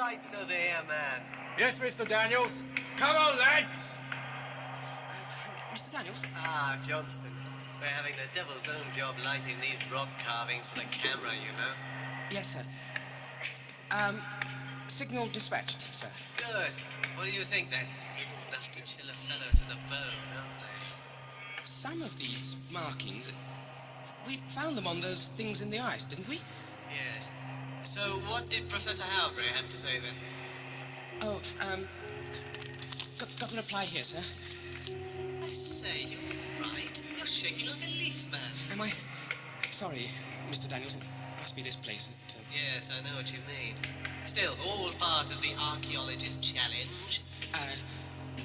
lights are there, man. Yes, Mr. Daniels. Come on, lads! Mr. Daniels? Ah, Johnston. We're having the devil's own job lighting these rock carvings for the camera, you know. Yes, sir. Signal dispatched, sir. Good. What do you think, then? Enough to chill a fellow to the bone, aren't they? Some of these markings, we found them on those things in the ice, didn't we? Yes. So what did Professor Halbray have to say, then? Oh, got the reply here, sir. I say, you're right. You're shaking like a leaf, man. Am I? Sorry, Mr. Daniels. It must be this place. Yes, I know what you mean. Still, all part of the archaeologist challenge.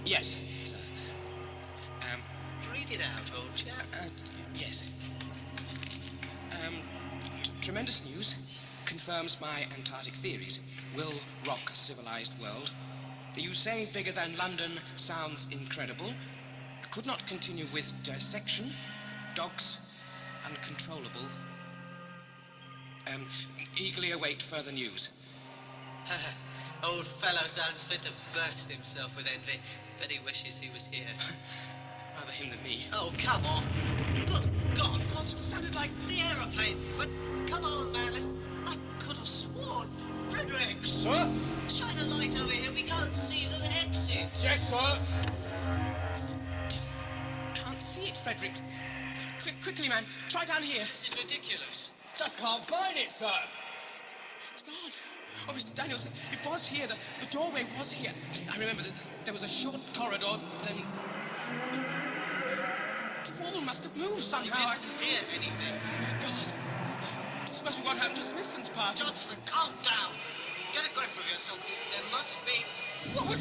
Yes, sir. Read it out, old chap. Yes. Tremendous news. Confirms my Antarctic theories. Will rock civilized world. You say bigger than London sounds incredible. Could not continue with dissection. Dogs uncontrollable. Eagerly await further news. Old fellow sounds fit to burst himself with envy. Bet he wishes he was here. Rather him than me. Oh, come on. Good God, what sounded like the aeroplane? But come on, man, I could have sworn. Fredericks! Sir? Shine a light over here, we can't see the exit. Yes, sir. Can't see it, Fredericks. Quickly, man. Try down here. This is ridiculous. Just can't find it, sir. It's gone. Oh, Mr. Daniels, it was here. The doorway was here. I remember that there was a short corridor, then... The wall must have moved somehow. You didn't hear anything. Oh, my God. This must be what happened to Smithson's part. Johnston, calm down. Get a grip of yourself. There must be... What?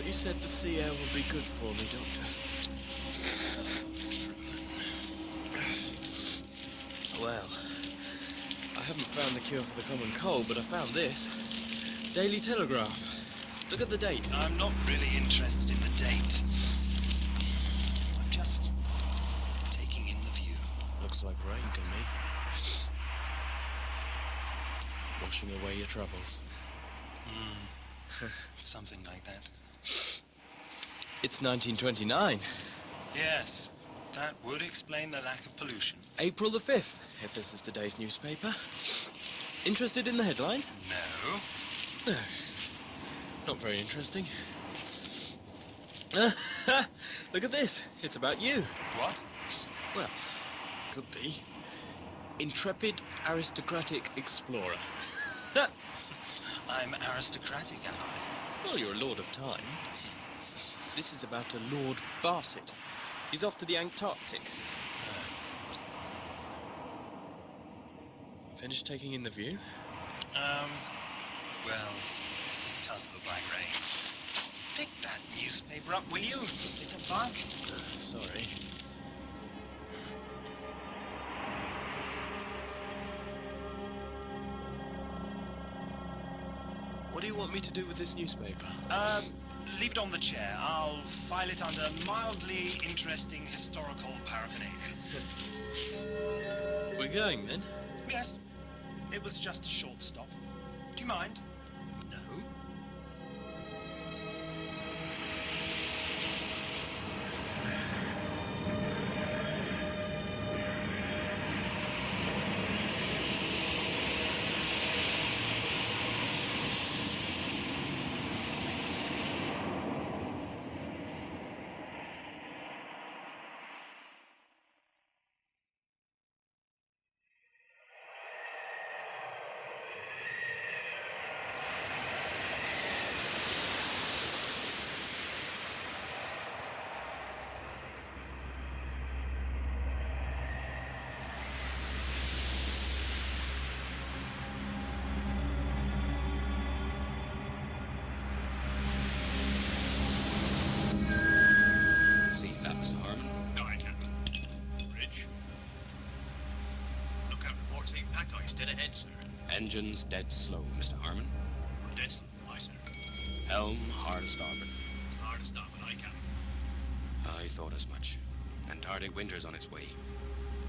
You said the sea air would be good for me, Doctor. Truman. Well, I haven't found the cure for the common cold, but I found this. Daily Telegraph. Look at the date. I'm not really interested in the date. I'm just taking in the view. Looks like rain to me. Washing away your troubles. Something like that. It's 1929. Yes, that would explain the lack of pollution. April the 5th, if this is today's newspaper. Interested in the headlines? No. No. Not very interesting. Look at this. It's about you. What? Well, could be. Intrepid aristocratic explorer. I'm aristocratic, am I? Well, you're a lord of time. This is about a Lord Barset. He's off to the Antarctic. Finished taking in the view? Well, it does look like rain. Pick that newspaper up, will you, little bug? Sorry. What do you want me to do with this newspaper? Leave it on the chair. I'll file it under mildly interesting historical paraphernalia. We're going, then? Yes. It was just a short stop. Do you mind? No. See that, Mr. Harmon? No, I can't. Bridge. Lookout report saying pack ice dead ahead, sir. Engines dead slow, Mr. Harmon. Dead slow. Aye, sir. Helm hard to starboard. Hard to stop it, I can. I thought as much. Antarctic winter's on its way.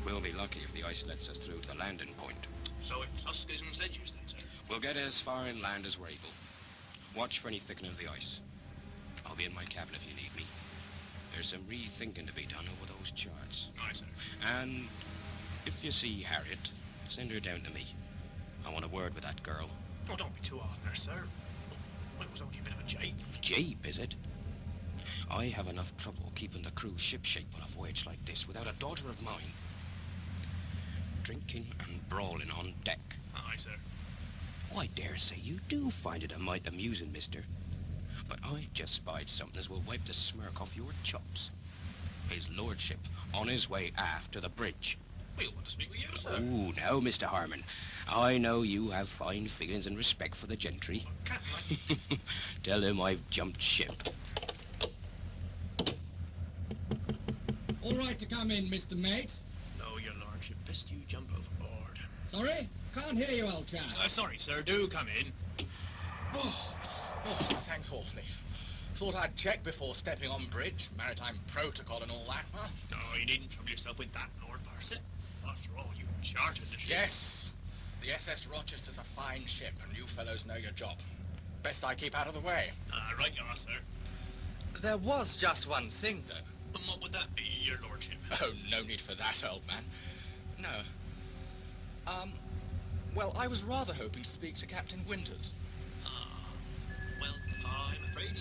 We'll be lucky if the ice lets us through to the landing point. So it's Huskies and sledges then, sir? We'll get as far inland as we're able. Watch for any thickening of the ice. I'll be in my cabin if you need me. There's some rethinking to be done over those charts. Aye, sir. And if you see Harriet, send her down to me. I want a word with that girl. Oh, don't be too hard there, sir. Well, it was only a bit of a jape. Jape, is it? I have enough trouble keeping the crew shipshape on a voyage like this without a daughter of mine. Drinking and brawling on deck. Aye, sir. Oh, I dare say you do find it a mite amusing, mister. But I've just spied something as will wipe the smirk off your chops. His lordship on his way aft to the bridge. We'll want to speak with you, sir. Oh, now, Mr. Harmon, I know you have fine feelings and respect for the gentry. Can't I? Tell him I've jumped ship. All right to come in, Mr. Mate. No, your lordship. Best you jump overboard. Sorry? Can't hear you, old chap. Sorry, sir. Do come in. Oh, thanks awfully. Thought I'd check before stepping on bridge, maritime protocol and all that, huh? No, you needn't trouble yourself with that, Lord Barset. After all, you chartered the ship. Yes. The SS Rochester's a fine ship, and you fellows know your job. Best I keep out of the way. Right you are, sir. There was just one thing, though. And what would that be, your lordship? Oh, no need for that, old man. No. Well, I was rather hoping to speak to Captain Winters. Well, I'm afraid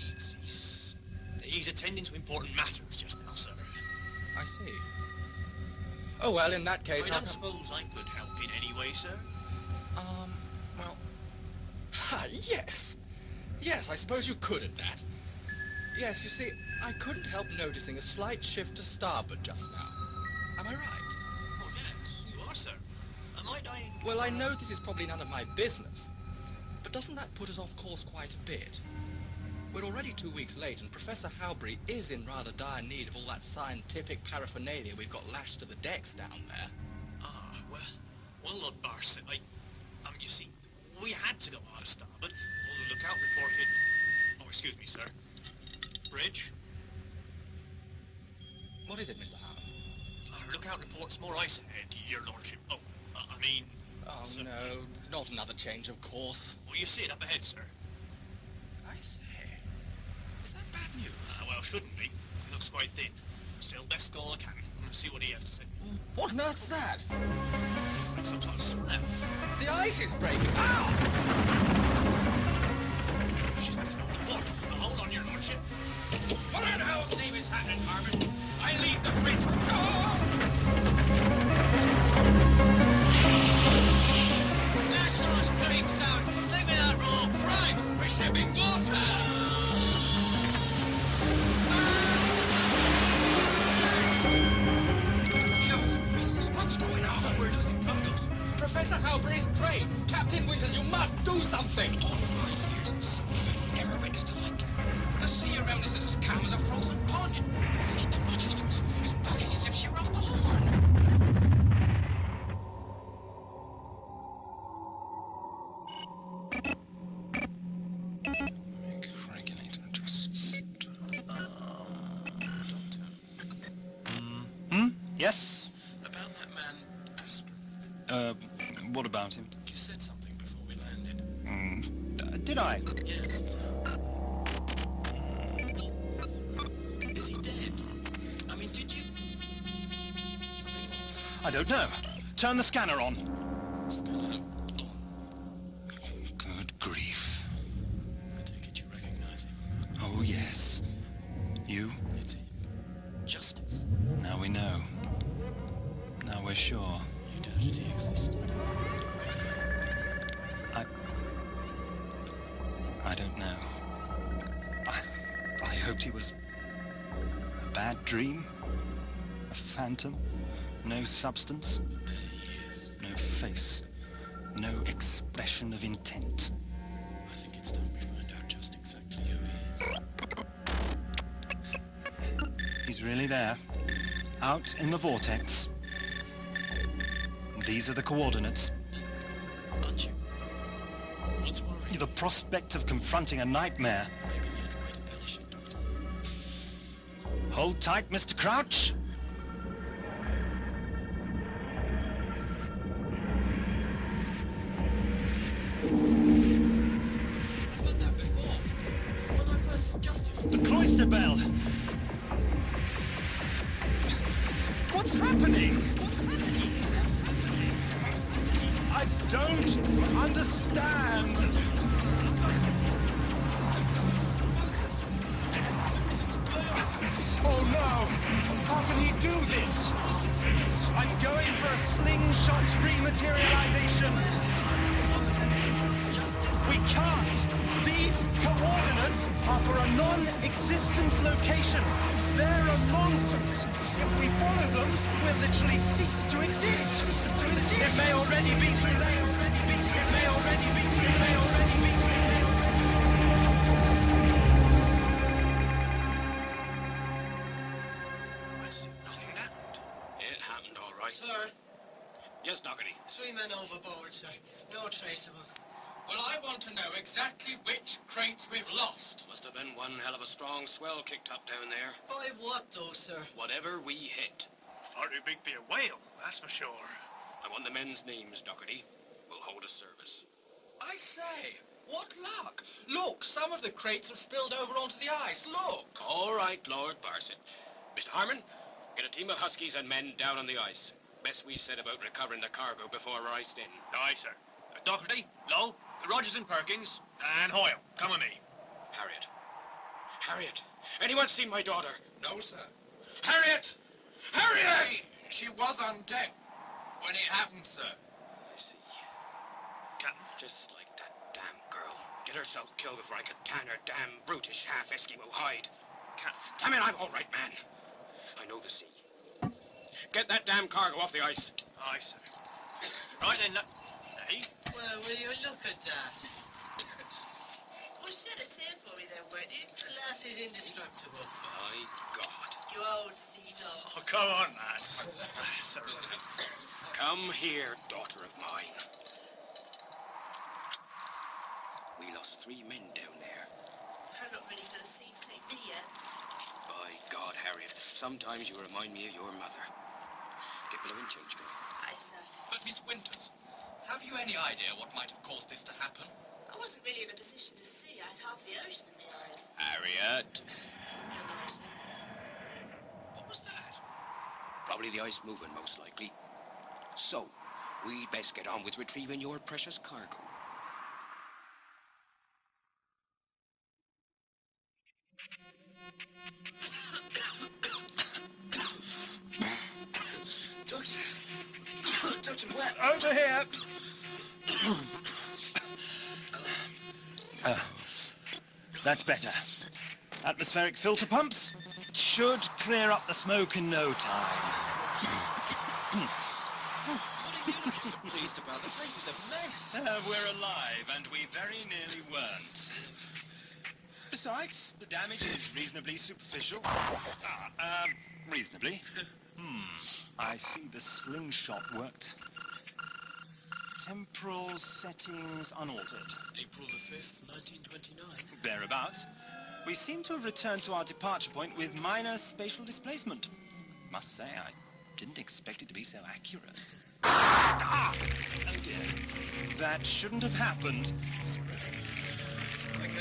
he's attending to important matters just now, sir. I see. Oh, well, in that case, I don't suppose I could help in any way, sir. Well... yes. Yes, I suppose you could at that. Yes, you see, I couldn't help noticing a slight shift to starboard just now. Am I right? Oh, yes, you are, sir. Might I... Well, I know this is probably none of my business, but doesn't that put us off course quite a bit? We're already 2 weeks late, and Professor Howbury is in rather dire need of all that scientific paraphernalia we've got lashed to the decks down there. Well, Lord Barset, you see, we had to go hard to starboard. Well, the lookout reported... Oh, excuse me, sir. Bridge? What is it, Mr. Howard? Our lookout reports more ice ahead, your lordship. Oh, Oh, sir. no, not another change of course. Well, you see it up ahead, sir. I say, is that bad news? Well, shouldn't be. It looks quite thin. Still, best go all I can. See what he has to say. What on earth's that? Looks like some sort of swell. The ice is breaking. Ow! She's been small to port. Hold on, your lordship. What on hell's name is happening, Harmon? I leave the bridge. Lash those crates down. Send me that rope. Price, we're shipping water. Professor Howbury's crates! Captain Winters, you must do something! All my years at sea, I've never witnessed the like. The sea around us is as calm as a frozen pond. Yet the Rochester is bucking as if she were off the horn. Regulator adjust. Yes? About that man, Astor. What about him? You said something before we landed. Did I? Yes. Is he dead? I mean, did you... Something wrong? I don't know. Turn the scanner on. Scanner. Good grief. I take it you recognize him. Oh, yes. You? It's him. Justice. Now we know. Now we're sure. You doubted he existed. I don't know. I hoped he was a bad dream, a phantom, no substance, But there he is. no face, no expression of intent. I think it's time we find out just exactly who he is. He's really there, out in the vortex. These are the coordinates. Aren't you? What's worrying? The prospect of confronting a nightmare. Maybe the only way to banish it, Doctor. Hold tight, Mr. Crouch. I've heard that before. When I first saw Justice. The cloister bell. What's happening? What's happening? What's happening? What's happening? I don't understand. Focus. Everything's blurred. Oh no! How can he do this? I'm going for a slingshot rematerialization. Justice. We can't. These coordinates are for a non-existent location. They're a nonsense. If we follow them, we'll literally cease to exist. It may already be too late. It may already be too late. It may already be too late. Nothing happened. It happened, all right. Sir, Yes, Dougherty. 3 men overboard, sir. No trace of them. Well, I want to know exactly which crates we've lost. Must have been one hell of a strong swell kicked up down there. By what, though, sir? Whatever we hit. Far too big to be a whale, that's for sure. I want the men's names, Dougherty. We'll hold a service. I say, what luck. Look, some of the crates have spilled over onto the ice. Look. All right, Lord Barset. Mr. Harmon, get a team of huskies and men down on the ice. Best we said about recovering the cargo before we're iced in. Aye, sir. Doherty, Lowe, Rogers and Perkins, and Hoyle. Come with me. Harriet. Harriet! Anyone seen my daughter? No, sir. Harriet! Harriet! She was on deck when it happened, sir. I see. Captain. Just like that damn girl. Get herself killed before I could tan her damn brutish half-Eskimo hide. Captain. Damn it, I'm all right, man. I know the sea. Get that damn cargo off the ice. Aye, sir. Right then, hey? Well, will you look at that? Well, shed a tear for me then, won't you? The lass is indestructible. My God. You old sea dog. Oh, come on, lads. That's all right. Come here, daughter of mine. We lost 3 men down there. I'm not ready for the sea to take me yet. By God, Harriet, sometimes you remind me of your mother. Get below and change, girl. Aye, sir. But Miss Winters, have you any idea what might have caused this to happen? I wasn't really in a position to see. I had half the ocean in my eyes. Harriet. You're not, sir. What was that? Probably the ice moving, most likely. So, we'd best get on with retrieving your precious cargo. Doctor, where? Over here. That's better. Atmospheric filter pumps should clear up the smoke in no time. What are you looking so pleased about. The place is a mess. We're alive, and we very nearly weren't. Besides, the damage is reasonably superficial. Reasonably. I see the slingshot worked. Temporal settings unaltered. April the 5th, 1929. Thereabouts. We seem to have returned to our departure point with minor spatial displacement. Must say, I didn't expect it to be so accurate. Oh dear. That shouldn't have happened. Spreading. Quicker.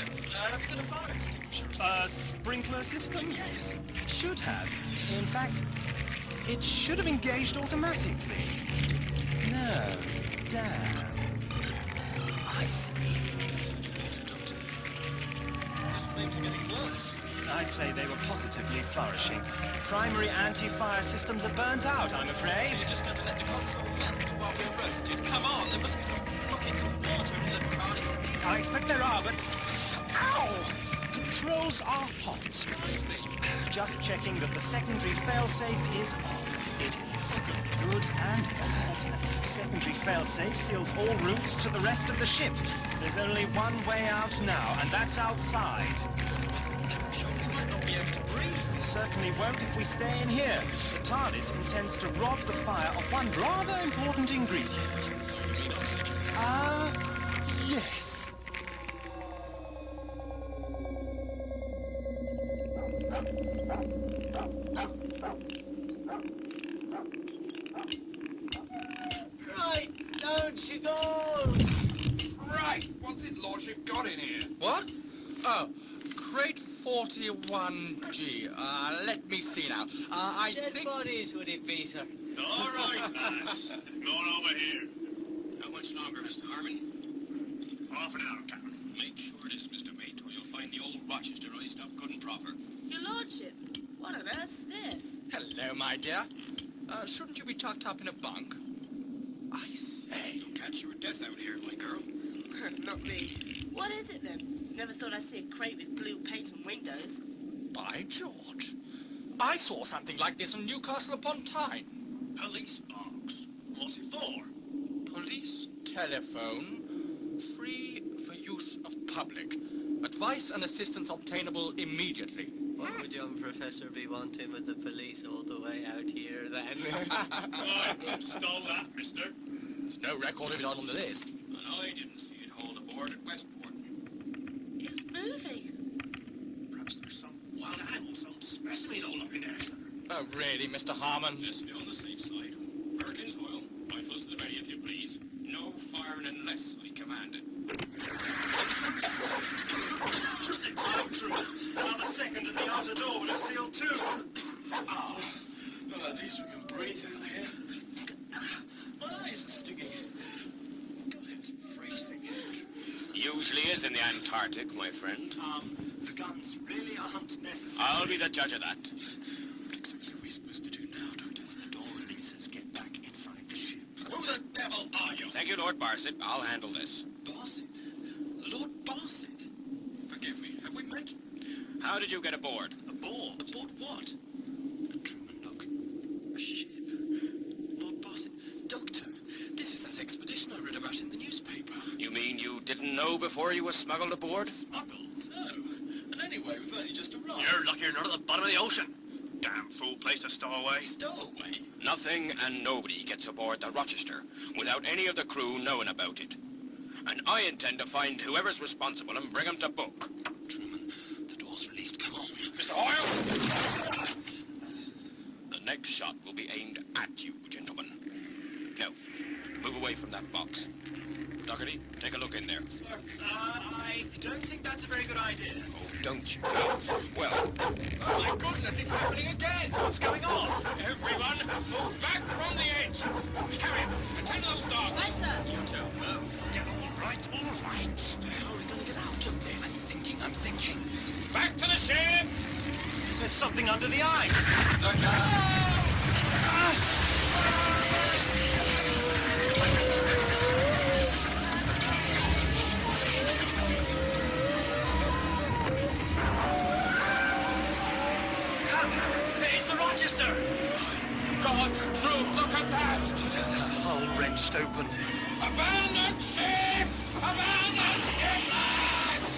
Have you got a fire extinguisher? A sprinkler system? Yes. Should have. In fact, it should have engaged automatically. No. Damn. I see. That's only water, Doctor. Those flames are getting worse. I'd say they were positively flourishing. Primary anti-fire systems are burnt out, I'm afraid. So you're just going to let the console melt while we're roasted? Come on, there must be some buckets of water in the TARDIS at least. I expect there are, but... Ow! Controls are hot. Surprise me. Just checking that the secondary failsafe is on. It is. Good and bad. Secondary failsafe seals all routes to the rest of the ship. There's only one way out now, and that's outside. I don't know what's out there for sure. We might not be able to breathe. Certainly won't if we stay in here. The TARDIS intends to rob the fire of one rather important ingredient. Oh, you mean oxygen? Yes. Right, down she goes! Right, what's his lordship got in here? What? Oh, crate 41G. Let me see now. I Dead think... bodies, would it be, sir? All right, lads. Going over here. How much longer, Mr. Harmon? Half an hour, Captain. Make sure it is, Mr. Mate, or you'll find the old Rochester iced up good and proper. Your lordship, what on earth's this? Hello, my dear. Shouldn't you be tucked up in a bunk? I say... You'll catch your death out here, my girl. Not me. What is it then? Never thought I'd see a crate with blue paint and windows. By George. I saw something like this in Newcastle upon Tyne. Police box. What's it for? Police telephone, free for use of public. Advice and assistance obtainable immediately. What would young Professor be wanting with the police all the way out here, then? I stole that, mister. There's no record of it on the list. And I didn't see it hauled aboard at Westport. It's moving. Perhaps there's some wild animal, some specimen all up in there, sir. Oh, really, Mr. Harmon? Let's be on the safe side. Perkins, Hoyle, rifles to the ready if you please. No firing unless I command it. Just in time, Truman. Another second and the outer door would have sealed too. Well, at least we can breathe out here. My eyes are stinging. God, it's freezing. Usually is in the Antarctic, my friend. The guns really aren't necessary. I'll be the judge of that. What exactly are we supposed to do now, Doctor? The door releases get back inside the ship. Who the devil are you? Thank you, Lord Barset. I'll handle this. Barset? Lord Barset? Forgive me, have we met? How did you get aboard? Aboard? Aboard what? Truman, look. A ship. Lord Barset. Doctor, this is that expedition I read about in the newspaper. You mean you didn't know before you were smuggled aboard? Smuggled? No. And anyway, we've only just arrived. You're luckier not at the bottom of the ocean. Damn fool place to stow away. Stowaway? Nothing and nobody gets aboard the Rochester without any of the crew knowing about it. And I intend to find whoever's responsible and bring him to book. Truman, the door's released. Come on. Mr. Hoyle! The next shot will be aimed at you, gentlemen. Now, move away from that box. Doherty, take a look in there. Sir, I don't think that's a very good idea. Oh, don't you? Well, Oh, my goodness, it's happening again! What's going on? everyone, move back from the edge! Harry, attend to those dogs! Right, sir. You don't move. Yeah, all right. How are we going to get out of this? I'm thinking. Back to the ship! There's something under the ice. Look out! It's the Rochester! God's truth, look at that! She's had her hull wrenched open. Abandon ship! Abandon ship, lads!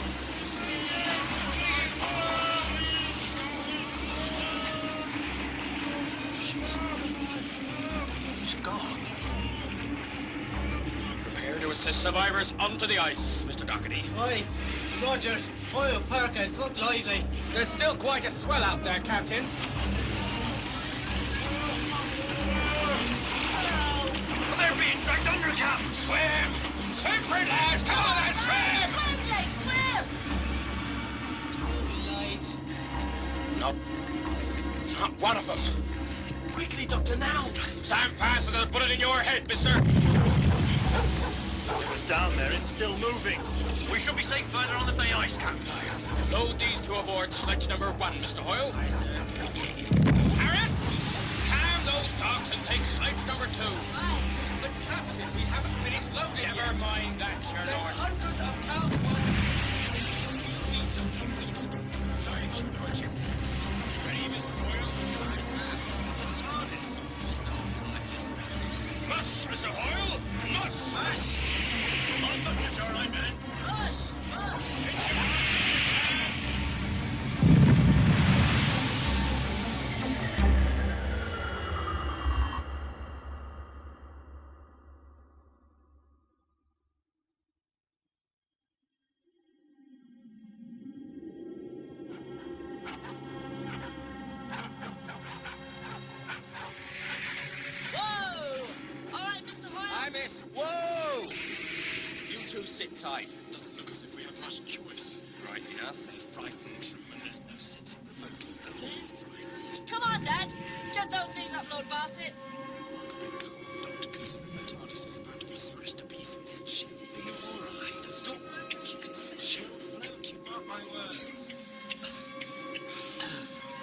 She's gone. Prepare to assist survivors onto the ice, Mr. Doherty. Oi, Rogers, Hoyle, Perkins, look lively. There's still quite a swell out there, Captain. They're being dragged under, Captain. Swim! Swim for it, lads! Come on, then, swim! Swim, Jake, swim! Oh, light. Not one of them. Quickly, Doctor, now. Stand fast or they'll put it in your head, mister. It's down there. It's still moving. We should be safe further on the bay ice, Captain. Load these two aboard sledge number 1, Mr. Hoyle. Aye, sir. Harriet, calm those dogs and take sledge number 2. Aye. But, Captain, we haven't finished loading Never yet. mind that, Sir There's Lord. hundreds of pounds worth. We'll be lucky we escape our lives, Your Lordship. Ready, Mr. Hoyle? Aye, sir. The TARDIS. Just on time, mister. Mush, Mr. Hoyle. Mush. Mush! On the mush, all right, man. Rush, rush. Whoa! All right, Mr. Hoyle. Hi, miss. Whoa! You two sit tight. Doesn't look as if we have much choice. Right enough. They frightened Truman. There's no sense in provoking them. They're frightened. Come on, Dad. Get those knees up, Lord Bassett. Look a bit cold, Doctor, considering the TARDIS is about to be smashed to pieces. She'll be all right. Stop. She can say she'll float. You mark my words.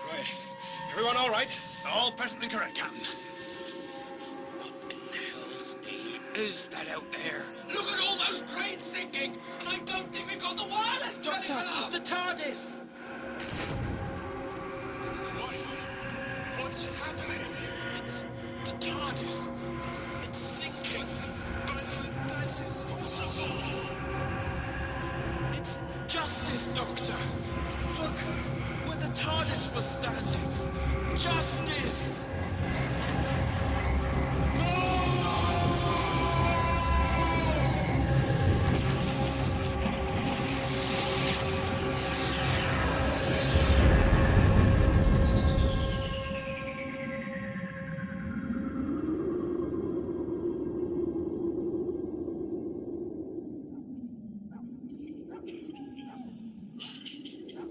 Right. Everyone all right? All present and correct, Captain. What in hell's name is that out there? Look at all those cranes sinking, and I don't think we've got the wireless Doctor, telegraph. the TARDIS! What's happening? It's the TARDIS. It's sinking. That's impossible. It's justice, Doctor. Look, where the TARDIS was standing. Justice!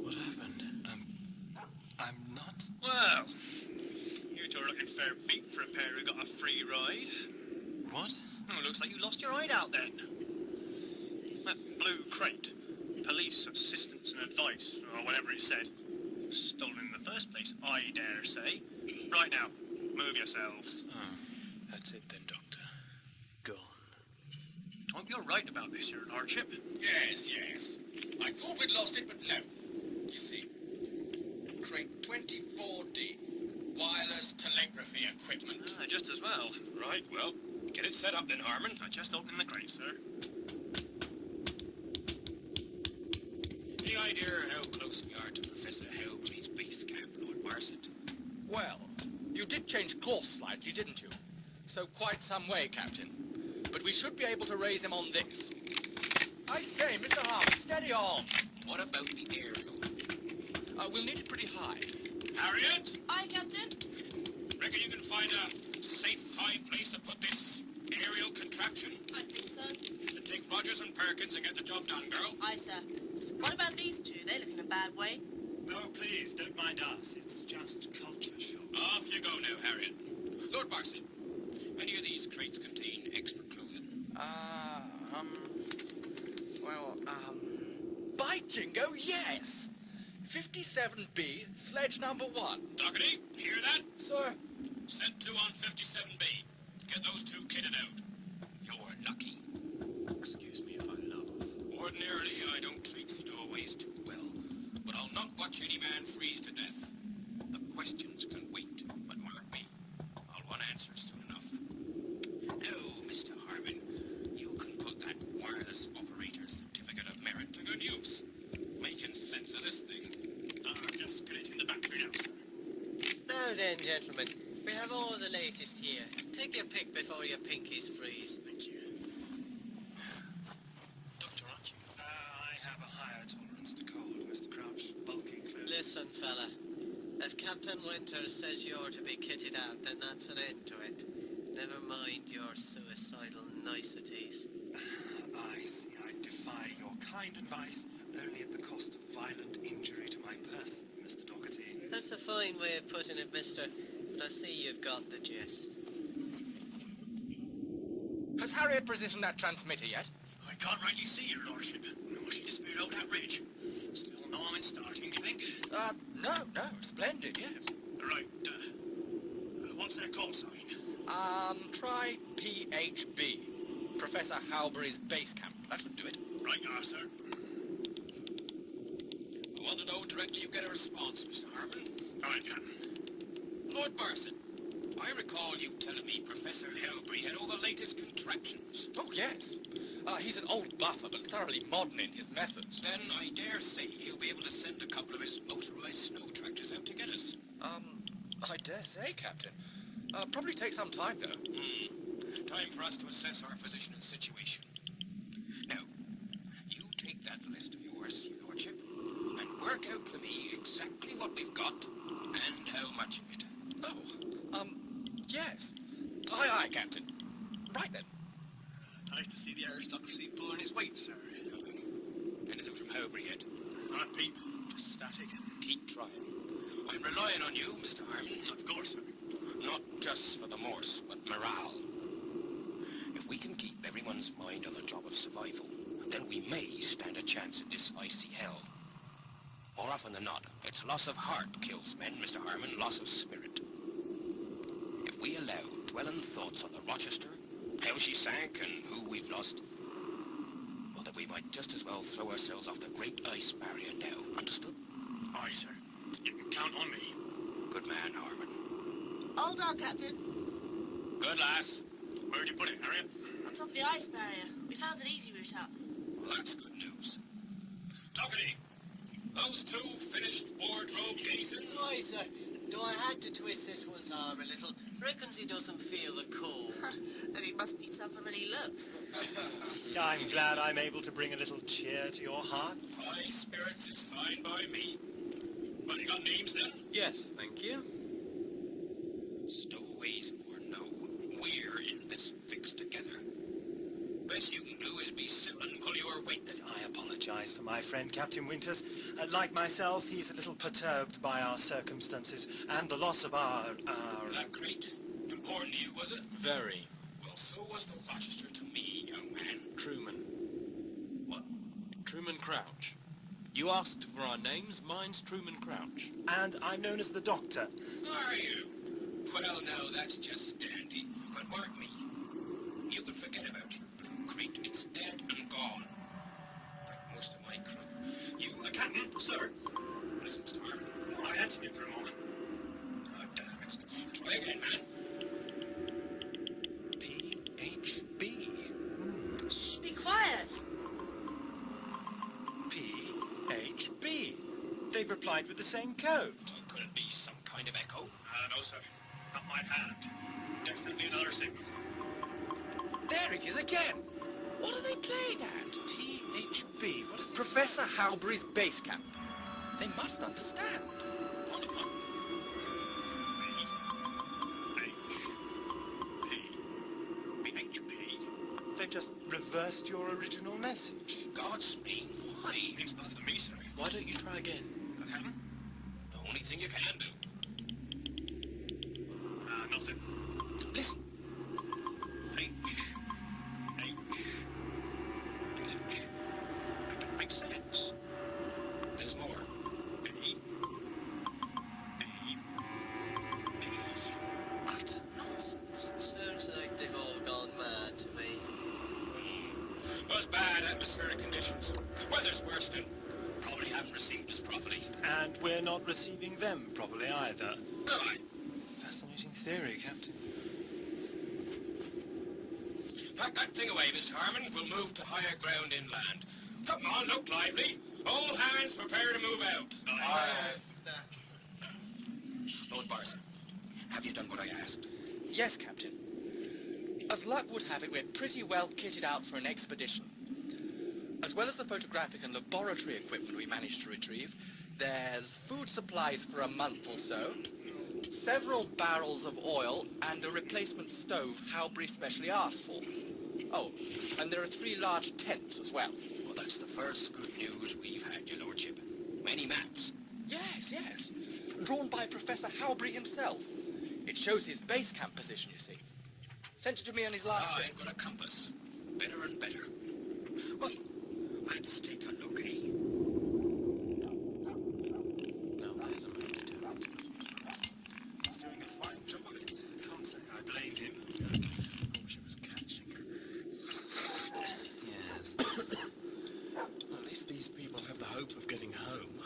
What happened? I'm not. Well, you two are looking fair beat for a pair who got a free ride. What? Oh, looks like you lost your hideout then. That blue crate. Police assistance and advice, or whatever it said. Stolen in the first place, I dare say. Right now, move yourselves. Oh, that's it then, Doctor. Gone. I hope you're right about this, Your Lordship. Yes, yes. I thought we'd lost it, but no. You see, crate 24D, wireless telegraphy equipment. Just as well. Right, well, get it set up then, Harmon. I just opened the crate, sir. Any idea how close we are to Professor Howbree's base camp, Lord Barsett? Well, you did change course slightly, didn't you? So quite some way, Captain. But we should be able to raise him on this. I say, Mr. Harmon, steady on. What about the aerial? We'll need it pretty high. Harriet, Aye, Captain. reckon you can find a safe, high place to put this aerial contraption? I think so. Then take Rogers and Perkins and get the job done, girl. Aye, sir. What about these two? They look in a bad way. No, please, don't mind us. It's just culture shock. Off you go now, Harriet. Lord Barsett, any of these crates contain extra clothing? By jingo, yes! 57B, sledge number 1. Doherty, hear that? Sir? Send 2 on 57B. Get those 2 kitted out. You're lucky. Excuse me if I laugh. Ordinarily, I don't treat stowaways too well, but I'll not watch any man freeze to death. The questions can wait, but mark me. I'll want answers soon enough. No, Mr. Harmon, you gentlemen, we have all the latest here. Take your pick before your pinkies freeze. Thank you. Doctor, aren't you? I have a higher tolerance to cold, Mr. Crouch. Bulky, clearly. Listen, fella. If Captain Winters says you're to be kitted out, then that's an end to it. Never mind your suicidal niceties. I see. I defy your kind advice, only at the cost of violent injury to my person, Mr. Doherty. That's a fine way of putting it, mister, but I see you've got the gist. Has Harriet positioned that transmitter yet? I can't rightly see, your lordship. No, she disappeared out that ridge. Still no I'm in starting, do you think? No, splendid, yes. Right, what's their call sign? Try PHB. Professor Howbury's base camp. That should do it. Right, sir. I want to know directly you get a response, Mr. Harmon. All right, Captain. Lord Barson, I recall you telling me Professor Howbury had all the latest contraptions. Oh, yes. He's an old buffer, but thoroughly modern in his methods. Then I dare say he'll be able to send a couple of his motorized snow tractors out to get us. I dare say, Captain. Probably take some time, though. Time for us to assess our position and situation. Now, you take that list of yours, your lordship, and work out for me exactly what we've got and how much of it. Yes. Aye, Captain. Right then. Nice to see the aristocracy pulling its weight, sir. Anything from Howbury yet? Not a peep. Just static. Keep trying. I'm relying on you, Mr. Harmon. Of course, sir. Not just for the Morse, but morale. If we can keep everyone's mind on the job of survival, then we may stand a chance in this icy hell. More often than not, it's loss of heart kills men, Mr. Harmon, loss of spirit. If we allow dwelling thoughts on the Rochester, how she sank and who we've lost, well, then we might just as well throw ourselves off the great ice barrier now. Understood? Aye, sir. You can count on me. Good man, Harmon. Oldnar, Captain. Good lass. Where'd you put it, Harriet? On top of the ice barrier. We found an easy route up. Well, that's good news. Doherty, those two finished wardrobe gazing? Aye, sir. Though I had to twist this one's arm a little. Reckons he doesn't feel the cold. Then he must be tougher than he looks. I'm glad I'm able to bring a little cheer to your hearts. High spirits is fine by me. Well, you got names then? Yes, thank you. Stowaways or no, we're in this fix together. Best you can do is be still and pull your weight. I apologize for my friend Captain Winters. Like myself, he's a little perturbed by our circumstances and the loss of our... That crate? Important to you, was it? Very. Well, so was the Rochester to me, young man. Truman. What? Truman Crouch. You asked for our names. Mine's Truman Crouch. And I'm known as the Doctor. Are you? Well, no, that's just dandy. But mark me. You can forget about your blue crate. It's dead and gone. Like most of my crew. You... Captain, sir. What is it, Mr. Harmon? I had something for a moment. Oh, damn it. Try again, man. PHB. Shh, be quiet. PHB. They've replied with the same code. Oh, could it be some kind of echo? No, sir. Not my hand. Definitely another signal. There it is again. What are they playing at? PHB. What is it? Professor Howbury's base camp. They must understand. BHP. They've just reversed your original message. God's name, why? It's not to me, sir. Why don't you try again? Captain? The only thing you can do. Nothing. Listen. H. That don't make sense. There's more. B. Utter nonsense. Sounds like they've all gone mad to me. Those bad atmospheric conditions. Weather's worse than... Probably haven't received us properly. And we're not receiving them properly either. No, I... Fascinating theory, Captain. Pack that thing away, Mr. Harmon. We'll move to higher ground inland. Come on, look lively. All hands prepare to move out. Aye. Lord Barson, Have you done what I asked? Yes, Captain. As luck would have it, we're pretty well kitted out for an expedition. As well as the photographic and laboratory equipment we managed to retrieve, there's food supplies for a month or so, several barrels of oil, and a replacement stove Howbury specially asked for. Oh, and there are 3 large tents as well. Well, that's the first good news we've had, your lordship. Many maps. Yes, yes. Drawn by Professor Howbury himself. It shows his base camp position, you see. Sent it to me on his last trip. I've got a compass. Better and better. Well, let's take a look, eh? Now there's a man determined. He's doing a fine job of it. Can't say I blame him. Oh, she was catching. Yes. Well, at least these people have the hope of getting home.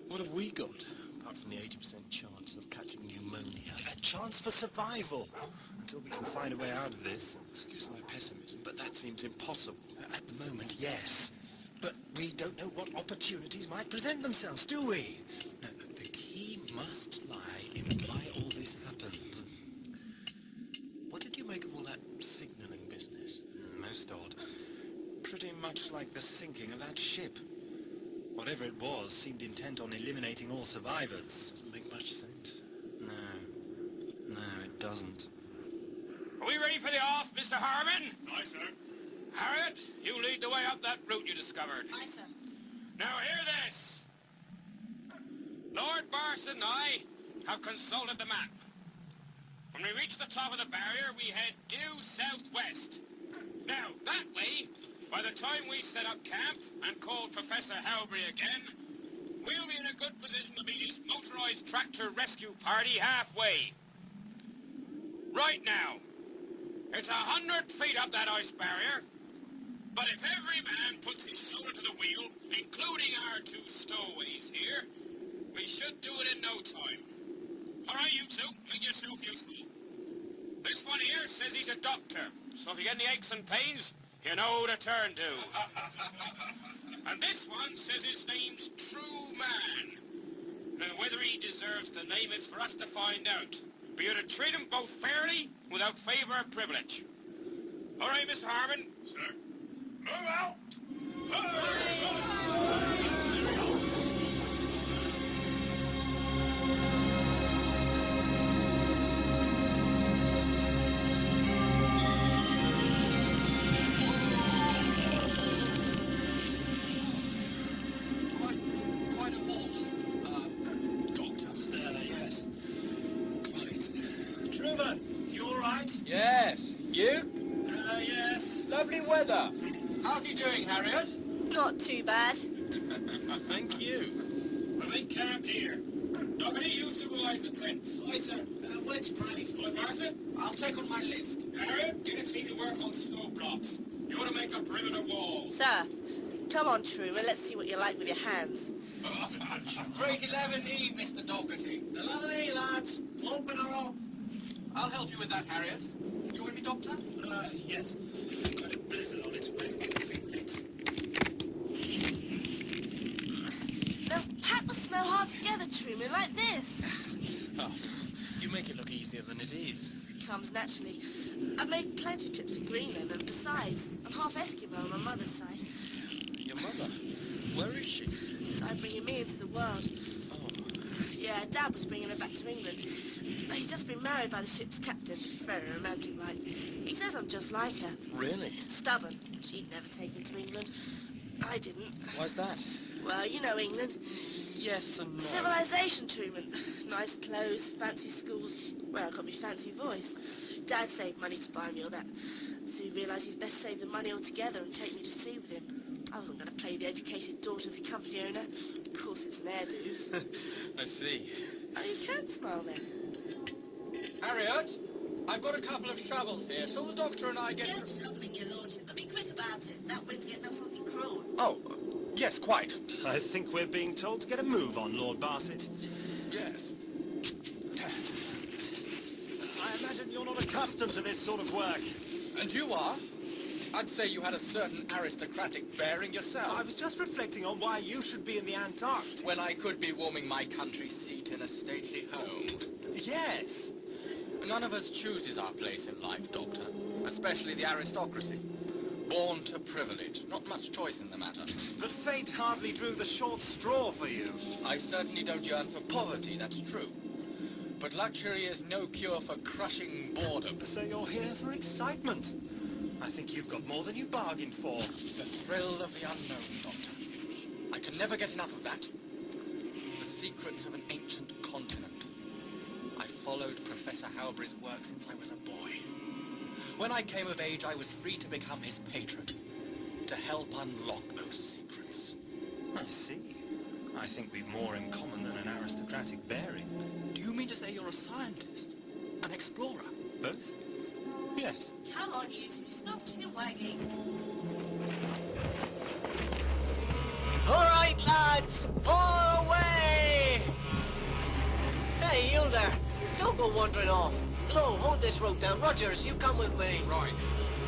What have we got, apart from the 80% chance of catching pneumonia? A chance for survival. Until we can find a way out of this. Excuse my pessimism, but that seems impossible. At the moment, yes. But we don't know what opportunities might present themselves, do we? No, the key must lie in why all this happened. What did you make of all that signalling business? Most odd. Pretty much like the sinking of that ship. Whatever it was seemed intent on eliminating all survivors. Doesn't make much sense. No, it doesn't. Are we ready for the off, Mr. Harmon? Aye, sir. Harriet, you lead the way up that route you discovered. Aye, sir. Now hear this. Lord Barson and I have consulted the map. When we reach the top of the barrier, we head due southwest. Now, that way, by the time we set up camp and call Professor Howbury again, we'll be in a good position to meet his motorized tractor rescue party halfway. Right now, it's 100 feet up that ice barrier, but if every man puts his shoulder to the wheel, including our 2 stowaways here, we should do it in no time. All right, you two, make yourself useful. This one here says he's a doctor, so if you get any aches and pains, you know who to turn to. And this one says his name's Truman. Now, whether he deserves the name is for us to find out. But you're to treat them both fairly, without favour or privilege. All right, Mr. Harmon? Sir. Move out! Quite a haul. Doctor. Yes. Truman, you all right? Yes. You? Yes. Lovely weather. How's he doing, Harriet? Not too bad. Thank you. We'll make camp here. Dougherty, you supervise the tents. Aye, sir. When's great? Lord Barson? I'll take on my list. Harriet, get a team to work on snow blocks. You want to make a perimeter wall. Sir, come on, Truman. Let's see what you like with your hands. Grade 11E, Mr. Dougherty. 11E, lads. Open her up. I'll help you with that, Harriet. Join me, Doctor? Yes. Got a blizzard on its way. I feel it. Now, pack the snow hard together, Truman, like this. Oh, you make it look easier than it is. Comes naturally. I've made plenty of trips to Greenland, and besides, I'm half Eskimo on my mother's side. Your mother? Where is she? Died bringing me into the world. Oh, Yeah, Dad was bringing her back to England. He's just been married by the ship's captain. Very romantic-like. He says I'm just like her. really? Stubborn. She'd never taken to England. I didn't. Why's that? Well, you know England. Yes and no. Civilization, Truman. Nice clothes, fancy schools. Well, I've got me fancy voice. Dad saved money to buy me all that. So he realised he's best save the money altogether and take me to sea with him. I wasn't going to play the educated daughter of the company owner. Of course, it's an hairdos. I see. Oh, you can smile then. Harriet, I've got a couple of shovels here. Shall the Doctor and I get... Get shoveling, your lordship, but be quick about it. That wind's getting up something cruel. Oh, yes, quite. I think we're being told to get a move on, Lord Barsett. Yes. I imagine you're not accustomed to this sort of work. And you are? I'd say you had a certain aristocratic bearing yourself. I was just reflecting on why you should be in the Antarctic. When I could be warming my country seat in a stately home. Yes, None of us chooses our place in life, Doctor. Especially the aristocracy. Born to privilege. Not much choice in the matter. But fate hardly drew the short straw for you. I certainly don't yearn for poverty, that's true. But luxury is no cure for crushing boredom. So you're here for excitement. I think you've got more than you bargained for. The thrill of the unknown, Doctor. I can never get enough of that. The secrets of an ancient continent. I followed Professor Howbury's work since I was a boy. When I came of age, I was free to become his patron, to help unlock those secrets. I see. I think we've more in common than an aristocratic bearing. Do you mean to say you're a scientist? An explorer? Both? Yes. Come on, you two. Stop wagging. All right, lads, all away! Hey, you there. Don't go wandering off. Lo, hold this rope down. Rogers, you come with me. Right.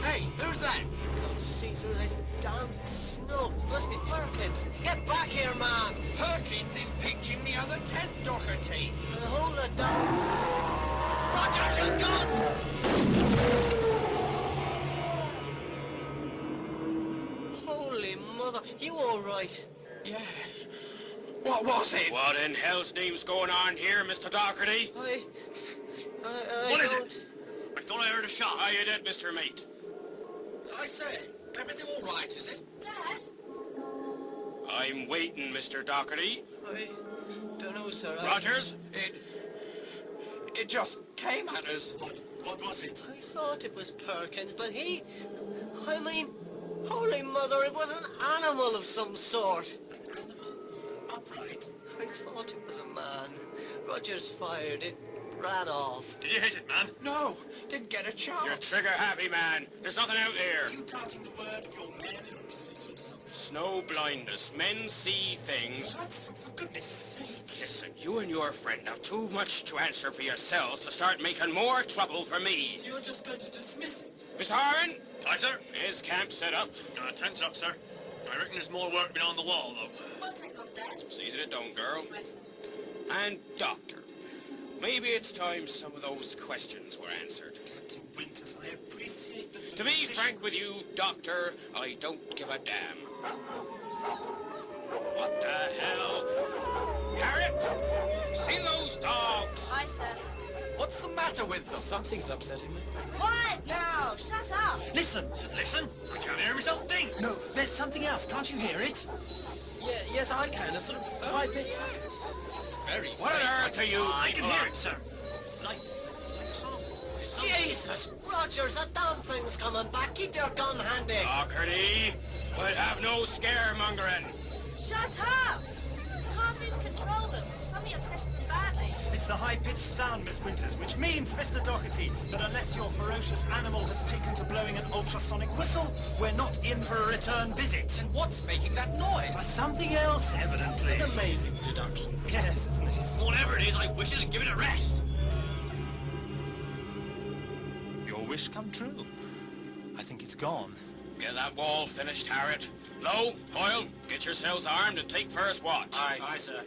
Hey, who's that? Can't see through this damn snow. Must be Perkins. Get back here, man. Perkins is pitching the other tent, Doherty. Hold it down. Rogers, you're gone! Holy mother, you all right? Yeah. What was it? What in hell's name's going on here, Mr. Doherty? What is it? I thought I heard a shot. How you did, Mr. Mate? I say, everything all right, is it? Dad? I'm waiting, Mr. Doherty. I don't know, sir. Rogers? It just came at us. What was it? I thought it was Perkins, but I mean, holy mother, it was an animal of some sort. Upright. I thought it was a man. Rogers fired it, ran off. Did you hit it, man? No, didn't get a chance. You're trigger-happy, man. There's nothing out here. Are you doubting the word of your men? Snow blindness. Men see things. What? For goodness sake. Listen, you and your friend have too much to answer for yourselves to start making more trouble for me. So you're just going to dismiss it? Miss Harren? Aye, sir. Is camp set up? Tent's up, sir. I reckon there's more work beyond the wall, though. We'll take them, Dad. See that it don't, girl. Yes, sir. And, Doctor, maybe it's time some of those questions were answered. Captain Winters, I appreciate the To be frank with you, Doctor, I don't give a damn. What the hell? Harriet! See those dogs? Aye, sir. What's the matter with them? Something's upsetting them. Quiet now! Shut up! Listen! Listen, I can't hear myself think. No, there's something else. Can't you hear it? Yeah, yes, I can. A sort of high pitch. It's very What on earth are you I can people hear are- it, sir. Like Jesus! Rogers, that damn thing's coming back. Keep your gun handy. Doherty, we'll have no scaremongering. Shut up! Can't seem to control them. Something obsessing them badly. It's the high-pitched sound, Miss Winters, which means, Mr. Doherty, that unless your ferocious animal has taken to blowing an ultrasonic whistle, we're not in for a return visit. And what's making that noise? Something else, evidently. An amazing deduction. Yes, isn't it? whatever it is, I wish it'd give it a rest. Your wish come true. I think it's gone. Get that wall finished, Harriet. Lo, Hoyle, get yourselves armed and take first watch. Aye, sir.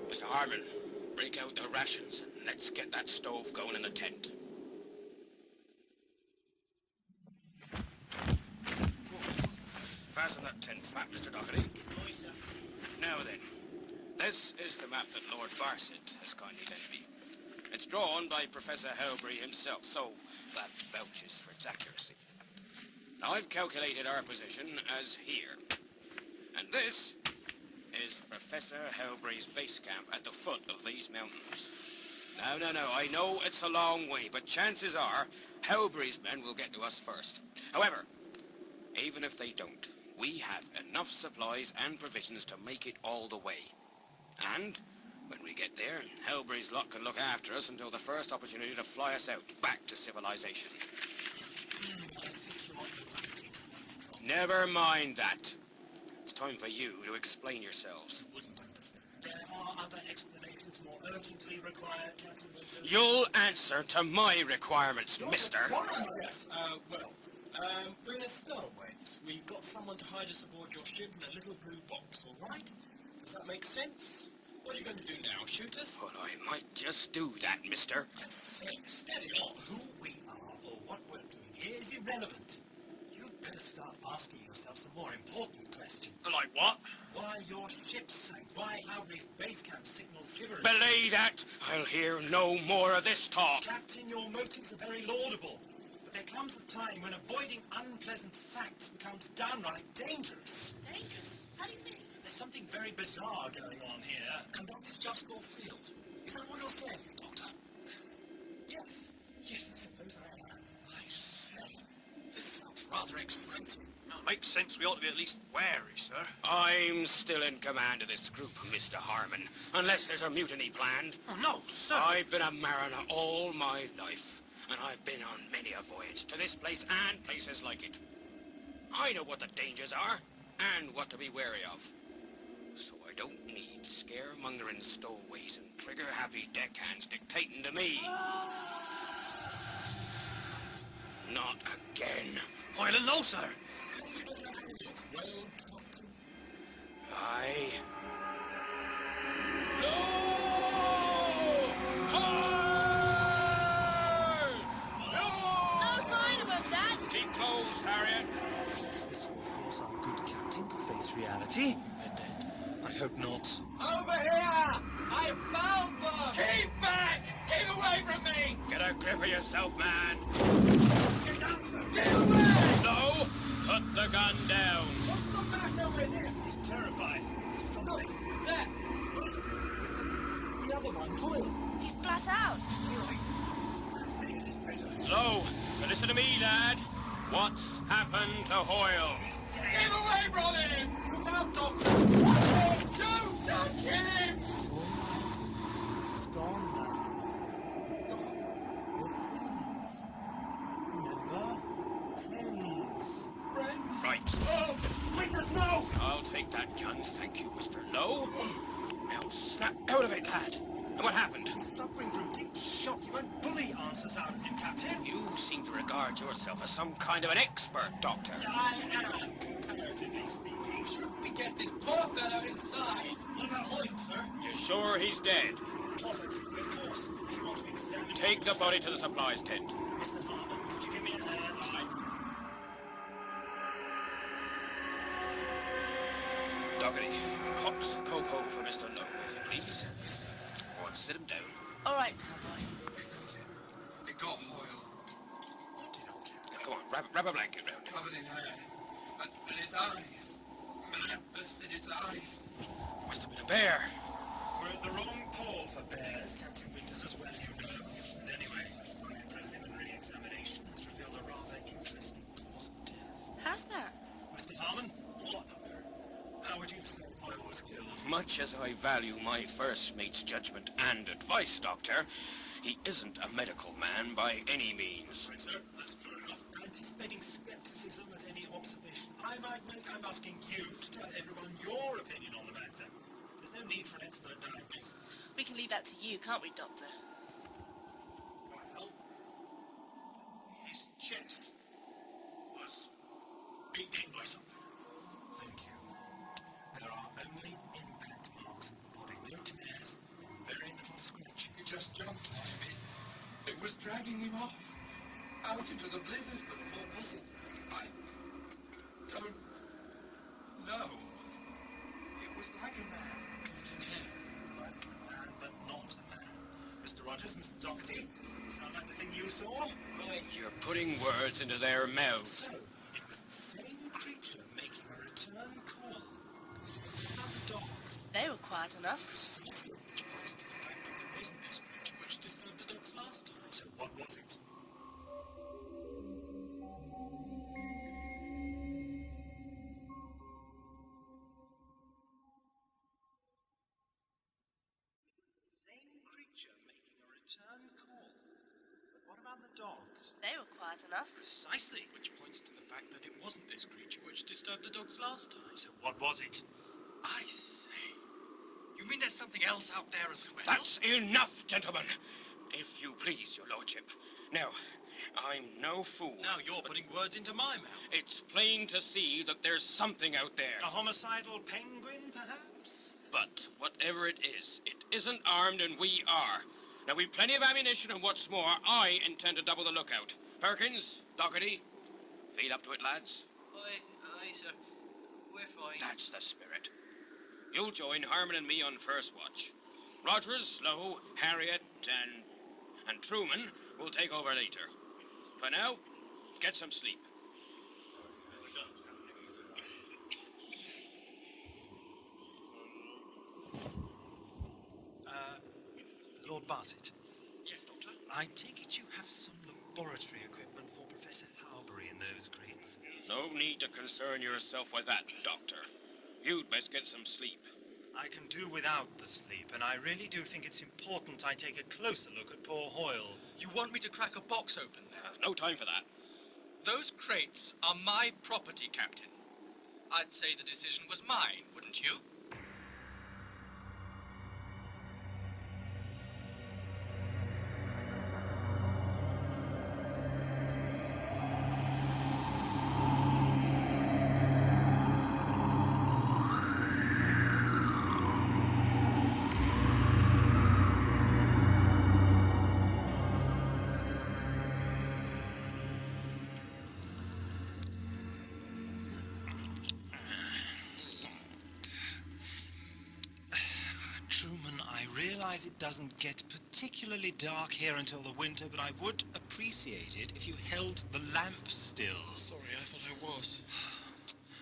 Mr. Harmon, break out the rations and let's get that stove going in the tent. Fasten that tent flap, Mr. Doherty. Aye, sir. Now then, this is the map that Lord Barset has kindly lent me. It's drawn by Professor Howbury himself, so that vouches for its accuracy. Now I've calculated our position as here. And this is Professor Howbury's base camp at the foot of these mountains. No, I know it's a long way, but chances are Howbury's men will get to us first. However, even if they don't, we have enough supplies and provisions to make it all the way. And when we get there, Howbury's lot can look after us until the first opportunity to fly us out, back to civilization. Never mind that. It's time for you to explain yourselves. There are other explanations more urgently required, Captain Winters. You'll answer to my requirements, mister. We're in a stowaway. We got someone to hide us aboard your ship in a little blue box, all right? Does that make sense? What are you going to do now? Shoot us? Well, I might just do that, mister. Let's think. Steady on. Who we are or what we're doing here is irrelevant. You'd better start asking yourself some more important questions. Like what? Why your ship sank? Why Howry's base camp signaled gibberish? Belay that! I'll hear no more of this talk. Captain, your motives are very laudable. But there comes a time when avoiding unpleasant facts becomes downright dangerous. Dangerous? How do you mean? There's something very bizarre going on here. And that's just your field. Is that what you're saying, Doctor? Yes. Yes, I suppose I am. I say, this sounds rather exciting. Makes sense we ought to be at least wary, sir. I'm still in command of this group, Mr. Harmon, unless there's a mutiny planned. Oh, no, sir. I've been a mariner all my life, and I've been on many a voyage to this place and places like it. I know what the dangers are, and what to be wary of. So I don't need scaremongering stowaways and trigger-happy deckhands dictating to me. Not again. Hoyle, no, sir. Aye. No sign of him, Dad. Keep close, Harriet. Is this will force our good captain to face reality? They're dead. I hope not. Over here! I found them! Keep back! Keep away from me! Get a grip of yourself, man. Get down, sir! Get away! No! Put the gun down. What's the matter with him? He's terrified. Look, there! The other one, Hoyle. He's flat out. Lo, listen to me, lad. What's happened to Hoyle? Get away from him! Look out, Doctor! Don't touch him! It's all right. It's gone now. Friends. Remember? Friends. Right. Oh, witness, no! I'll take that gun, thank you, Mr. Lowe. Now snap out of it, lad. And what happened? Suffering from deep shock. You won't bully answers out of him, Captain. You seem to regard yourself as some kind of an expert, Doctor. I am, comparatively speaking. Shouldn't we get this poor fellow inside? What about Hoyle, sir? You sure he's dead? Positive, of course. If you want to examine... Take the body to the supplies tent. Mr. Harmon, could you give me a hand? Doggedy, hot cocoa for Mr. Lowe, if you please. Go on, sit him down. All right, cowboy. They got Hoyle, Now, come on, wrap a blanket round him. covered in hair. And his eyes. Madness in its eyes. Must have been a bear. We're at the wrong pole for bears, Captain Winters, as well you know. And anyway, my preliminary examination has revealed a rather interesting cause of death. How's that? Mr. Harmon, what? How would you say Hoyle was killed? Much as I value my first mate's judgment and advice, Doctor, he isn't a medical man by any means. Right, sir, that's true enough. Anticipating skepticism at any observation I might make, I'm asking you to tell everyone your opinion on the matter. There's no need for an expert diagnosis. We can leave that to you, can't we, Doctor? Well, his chest was beaten by something. Thank you. There are only impact marks on the body, no tears, very little scratching. He just jumped on him. It was dragging him off. Out into the blizzard. But what was it? I don't know. It was like a man. Like a man, but not a man. Mr. Rogers, Mr. Doherty, sound like the thing you saw? Right. You're putting words into their mouths. So, it was the same creature making a return call. What about the dogs? They were quiet enough. Precisely, which points to the fact that it wasn't this creature which disturbed the dogs last time. So what was it? Same creature making a return call. But what about the dogs? They were quiet enough. Precisely, which points to the fact that it wasn't this creature which disturbed the dogs last time. So what was it? I say. You mean there's something else out there as well? That's enough, gentlemen. If you please, your lordship. Now, I'm no fool. Now you're putting words into my mouth. It's plain to see that there's something out there. A homicidal penguin, perhaps? But whatever it isn't armed and we are. Now, we've plenty of ammunition, and what's more, I intend to double the lookout. Perkins, Doherty, feel up to it, lads. Aye, sir. We're fine. That's the spirit. You'll join Harmon and me on first watch. Rogers, Lowe, Harriet, and Truman will take over later. For now, get some sleep. Lord Barset. Yes, Doctor? I take it you have some laboratory equipment for Professor Howbury in those crates. No need to concern yourself with that, Doctor. You'd best get some sleep. I can do without the sleep, and I really do think it's important I take a closer look at poor Hoyle. You want me to crack a box open then? No time for that. Those crates are my property, Captain. I'd say the decision was mine, wouldn't you? It doesn't get particularly dark here until the winter, but I would appreciate it if you held the lamp still. Sorry, I thought I was.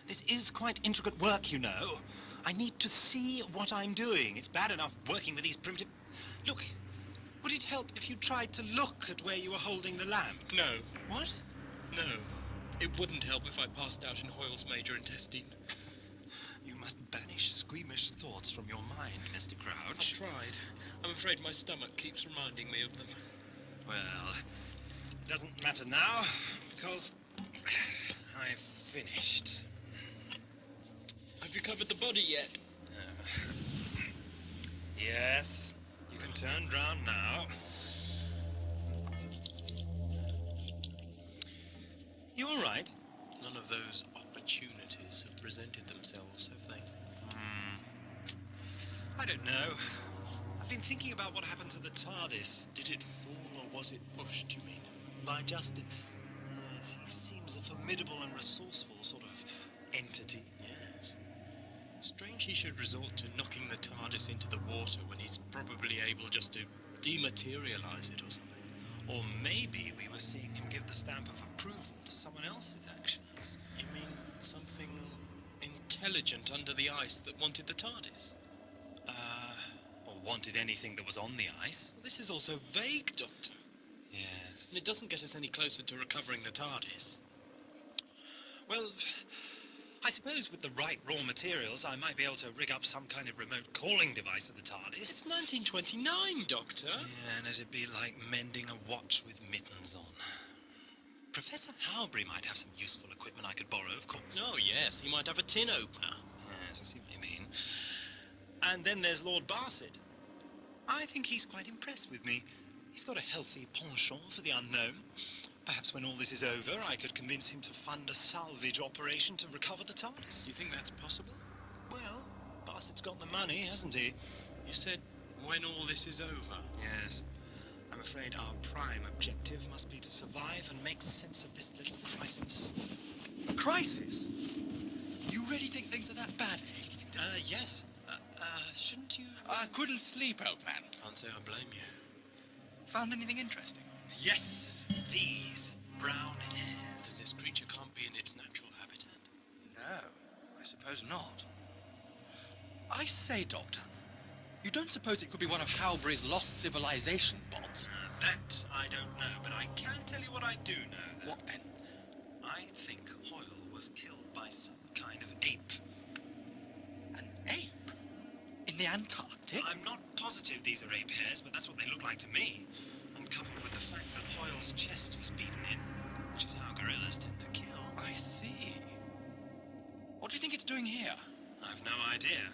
This is quite intricate work, you know. I need to see what I'm doing. It's bad enough working with these primitive... Look, would it help if you tried to look at where you were holding the lamp? No. What? No. It wouldn't help if I passed out in Hoyle's major intestine. You must banish squeamish thoughts from your mind, Mr. Crouch. I've tried. I'm afraid my stomach keeps reminding me of them. Well, it doesn't matter now, because I've finished. Have you covered the body yet? Yes, you can turn round now. You all right? None of those opportunities have presented themselves, have they? I don't know. I've been thinking about what happened to the TARDIS. Did it fall or was it pushed, you mean? By Justin. Yes, he seems a formidable and resourceful sort of entity. Yes. Strange he should resort to knocking the TARDIS into the water when he's probably able just to dematerialize it or something. Or maybe we were seeing him give the stamp of approval to someone else's actions. You mean something intelligent under the ice that wanted the TARDIS? Or wanted anything that was on the ice. This is also vague, Doctor. Yes. And it doesn't get us any closer to recovering the TARDIS. Well, I suppose with the right raw materials, I might be able to rig up some kind of remote calling device for the TARDIS. It's 1929, Doctor. Yeah, and it'd be like mending a watch with mittens on. Professor Howbury might have some useful equipment I could borrow, of course. Oh, yes, he might have a tin opener. Yes, I see what you mean. And then there's Lord Barset. I think he's quite impressed with me. He's got a healthy penchant for the unknown. Perhaps when all this is over, I could convince him to fund a salvage operation to recover the TARDIS. Do you think that's possible? Well, Barset's got the money, hasn't he? You said when all this is over. Yes. I'm afraid our prime objective must be to survive and make sense of this little crisis. A crisis? You really think things are that bad? Yes. Shouldn't you... I couldn't sleep, old man. Can't say I blame you. Found anything interesting? Yes. These brown hairs. This creature can't be in its natural habitat. No, I suppose not. I say, Doctor, you don't suppose it could be one of Howbury's lost civilization bots? That I don't know, but I can tell you what I do know. What then? I think Hoyle was killed by some kind of ape. An ape? In the Antarctic? I'm not positive these are ape hairs, but that's what they look like to me. And coupled with the fact that Hoyle's chest was beaten in, which is how gorillas tend to kill. I see. What do you think it's doing here? I've no idea,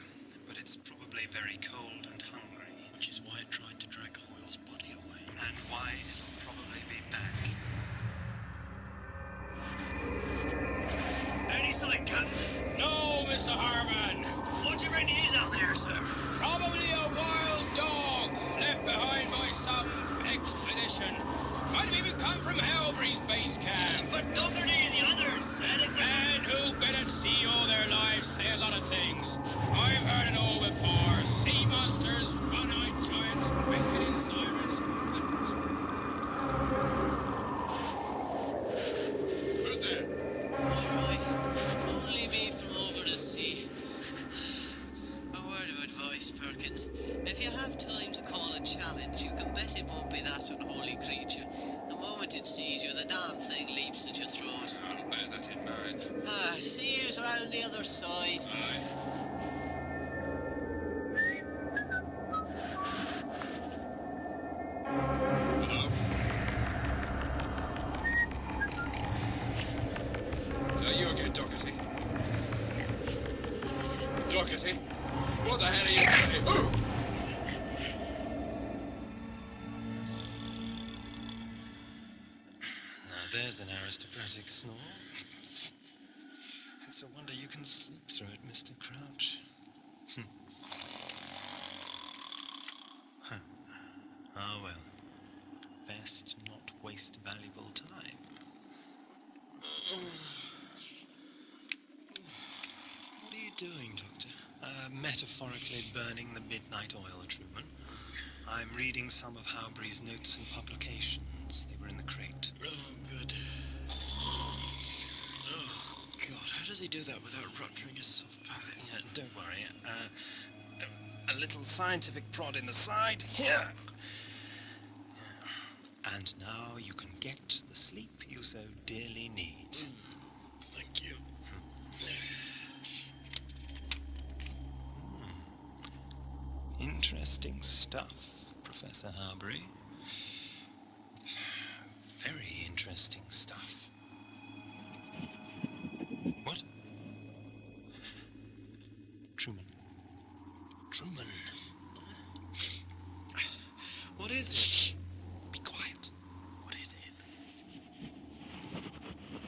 but it's probably very cold and hungry. Which is why it tried to drag Hoyle's body away. And why it'll probably be back. Any sign, Captain? No, Mr. Harmon! What do you reckon he is out there, sir? information. Might have even come from Halbury's base camp. But Doherty and the others said it was... And who been at sea all their lives say a lot of things. I've heard it all before. Sea monsters, one-eyed giants, beckoning sirens. Who's there? Right. Only me from over the sea. A word of advice, Perkins. If you have time to call a challenge, you can bet it won't be that unholy creature. The moment it sees you, the damn thing leaps at your throat. I'll bear that in mind. See yous around the other side. Aye. Hello? Is that you again, Doherty? Doherty? What the hell are you doing? There's an aristocratic snore. It's a wonder you can sleep through it, Mr. Crouch. Ah, well. Best not waste valuable time. What are you doing, Doctor? Metaphorically burning the midnight oil, Truman. I'm reading some of Howbury's notes and publications. They were in the crate. Oh, good. Oh, God, how does he do that without rupturing his soft palate? Yeah, don't worry. A little scientific prod in the side. Here. And now you can get the sleep you so dearly need. Thank you. Interesting stuff, Professor Howbury. Very interesting stuff. What? Truman. Truman. What is it? Be quiet. What is it?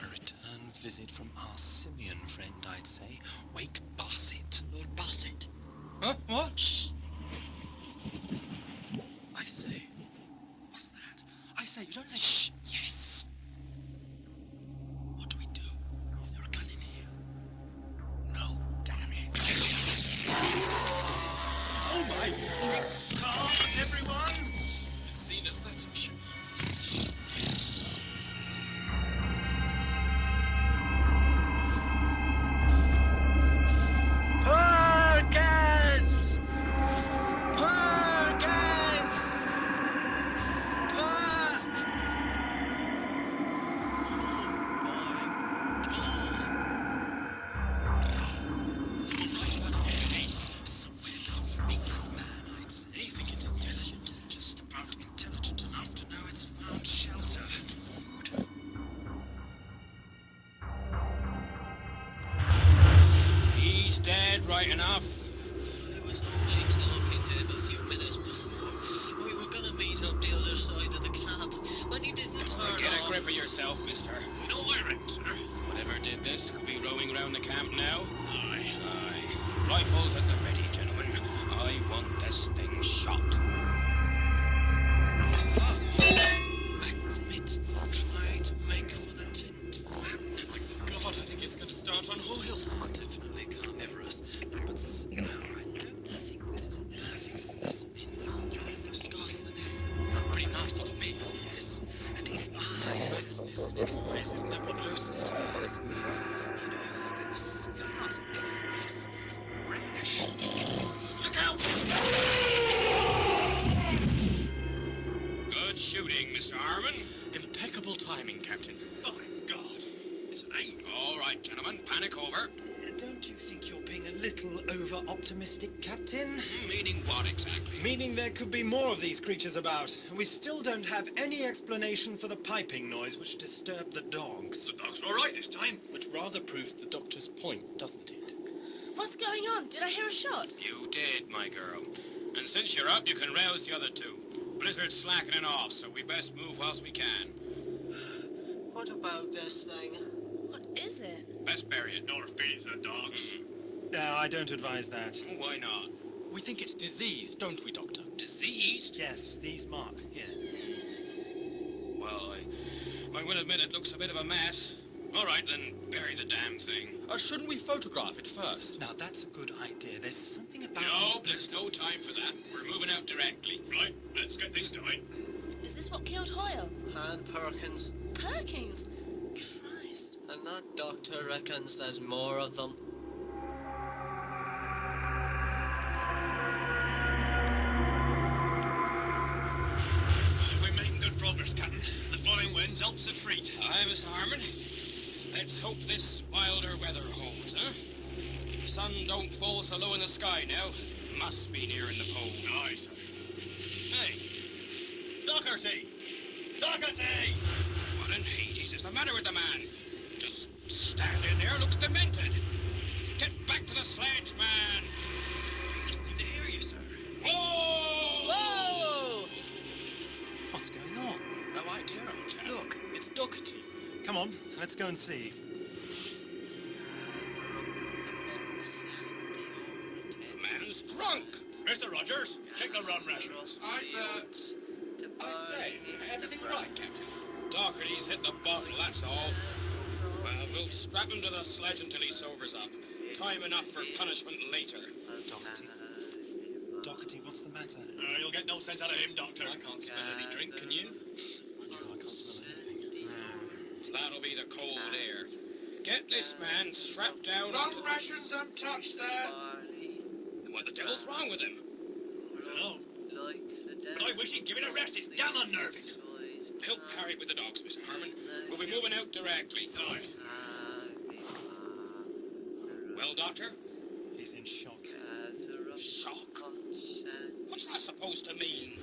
A return visit from our simian friend, I'd say. Wake Bassett. Lord Bassett. Huh? What? Shh. I say. What's that? I say, you don't think... Shh. Yes. What do we do? Is there a gun in here? No. Damn it. Oh, my... Calm, everyone! It's seen us, that's for sure. Perkins! Dead, right enough. I was only talking to him a few minutes before. We were gonna meet up the other side of the camp, but he didn't turn Get up. a grip of yourself, mister. No, I reckon, sir. Whatever did this could be roaming around the camp now. Aye. Aye. Rifles at the ready, gentlemen. I want this thing shot. Back from it. Try to make for the tent flap. God, I think it's going to start on Hoyle. Definitely carnivorous. But somehow I don't think this is a perfect specimen. You're no Scotsman. Pretty nasty to me. Yes. And his eyes. Business in his eyes, isn't that what Lou said? Yes. You know, those scars are like blisters or rash. Look out! Good shooting, Mr. Harmon. Impeccable timing, Captain. My God. It's an 8. All right, gentlemen, panic over. Don't you think you're being a little over-optimistic, Captain? Meaning what exactly? Meaning there could be more of these creatures about, and we still don't have any explanation for the piping noise which disturbed the dogs. The dogs are all right this time. Which rather proves the Doctor's point, doesn't it? What's going on? Did I hear a shot? You did, my girl. And since you're up, you can rouse the other two. Blizzard's slackening off, so we best move whilst we can. What about this thing? What is it? Best bury it. Nor feed it to the dogs. No, I don't advise that. Why not? We think it's disease, don't we, Doctor? Diseased? Yes, these marks here. Well, I will admit it looks a bit of a mess. All right, then, bury the damn thing. Shouldn't we photograph it first? Now, that's a good idea. There's something about... No, there's no time for that. We're moving out directly. Right, let's get things going. Is this what killed Hoyle? And Perkins. Perkins? Christ. And that doctor reckons there's more of them. We're making good progress, Captain. The flowing winds helps the treat. Aye, Miss Harmon. Let's hope this wilder weather holds, huh? Sun don't fall so low in the sky now. Must be nearing the pole. Aye, sir. Hey, Doherty! Doherty! What in Hades is the matter with the man? Just standing there looks demented. Get back to the sledge, man! I just didn't hear you, sir. Whoa! Whoa! What's going on? No idea, old chap. Look, it's Doherty. Come on, let's go and see. The man's drunk! Mr. Rogers, check the rum rations. Aye, sir. I say, everything right, Captain? Doherty's hit the bottle, that's all. Well, we'll strap him to the sledge until he sobers up. Time enough for punishment later. Doherty. Doherty, what's the matter? You'll get no sense out of him, Doctor. I can't smell any drink, can you? I can't smell anything. That'll be the cold air. Get this man strapped down Rum onto... rations untouched, sir. What the devil's wrong with him? No. But I wish he'd give it a rest. It's damn unnerving. He'll parry with the dogs, Mr. Harmon. We'll be moving out directly. Nice. Well, Doctor? He's in shock. Shock? What's that supposed to mean?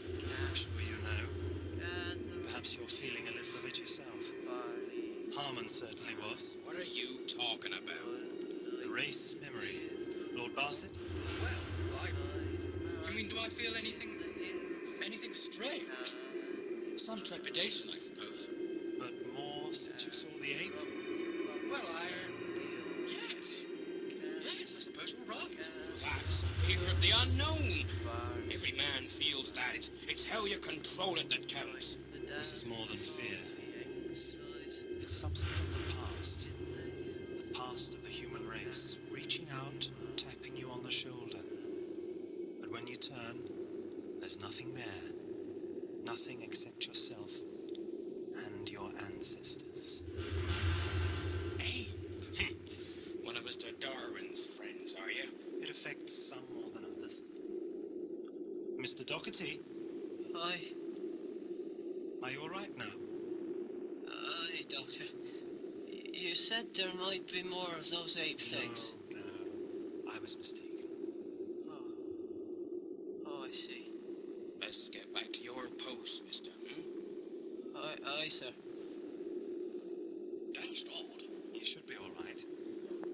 I'm sure you know. Perhaps you're feeling a little of it yourself. Harmon certainly was. What are you talking about? Erase memory. Lord Barsett? Well, I mean, do I feel anything strange? Some trepidation, I suppose. But more since you saw the ape? Well, yes. Yes, I suppose we're right. That's fear of the unknown. Every man feels that. It's how you control it that counts. This is more than fear. It's something from the past. The past of the human race, reaching out, tapping you on the shoulder. But when you turn, there's nothing there. Nothing except yourself and your ancestors. Ape? One of Mr. Darwin's friends, are you? It affects some more than others. Mr. Doherty, Aye. are you all right now? Aye, Doctor. You said there might be more of those ape things. No, I was mistaken. Oh, I see. Let's get back to your post, mister. Aye, sir. Dashed odd. You should be all right,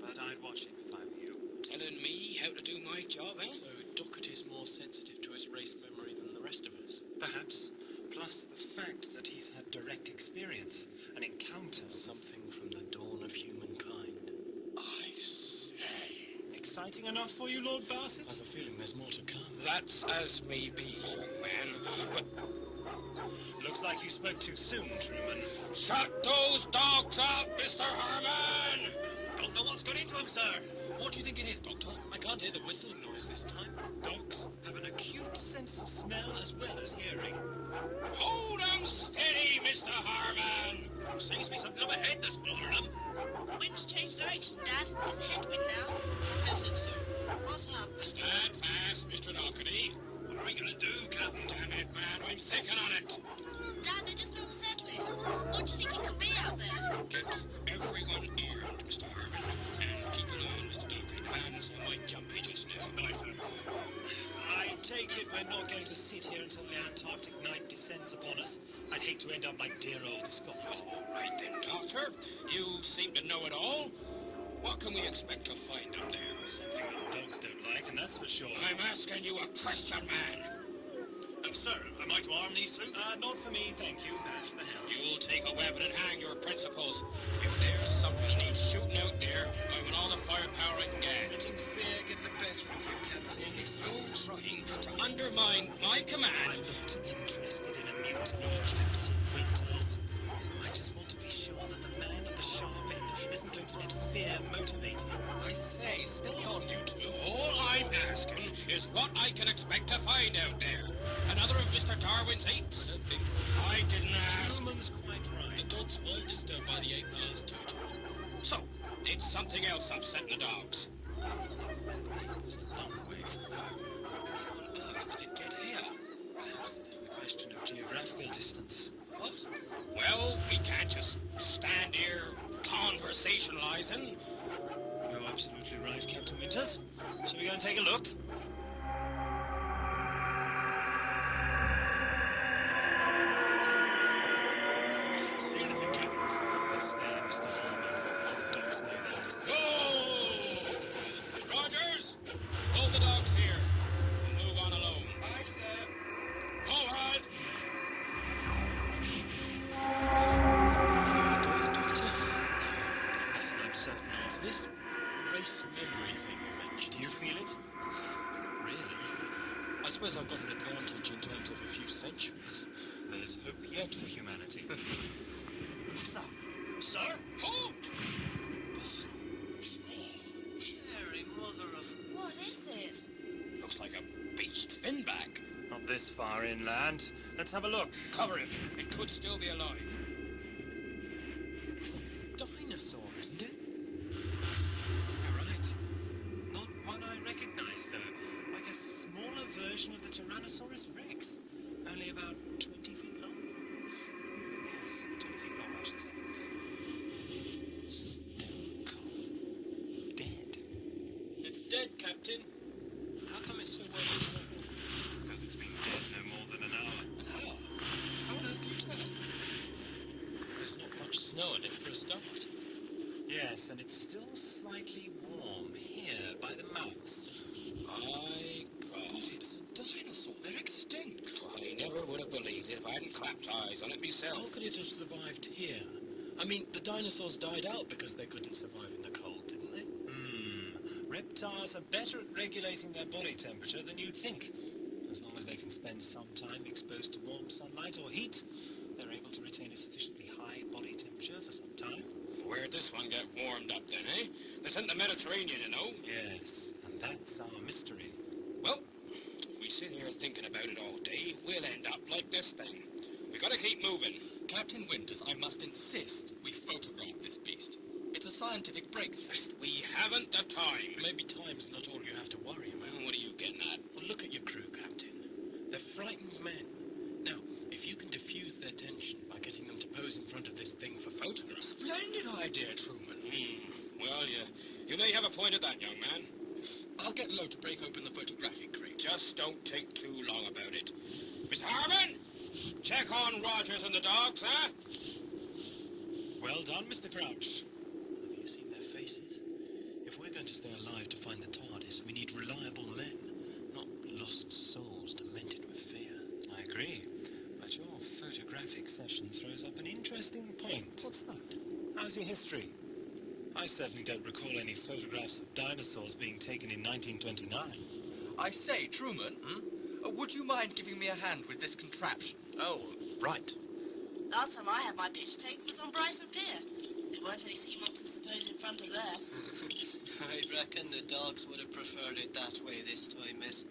but I'd watch him if I were you. Telling me how to do my job, eh? So Doherty's more sensitive to his race memory than the rest of us. Perhaps, plus the fact that he's had direct experience, an encounter. Something from the dawn of humankind. I say. Exciting enough for you, Lord I have Barsett? a feeling there's more to come. That's as may be, young man. But Looks like you spoke too soon, Truman. shut those dogs up, Mr. Harmon! Don't know what's got into him, sir. What do you think it is, Doctor? I can't hear the whistling noise this time. Dogs have an acute sense of smell as well as hearing. Hold 'em steady, Mr. Harmon! Seems to be something up ahead that's bothering him. Wind's changed direction, Dad. It's a headwind now. What is it, sir? What's happening? Stand fast, Mr. Doherty. What are we going to do, Captain? Damn it, man, I'm thinking on it. Dad, they're just not settling. What do you think it could be out there? Get everyone armed, Mr. Harmon, and keep an eye on Mr. Doherty. The man's a mite jumpy just now. Nice, sir. I take it we're not going to sit here until the Antarctic night descends upon us. I'd hate to end up like dear old Scott. All right then, Doctor. You seem to know it all. What can we expect to find up there? Something that dogs don't like, and that's for sure. I'm asking you a question, man. Sir, am I to arm these two? Not for me, thank you. Bad for the health. You'll take a weapon and hang your principles. If there's something that needs shooting out there, I want all the firepower I can get. Letting fear get the better of you, Captain. If you're trying to undermine my command... I'm not interested in a mutiny, Captain Winters. motivating. I say, steady on, you two. All I'm asking is what I can expect to find out there. Another of Mr. Darwin's apes? I don't think so. I didn't ask. Truman's quite right. The dogs weren't disturbed by the ape the last two times. So, it's something else upsetting the dogs. It was a long way from home. How on earth did it get here? Perhaps it isn't a question of geographical distance. What? Well, we can't just stand here conversationalizing. You're absolutely right, Captain Winters. Shall we go and take a look? Can't see anything, Captain. It's there, Mr. Harmon. The dogs know that. Go! Rogers, hold the dogs here. We'll move on alone. Aye, sir. Forward! Any ideas, Doctor? Nothing I'm certain of. This race memory thing you mentioned, do you feel it? Not really. I suppose I've got an advantage in terms of a few centuries. There's hope yet for humanity. What's that? Sir? Halt! Mary, mother of... What is it? Looks like a beached finback. Not this far inland. Let's have a look. Cover him. It could still be alive. It's a dinosaur, isn't it? Yes, you're right. Not one I recognize, though. Like a smaller version of the Tyrannosaurus Rex. Only about 20 feet long. Yes, 20 feet long, I should say. Still cold. Dead. It's dead, Captain. How come it's so well preserved? Because it's been dead no more than an hour. An hour? How on earth can you tell? There's not much snow in it for a start. Yes, and it's still slightly warm here by the mouth. My God. It's a dinosaur. They're extinct. I never would have believed it if I hadn't clapped eyes on it myself. How could it have survived here? I mean, the dinosaurs died out because they couldn't survive in the cold, didn't they? Reptiles are better at regulating their body temperature than you'd think. As long as they can spend some time exposed to warm sunlight or heat, they're able to retain a sufficiently high body temperature for some time. Where'd this one get warmed up then, eh? It's in the Mediterranean, you know. Yes, and that's our mystery. Well, if we sit here thinking about it all day, we'll end up like this thing. We gotta keep moving. Captain Winters, I must insist we photograph this beast. It's a scientific breakthrough. We haven't the time. Maybe time's not all you have to worry about. What are you getting at? Well, look at your crew, Captain. They're frightened men. Now, if you can diffuse their tension by getting them to pose in front of this thing for photographs... Splendid idea, Truman. Well, you may have a point at that, young man. I'll get Lowe to break open the photographic crate. Just don't take too long about it. Mr. Harmon, check on Rogers and the dogs, huh? Well done, Mr. Crouch. Have you seen their faces? If we're going to stay alive to find the TARDIS, we need reliable men, not lost souls demented with fear. I agree, but your photographic session throws up an interesting point. What's that? How's your history? I certainly don't recall any photographs of dinosaurs being taken in 1929. I say, Truman, would you mind giving me a hand with this contraption? Oh, right. Last time I had my picture taken was on Brighton Pier. There weren't any sea monsters to pose in front of there. I reckon the dogs would have preferred it that way this time, miss.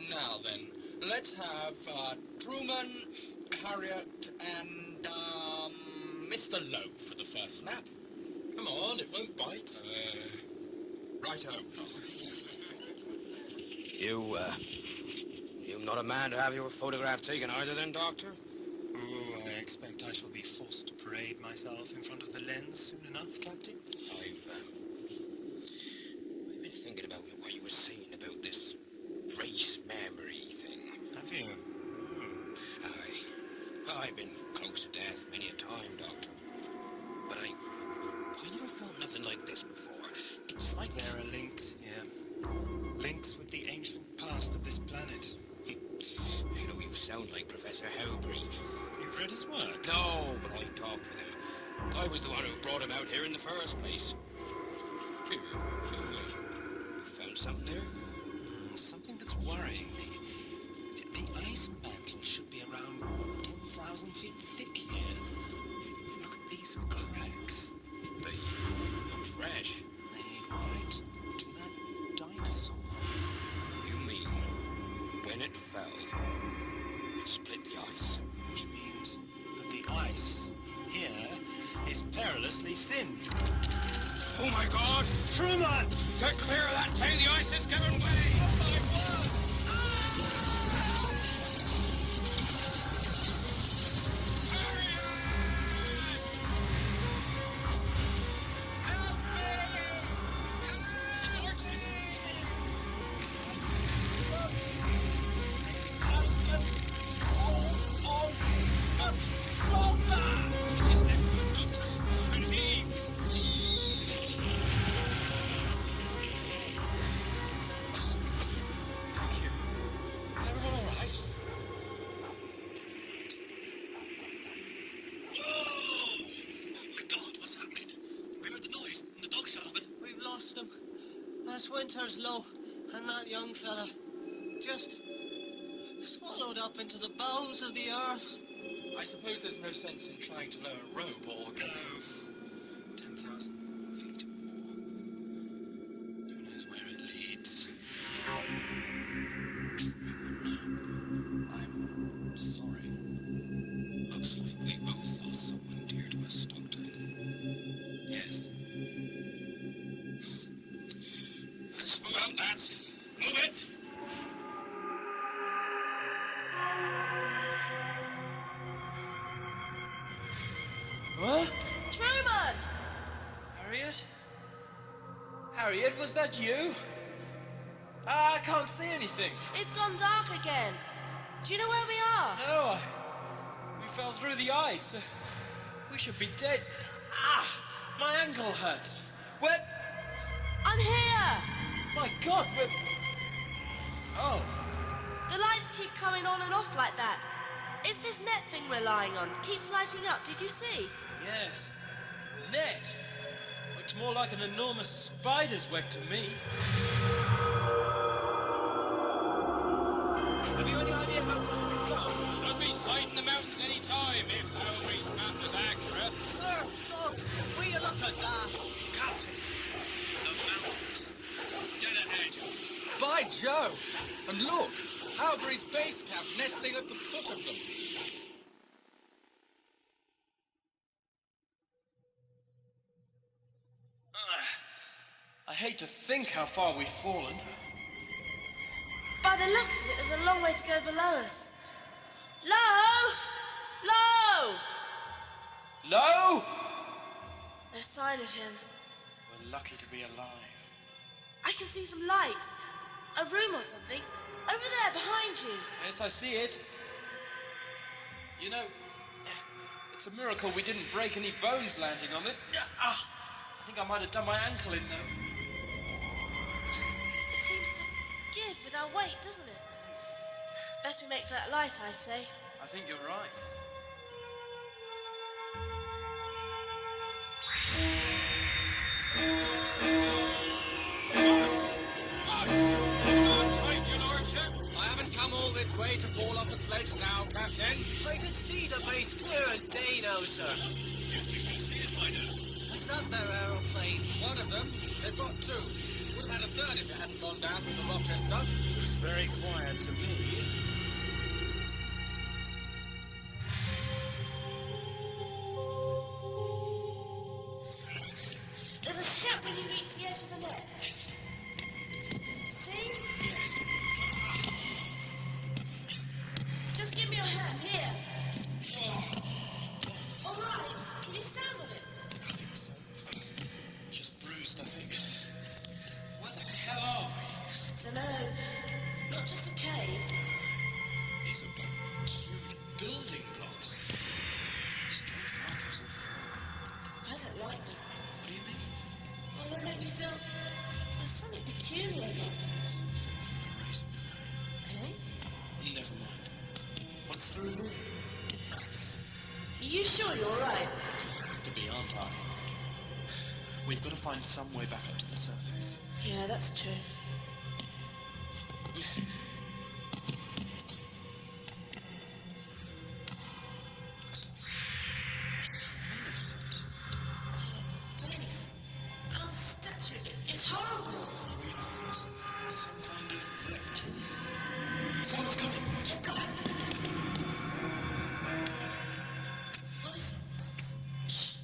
Now then, let's have Truman, Harriet, and Mr. Lowe for the first snap. Come on, it won't bite. Righto. You're not a man to have your photograph taken either then, Doctor? Oh, I expect I shall be forced to parade myself in front of the lens soon enough, Captain. I've been thinking about what you were saying about this race memory thing. Have you? I've been close to death many a time, Doctor. But I never felt nothing like this before. It's like... There are links, yeah. Links with the ancient past of this planet. I know you sound like Professor Howbury. You've read his work? No, but I talked with him. I was the one who brought him out here in the first place. You found something there? Something that's worrying me. The ice mantle should be around 10,000 feet thick here. Look at these cracks. They look fresh. ridiculously thin. Oh my God! Truman! Get clear of that thing, the ice is giving way! Oh my word! Help me! This is Archie! I can hold on much longer! Take his left hand, Doctor, and heave! Thank you. Is everyone all right? Oh my God, what's happening? We heard the noise, and the dog shut up, and We've lost him. That's Winter's Low, and that young fella just swallowed up into the bowels of the earth. I suppose there's no sense in trying to lower a rope or get to... 10,000 feet or more. Who knows where it leads? I'm sorry. Looks like we both lost someone dear to us, Doctor. Yes. Let's move out, lads. Move it! What? Truman! Harriet? Harriet, was that you? I can't see anything. It's gone dark again. Do you know where we are? No, we fell through the ice. We should be dead. Ah, my ankle hurts. Where? I'm here! My God, where? Oh, The lights keep coming on and off like that. It's this net thing we're lying on. Keeps lighting up. Did you see? yes. Net. Looks more like an enormous spider's web to me. Have you any idea how far we've come? Should be sighting the mountains any time if Howley's map was accurate. Sir, look! Will you look at that? Captain, the mountains. Dead ahead. By Jove! And look! Howbury's base camp nestling at the foot of them. I hate to think how far we've fallen. By the looks of it, there's a long way to go below us. Low! Low! Low! No sign of him. We're lucky to be alive. I can see some light. A room or something. Over there, behind you. Yes, I see it. You know, it's a miracle we didn't break any bones landing on this. Ah, I think I might have done my ankle in though. It seems to give with our weight, doesn't it? Best we make for that light, I say. I think you're right. Hold on tight, your lordship. I haven't come all this way to fall off a sledge now, Captain. I can see the base clear as day now, sir. You can see us by now. Is that their aeroplane? One of them. They've got two. Would have had a third if it hadn't gone down with the Rochester. It was very quiet to me. There's a step when you reach the edge of the net. See? Yes. Just give me your hand, here. All right. Can you stand on it? I think so. Just bruised, I think. Where the hell are we? Dunno. Not just a cave. These are huge building blocks. Strange markers. I don't like them. What do you mean? Well, they make me feel there's something peculiar about them. Something from the race. Really? Never mind. What's through? Are you sure you're all right? I have to be, aren't I? We've got to find some way back up to the surface. Yeah, that's true. Looks like a shrine of some sort. Oh, that face. Oh, the statue. It's horrible. 3 eyes. Some kind of reptile. Someone's coming. Get back. What is it? Shh.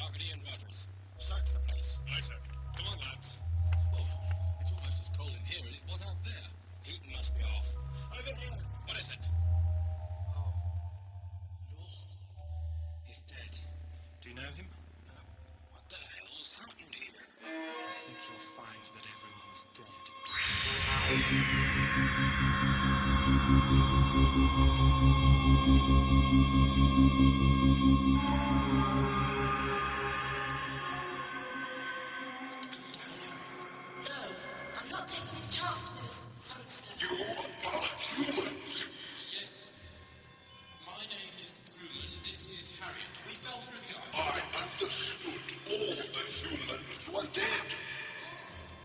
Doherty and Rogers. Search the place. Aye, sir. Come on, lads. Oh, it's almost as cold in here as it was out there. Heating must be off. Over here. What is it? Oh. Lord. He's dead. Do you know him? No. What the hell's happened here? I think you'll find that everyone's dead. No, I'm not taking any chances with this monster. You are humans. Yes. My name is Truman. This is Harriet. We fell through the ice. I understood all the humans were dead.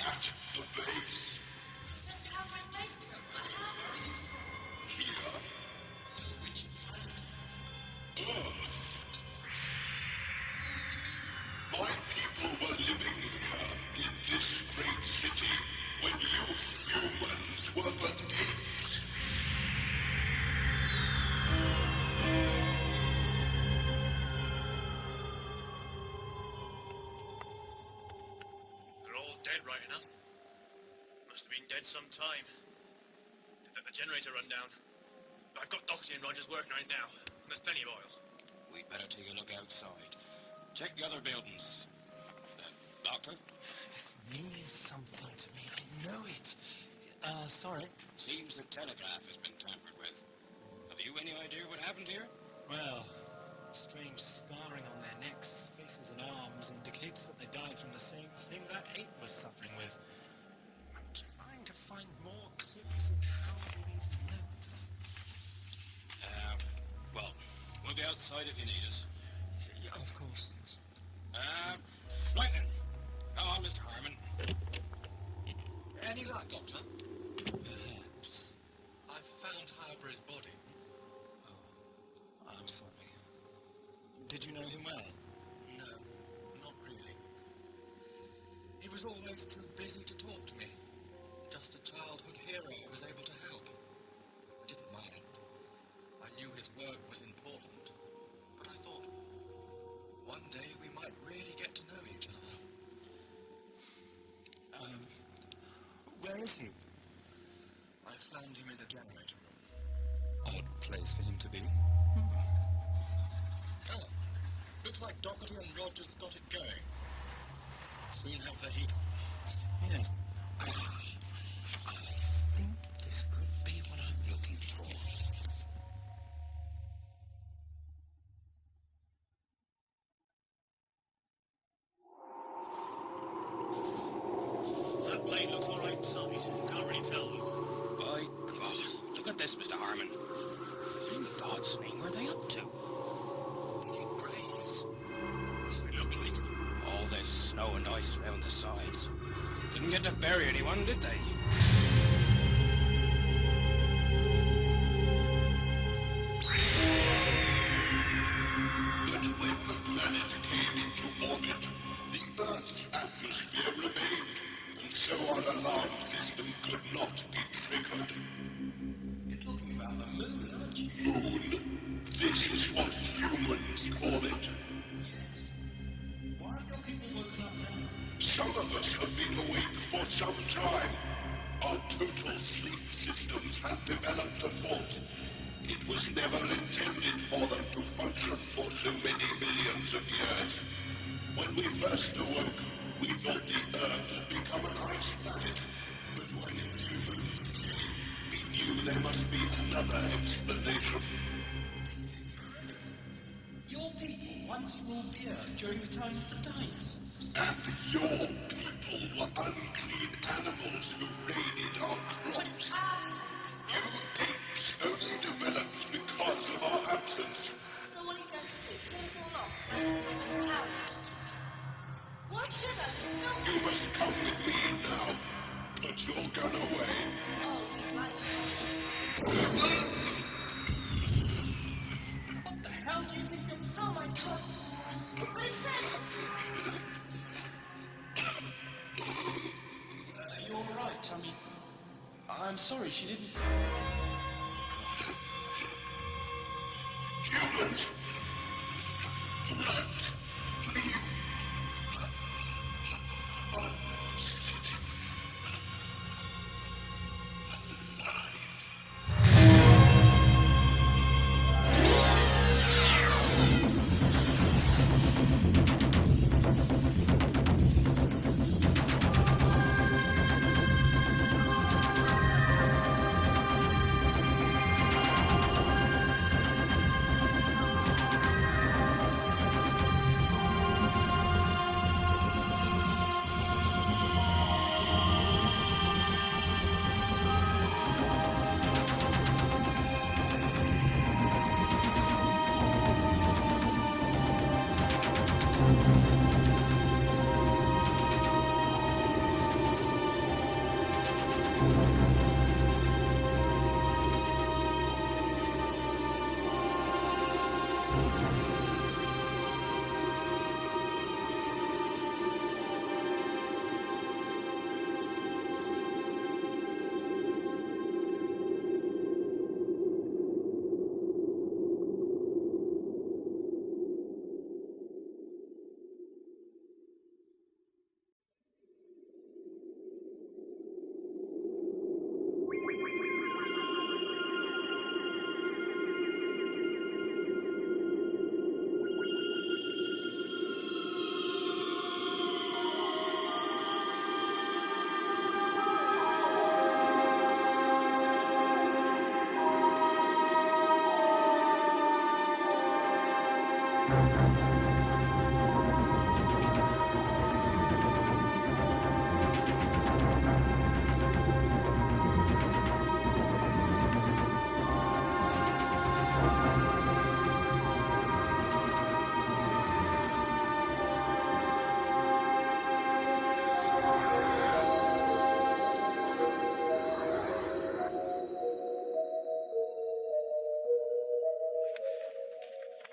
At the base. Professor Halber's base camp, but how? Where are you from? Here. No, which planet? Earth. My people were living here in this great city when you humans were but apes. They're all dead, right enough. Must have been dead some time. They've let the generator run down. But I've got Doxy and Rogers working on it now. And there's plenty of oil. We'd better take a look outside. Check the other buildings. Doctor? This means something to me. I know it. Sorry. Seems the telegraph has been tampered with. Have you any idea what happened here? Well, strange scarring on their necks, faces and arms indicates that they died from the same thing that ape was suffering with. I'm trying to find more clues in Howley's notes. Well, we'll be outside if you need us. Yeah, of course. Right then. Come on, Mr. Harmon. Any luck, Doctor? Perhaps. I've found Harber's body. Oh, I'm sorry. Did you know him well? No, not really. He was always too busy to talk to me. Just a childhood hero I was able to help. I didn't mind. I knew his work was important, but I thought one day we might really get to know each other. Where is he? I found him in the generator room. Odd place for him to be. Oh, looks like Doherty and Rogers got it going. Soon have the heat on. Yes. I think this could be what I'm looking for. That plane looks all right inside. Can't really tell, though. By God, look at this, Mr. Harmon. What in God's name were they up to? Graves. That's what they look like. All this snow and ice round the sides. Didn't get to bury anyone, did they? But when the planet came into orbit, the Earth's atmosphere remained, and so our alarm system could not be triggered. You're talking about the moon, aren't you? Moon. This is what humans call it. Yes. Why have your people woken up now? Some of us have been awake for some time. Our total sleep systems have developed a fault. It was never intended for them to function for so many millions of years. When we first awoke, we thought the Earth had become an ice planet. But when humans came, we knew there must be another explanation. This is incredible. Your people once ruled the Earth during the time of the dinosaurs. And your people were unclean animals who raided our What is crops. happening? You apes only developed because of our absence. So what are you going to do? Kill us all off like Professor Howard? What sugar is filthy? You must come with me now. Put your gun away. Oh, you'd like it. What the hell do you think you're... Oh my god. What is that? Are you all right? I mean, I'm sorry she didn't... Humans. Not leave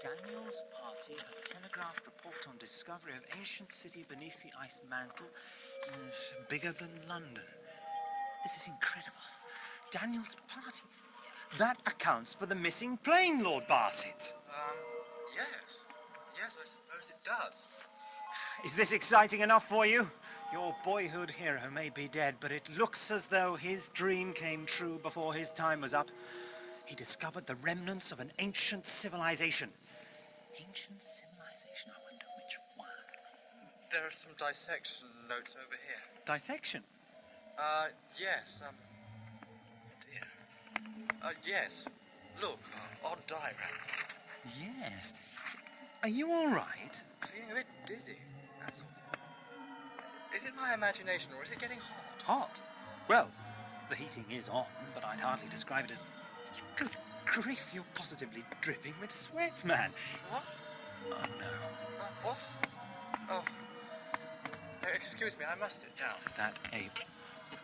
Daniel's party have telegraphed report on discovery of ancient city beneath the ice mantle, bigger than London. This is incredible. Daniel's party. That accounts for the missing plane, Lord Barsett. Yes. Yes, I suppose it does. Is this exciting enough for you? Your boyhood hero may be dead, but it looks as though his dream came true before his time was up. He discovered the remnants of an ancient civilization. Ancient civilization? I wonder which one. There are some dissection notes over here. Dissection? Yes, dear. Yes. Look, odd diagrams. Yes. Are you all right? Feeling a bit dizzy, that's all. Is it my imagination, or is it getting hot? Hot? Well, the heating is on, but I'd hardly describe it as... Good grief, you're positively dripping with sweat, man. What? Oh, no. What? Oh. Excuse me, I must sit down. That ape.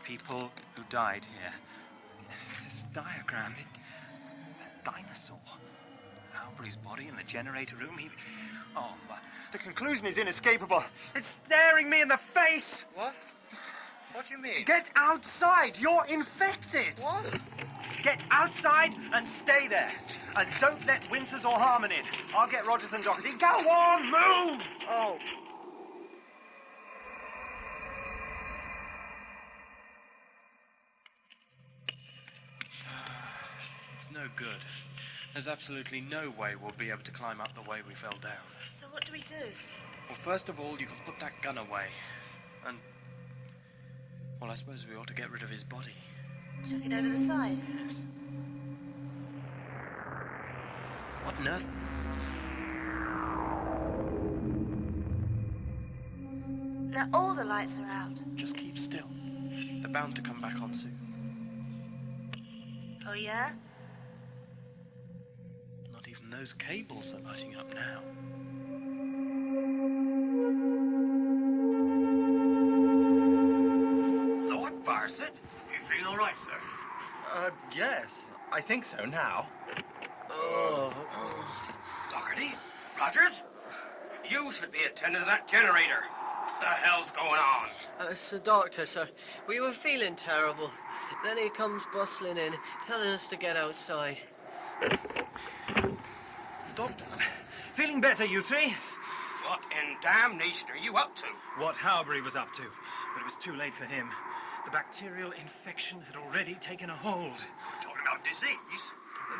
People who died here. This diagram, that dinosaur. Aubrey's body in the generator room, the conclusion is inescapable. It's staring me in the face! What? What do you mean? Get outside! You're infected! What? Get outside and stay there. And don't let Winters or Harmon in. I'll get Rogers and Doherty. Go on, move! Oh. It's no good. There's absolutely no way we'll be able to climb up the way we fell down. So what do we do? Well, first of all, you can put that gun away. And... well, I suppose we ought to get rid of his body. Chuck it over the side? Yes. What on earth? Now all the lights are out. Just keep still. They're bound to come back on soon. Oh, yeah? Not even those cables are lighting up now. Lord Barsett? You feeling all right, sir? Yes. I think so now. Doherty? Rogers? You should be attending to that generator. What the hell's going on? It's the doctor, sir. We were feeling terrible. Then he comes bustling in, telling us to get outside. Doctor, feeling better, you three? What in damnation are you up to? What Howbury was up to, but it was too late for him. The bacterial infection had already taken a hold. Talking about disease?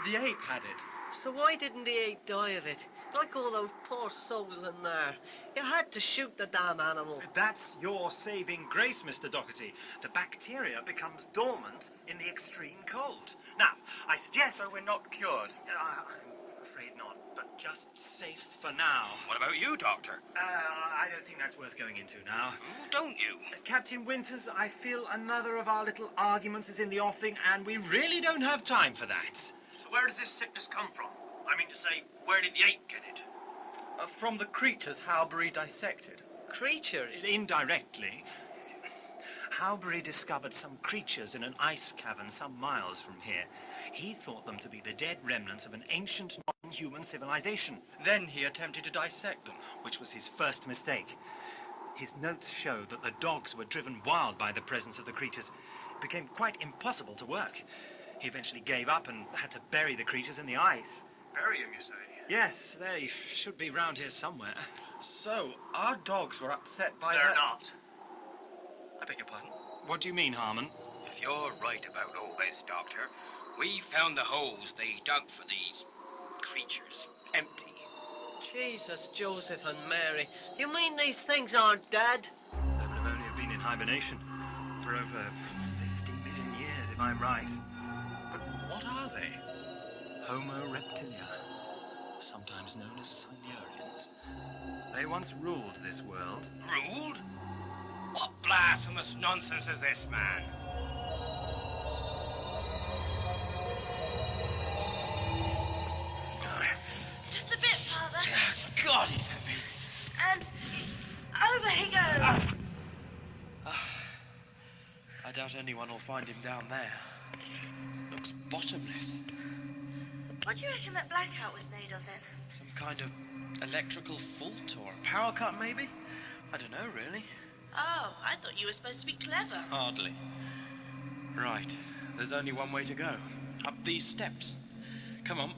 The ape had it. So why didn't the ape die of it? Like all those poor souls in there. You had to shoot the damn animal. That's your saving grace, Mr. Doherty. The bacteria becomes dormant in the extreme cold. Now, I suggest... So we're not cured? I'm afraid not, but just safe for now. What about you, Doctor? I don't think that's worth going into now. Don't you? Captain Winters, I feel another of our little arguments is in the offing, and we really don't have time for that. So where does this sickness come from? I mean to say, where did the ape get it? From the creatures Halbury dissected. Creatures? Indirectly. Halbury discovered some creatures in an ice cavern some miles from here. He thought them to be the dead remnants of an ancient non-human civilization. Then he attempted to dissect them. Which was his first mistake. His notes show that the dogs were driven wild by the presence of the creatures. It became quite impossible to work. He eventually gave up and had to bury the creatures in the ice. Bury him, you say? Yes, they should be round here somewhere. So, our dogs were upset by They're that? not. I beg your pardon? What do you mean, Harmon? If you're right about all this, Doctor, we found the holes they dug for these creatures empty. Jesus, Joseph and Mary. You mean these things aren't dead? They would have only have been in hibernation for over 50 million years, if I'm right. But what are they? Homo reptilia, sometimes known as Silurians. They once ruled this world. Ruled? What blasphemous nonsense is this, man? Just a bit, Father. God, it's heavy. And over he goes. I doubt anyone will find him down there. Looks bottomless. What do you reckon that blackout was made of then? Some kind of electrical fault or a power cut, maybe? I don't know, really. Oh, I thought you were supposed to be clever. Hardly. Right. There's only one way to go. Up these steps. Come on.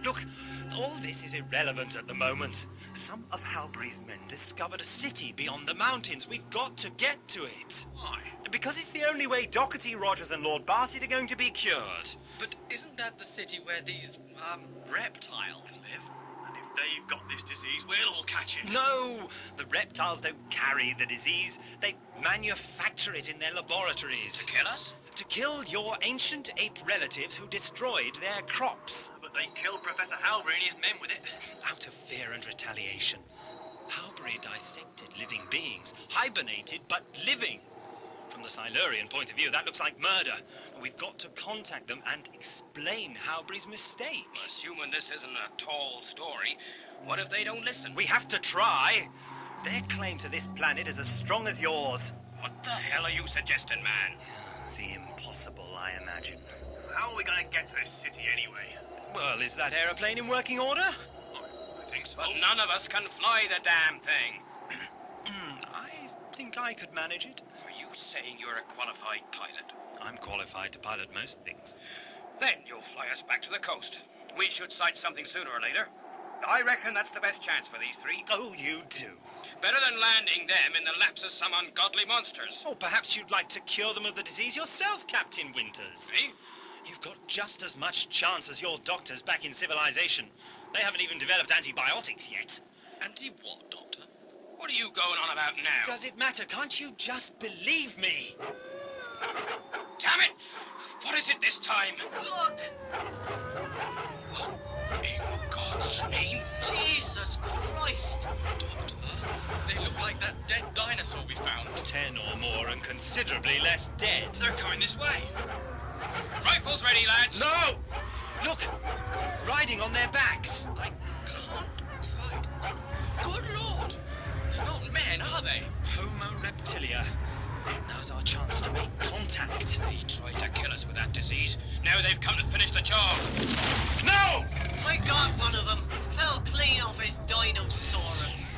Look, all this is irrelevant at the moment. Some of Halbury's men discovered a city beyond the mountains. We've got to get to it. Why? Because it's the only way Doherty, Rogers and Lord Barsett are going to be cured. But isn't that the city where these, reptiles live? And if they've got this disease, we'll all catch it. No! The reptiles don't carry the disease. They manufacture it in their laboratories. To kill us? To kill your ancient ape relatives who destroyed their crops. But they killed Professor Halbury and his men with it. Out of fear and retaliation. Halbury dissected living beings. Hibernated, but living. From the Silurian point of view, that looks like murder. We've got to contact them and explain Halbury's mistake. Assuming this isn't a tall story, what if they don't listen? We have to try. Their claim to this planet is as strong as yours. What the hell are you suggesting, man? The impossible, I imagine. How are we going to get to this city anyway? Well, is that aeroplane in working order? I think so. But none of us can fly the damn thing. I think I could manage it. Are you saying you're a qualified pilot? I'm qualified to pilot most things. Then you'll fly us back to the coast. We should sight something sooner or later. I reckon that's the best chance for these three. Oh, you do? Better than landing them in the laps of some ungodly monsters. Or perhaps you'd like to cure them of the disease yourself, Captain Winters. Me? You've got just as much chance as your doctors back in civilization. They haven't even developed antibiotics yet. Anti-what, Doctor? What are you going on about now? Does it matter? Can't you just believe me? Damn it! What is it this time? Look! What in God's name? Jesus Christ! Doctor, they look like that dead dinosaur we found. 10 or more and considerably less dead. They're coming this way. Rifles ready, lads! No! Look! Riding on their backs. I can't quite... Good Lord! They're not men, are they? Homo reptilia. Now's our chance to make contact. They tried to kill us with that disease. Now they've come to finish the job. No! I got one of them. Fell clean off his dinosaurus.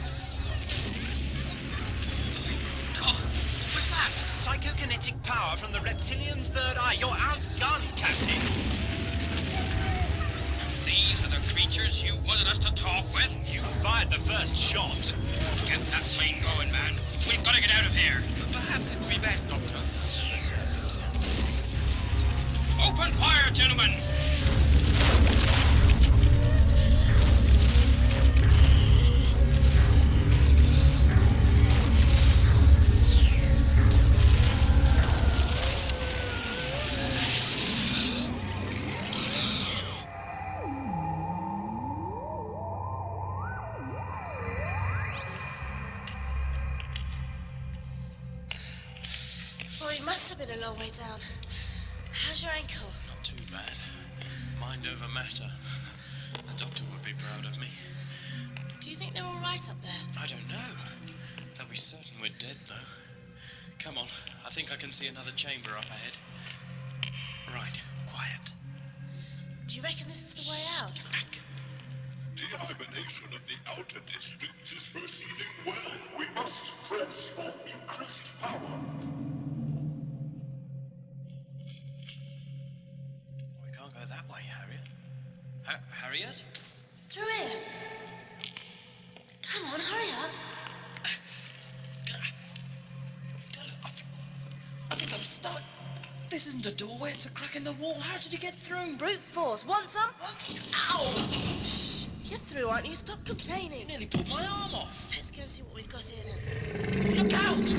God, what was that? Psychokinetic power from the reptilian third eye. You're outgunned, Captain. These are the creatures you wanted us to talk with? You fired the first shot. Get that plane going, man. We've got to get out of here. But perhaps it would be best, Doctor. The circumstances. Open fire, gentlemen! Oh, it must have been a long way down. How's your ankle? Not too bad. Mind over matter. The doctor would be proud of me. Do you think they're all right up there? I don't know. They'll be certain we're dead, though. Come on, I think I can see another chamber up ahead. Right, quiet. Do you reckon this is the way out? Back. Dehibernation of the outer districts is proceeding well. We must press for increased power. We can't go that way, Harriet. Harriet? Psst, through here. Come on, hurry up. I think I'm stuck. This isn't a doorway, it's a crack in the wall. How did you get through? Brute force. Want some? Ow! Shh. You're through, aren't you? Stop complaining. You nearly pulled my arm off. Let's go and see what we've got here then. Look out!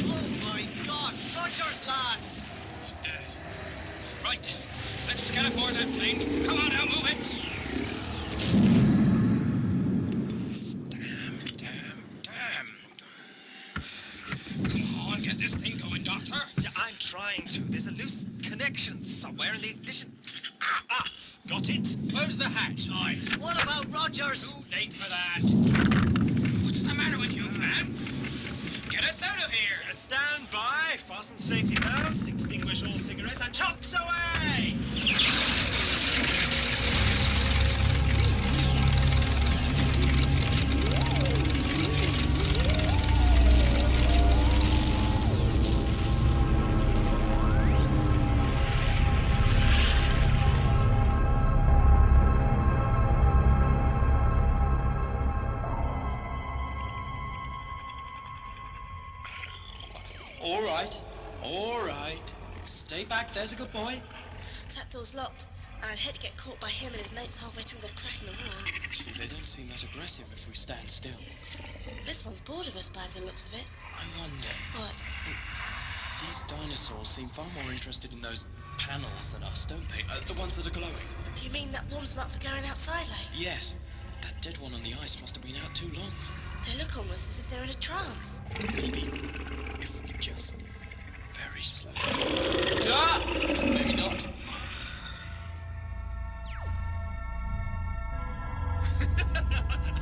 Oh my God! Rogers, lad! He's dead. Right, let's get aboard that plane. Come on now, move it. Damn. Come on, get this thing going, Doctor. Yeah, I'm trying to. There's a loose connection somewhere in the ignition. Ah, got it. Close the hatch, aye. What about Rogers? Too late for that. What's the matter with you, man? Get us out of here. Stand by, fasten safety belts, extinguish all cigarettes, and chocks away! All right. Stay back, there's a good boy. That door's locked, and I'd hate to get caught by him and his mates halfway through the crack in the wall. Actually, they don't seem that aggressive if we stand still. This one's bored of us by the looks of it. I wonder. What? These dinosaurs seem far more interested in those panels than us, don't they? The ones that are glowing. You mean that warms them up for going outside late? Yes. That dead one on the ice must have been out too long. They look almost as if they're in a trance. Maybe if we just very slowly. Ah! Maybe not.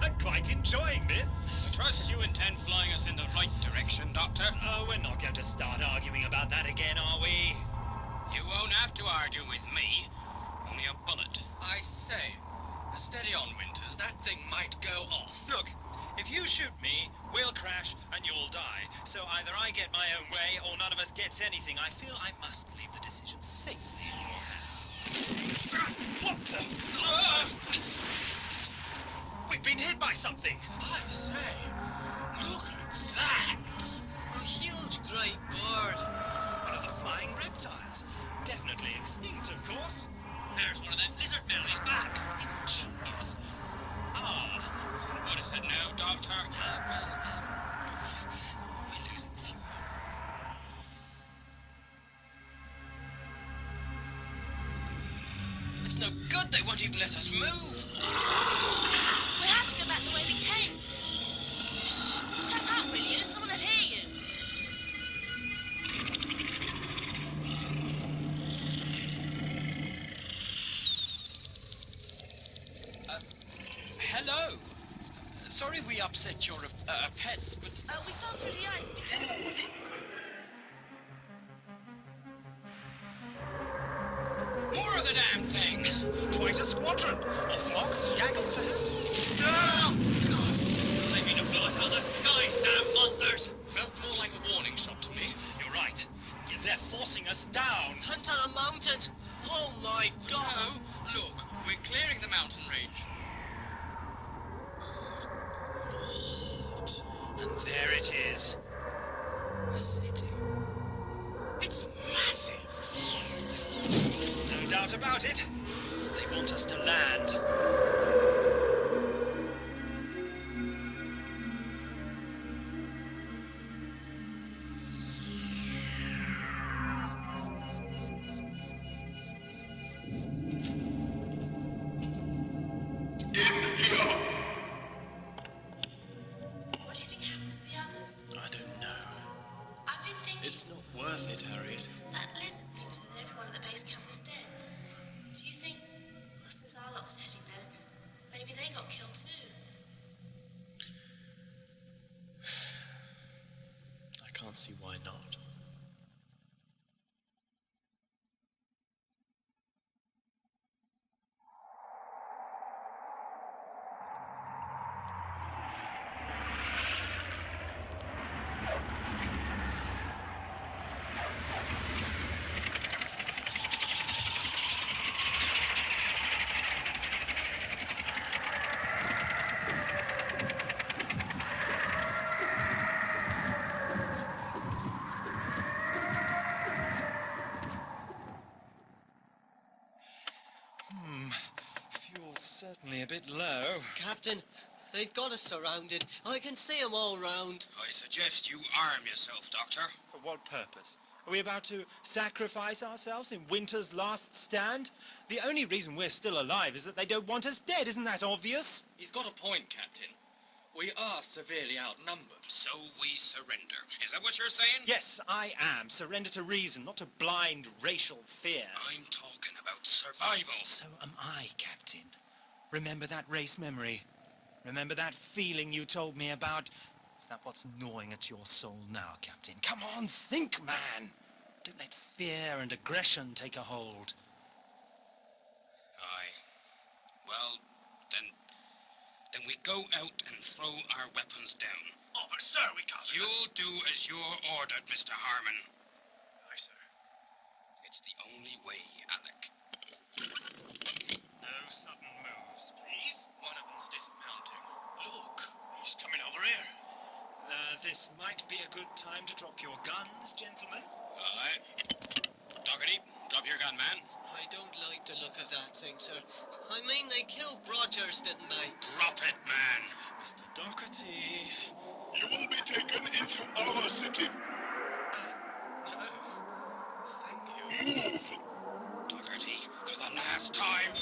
I'm quite enjoying this. I trust you intend flying us in the right direction, Doctor. Oh, we're not going to start arguing about that again, are we? You won't have to argue with me. Only a bullet. I say, steady on, Winters. That thing might go off. Look, if you shoot me, we'll crash and you'll die. So either I get my own way or none of us gets anything. I feel I must leave the decision safely in your hands. What the? We've been hit by something. I say, look at that! A huge great bird. One of the flying reptiles. Definitely extinct, of course. There's one of them lizard men on his back. Ingenious. Ah. What is it now, Doctor? We're losing fuel. It's no good, they won't even let us move. We'll have to go back the way we came. Shh! Shut up, will you? Someone will hear you. Hello. Sorry we upset your pets, but... We fell through the ice because... More of the damn things! Quite a squadron. A flock, gaggle, perhaps? Oh, God! They mean to blow us out of the skies, damn monsters! Felt more like a warning shot to me. You're right. They're forcing us down. Hunt on the mountains! Oh my God! No, look, we're clearing the mountain range. And there it is. A city. It's massive. No doubt about it. They want us to land. see why not. Fuel's certainly a bit low. Captain, they've got us surrounded. I can see them all round. I suggest you arm yourself, Doctor. For what purpose? Are we about to sacrifice ourselves in winter's last stand? The only reason we're still alive is that they don't want us dead. Isn't that obvious? He's got a point, Captain. We are severely outnumbered. So we surrender. Is that what you're saying? Yes, I am. Surrender to reason, not to blind racial fear. I'm talking about survival. So am I, Captain. Remember that race memory? Remember that feeling you told me about? Is that what's gnawing at your soul now, Captain? Come on, think, man. Don't let fear and aggression take a hold. Aye. Well, then we go out and throw our weapons down. Oh, but sir, we can't. You'll do as you're ordered, Mr. Harmon. Aye, sir. It's the only way, Alec. No sudden moves, please. One of them's dismounting. Look, he's coming over here. This might be a good time to drop your guns, gentlemen. Aye. Dougherty, drop your gun, man. I don't like the look of that thing, sir. I mean, they killed Rogers, didn't they? Drop it, man. Mr. Dougherty. You will be taken into our city. Thank you. Move! Dougherty, for the last time.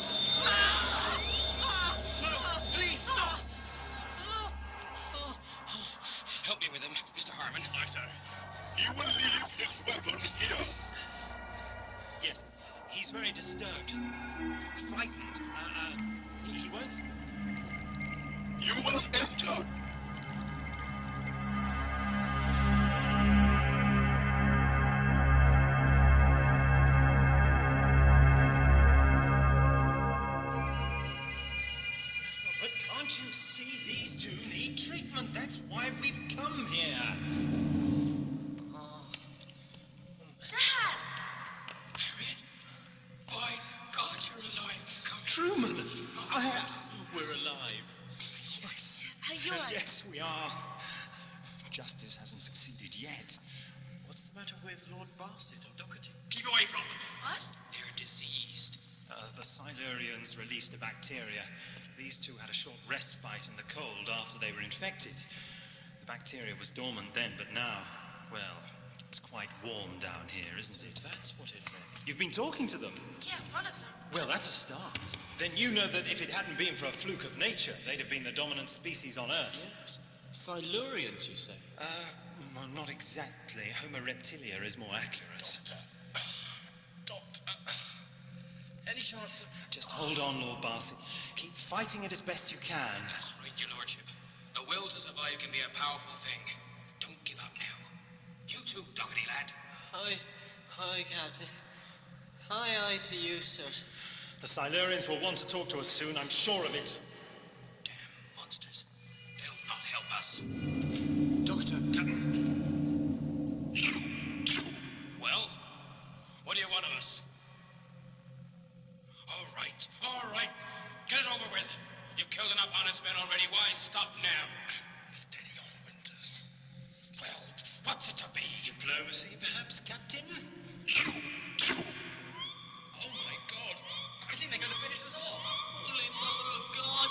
Please stop! Help me with him, Mr. Harmon. Aye, sir. He will leave his weapon here. Yes, he's very disturbed. Frightened. He won't... You will enter. But can't you see these two need treatment? That's why we've come here. Dad! Harriet, by God, you're alive. Come Truman! We're alive. Yes. Are you all right? Yes, we are. Justice hasn't succeeded yet. What's the matter with Lord Barsett and Dougherty? keep away from them. What? They're diseased. The Silurians released a bacteria. These two had a short respite in the cold after they were infected. The bacteria was dormant then, but now, well, it's quite warm down here, isn't it? That's what it meant. You've been talking to them. Yeah, one of them. Well, that's a start. Then you know that if it hadn't been for a fluke of nature, they'd have been the dominant species on Earth. Yes. Silurians, you say? Well, not exactly. Homo reptilia is more accurate. Any chance of... Just hold on, Lord Barsett. Keep fighting it as best you can. That's right, your lordship. The will to survive can be a powerful thing. Don't give up now. You too, Dougherty lad. Hi, Captain. Aye to you, sir. The Silurians will want to talk to us soon, I'm sure of it. Damn monsters. They'll not help us. Doctor, Captain. Well, what do you want of us? All right. Get it over with. You've killed enough honest men already. Why stop now? Steady on, Winters. Well, what's it to be? Diplomacy, perhaps, Captain? Oh my God! I think they're going to finish us off. Holy Mother of God,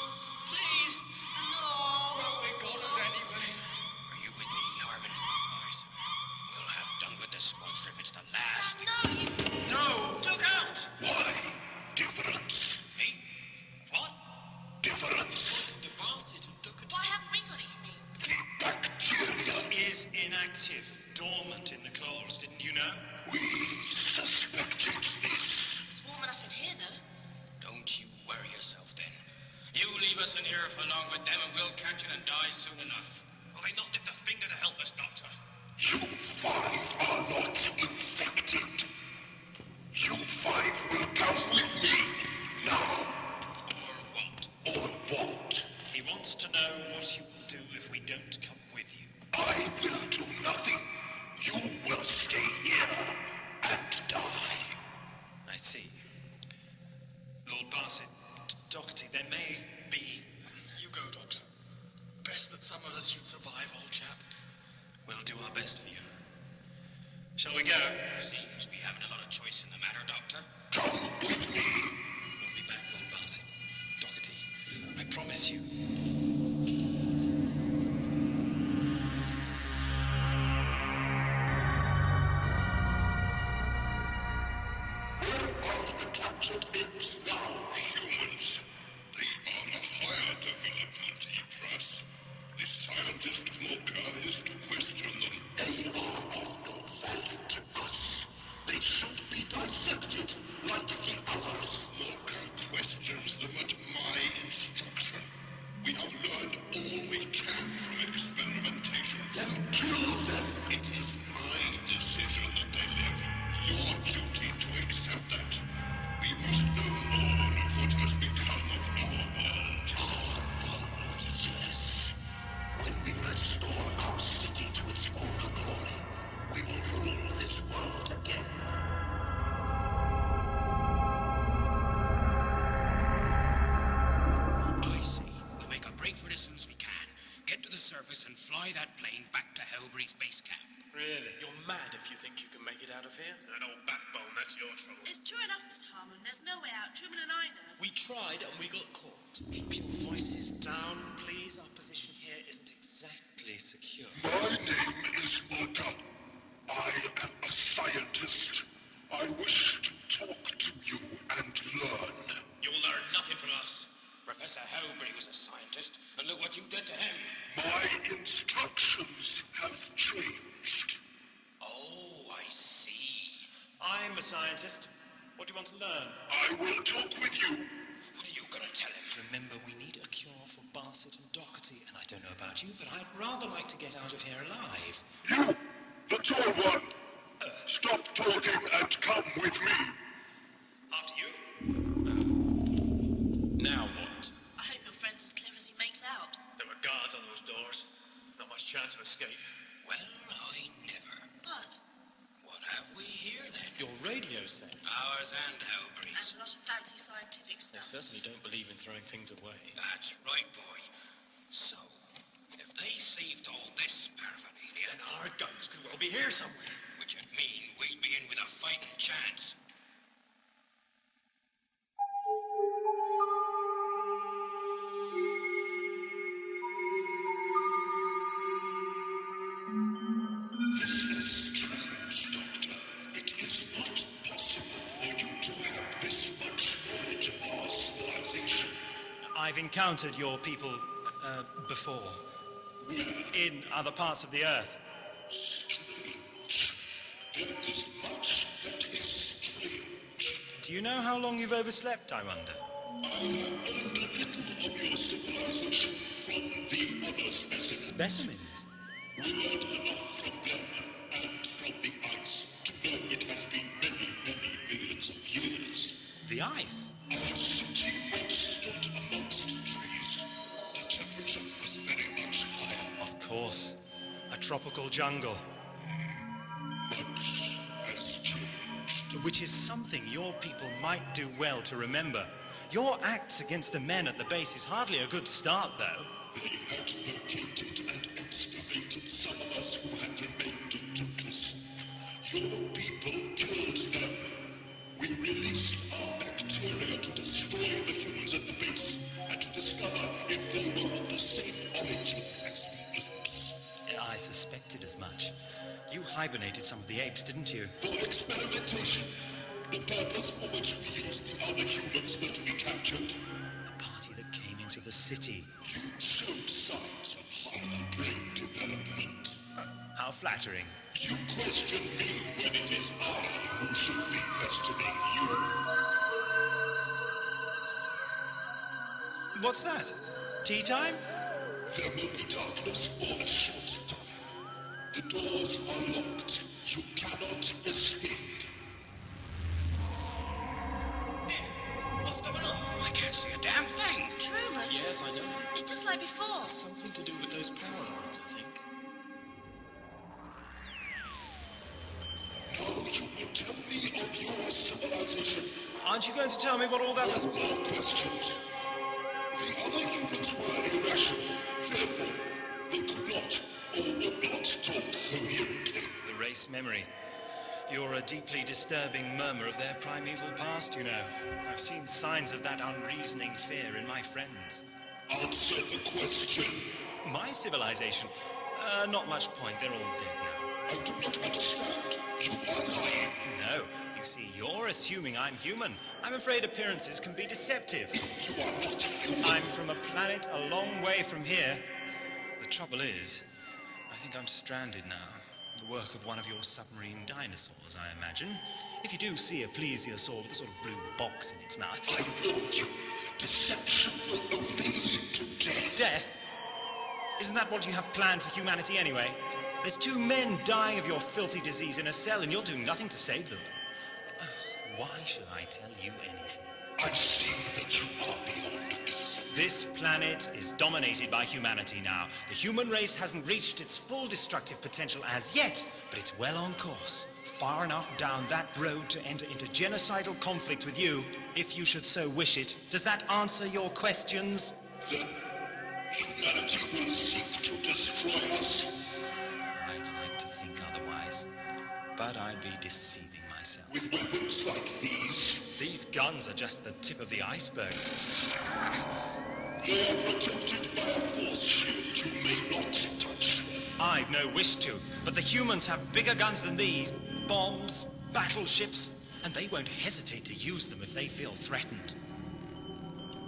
please, no! Well, they got us anyway. Are you with me, Harmon? Aye, sir. We'll have done with this monster if it's the last. No, you... No! Look out! Why? Difference. Hey? What? Difference. To Barsett and Dougherty. Why haven't we got anything? The bacteria. Is inactive, dormant in the cold, didn't you know? We suspected this. It's warm enough in here, though. Don't you worry yourself then. You leave us in here for long with them and we'll catch it and die soon enough. Will they not lift a finger to help us, Doctor? You five are not infected. You five will come with me now. Or what? He wants to know what you will do if we don't come with you. I will do nothing. You will stay here and die. I see. Lord Barsett, Doherty, there may be... You go, Doctor. Best that some of us should survive, old chap. We'll do our best for you. Shall we go? Seems we haven't a lot of choice in the matter, Doctor. Come with me. We'll be back, Lord Barsett. Doherty, I promise you. Where are the captured apes now, humans? They are a higher development, Ypres. The scientist Mocha is to question them. They are of no value to us. They should be dissected like the others. Mocha questions them at my instruction. We have learned all we can from experimentation. Then kill them. It is my decision that they live. Your duty to accept that. We must know all of what has become of our world. Our world, yes. When we restore our city to its former glory, we will rule this world again. I say we make a break for it as soon as we can, get to the surface and fly that plane back to Hellbury's base camp. Really? You're mad if you think you can make it out of here. That old backbone, that's your trouble. It's true enough, Mr. Harmon. There's no way out. Truman and I know. We tried and we got caught. Keep your voices down, please. Our position here isn't exactly secure. My name is Mocha. I am a scientist. I wish to talk to you and learn. You'll learn nothing from us. Professor Hellbury was a scientist, and look what you did to him. My instructions have changed. Oh, I see. I'm a scientist. What do you want to learn? I will talk with you. What are you gonna tell him? Remember, we need a cure for Barsett and Doherty, and I don't know about you, but I'd rather like to get out of here alive. You, the tall one, stop talking and come with me. After you? Now what? I hope your friend's as clever as he makes out. There were guards on those doors. Not much chance of escape. Well, I never. But, What have we here then? Your radio set. Ours and and Hellbury's. a lot of fancy scientific They stuff. certainly don't believe in throwing things away. That's right, boy. So, if they saved all this paraphernalia, And our guns could well be here somewhere. which would mean we'd be in with a fighting chance. This is strange, Doctor. It is not possible for you to have this much knowledge of our civilization. I've encountered your people, before. In other parts of the Earth. Strange. There is much that is strange. Do you know how long you've overslept, I wonder? I have learned a little of your civilization from the other specimens. Specimens? We learned enough from them and from the ice to know it has been many, many millions of years. The ice? Our city once stood amongst trees. The temperature was very much higher. Of course. A tropical jungle. Much has changed. Which is something your people might do well to remember. Your acts against the men at the base is hardly a good start, though. They had located and excavated some of us who had remained in total sleep. Your people killed them. We released our bacteria to destroy the humans at the base and to discover if they were of the same origin as the apes. I suspected as much. You hibernated some of the apes, didn't you? For experimentation, the purpose for which we used the other humans that we captured. The party that came into the city. You showed signs of higher brain development. How flattering. You question me when it is I who should be questioning you. What's that? Tea time? There will be darkness for a short time. The doors are locked. You cannot escape. What's going on? I can't see a damn thing. Truman, Yes, I know. it's just like before. Something to do with those power lines, I think. Now you will tell me of your civilization. Aren't you going to tell me what all that was? No more questions. The other humans were irrational, fearful. They could not or would not talk coherently. The race memory. You're a deeply disturbing murmur of their primeval past, you know. I've seen signs of that unreasoning fear in my friends. Answer the question. My civilization? Not much point. They're all dead now. I do not understand. You are lying. No. You see, you're assuming I'm human. I'm afraid appearances can be deceptive. You are not human. I'm from a planet a long way from here. The trouble is, I think I'm stranded now. The work of one of your submarine dinosaurs, I imagine. If you do see a plesiosaur with a sort of blue box in its mouth. I warned you. Deception will only lead to death. Death? Isn't that what you have planned for humanity anyway? There's 2 men dying of your filthy disease in a cell and you'll do nothing to save them. Why should I tell you anything? I see that you are beyond reason. This planet is dominated by humanity now. The human race hasn't reached its full destructive potential as yet, but it's well on course. Far enough down that road to enter into genocidal conflict with you, if you should so wish it. Does that answer your questions? Then humanity will seek to destroy us. I'd like to think otherwise, but I'd be deceiving myself. With weapons like these? These guns are just the tip of the iceberg. They are protected by a force shield. You may not touch them. I've no wish to, but the humans have bigger guns than these. Bombs, battleships, and they won't hesitate to use them if they feel threatened.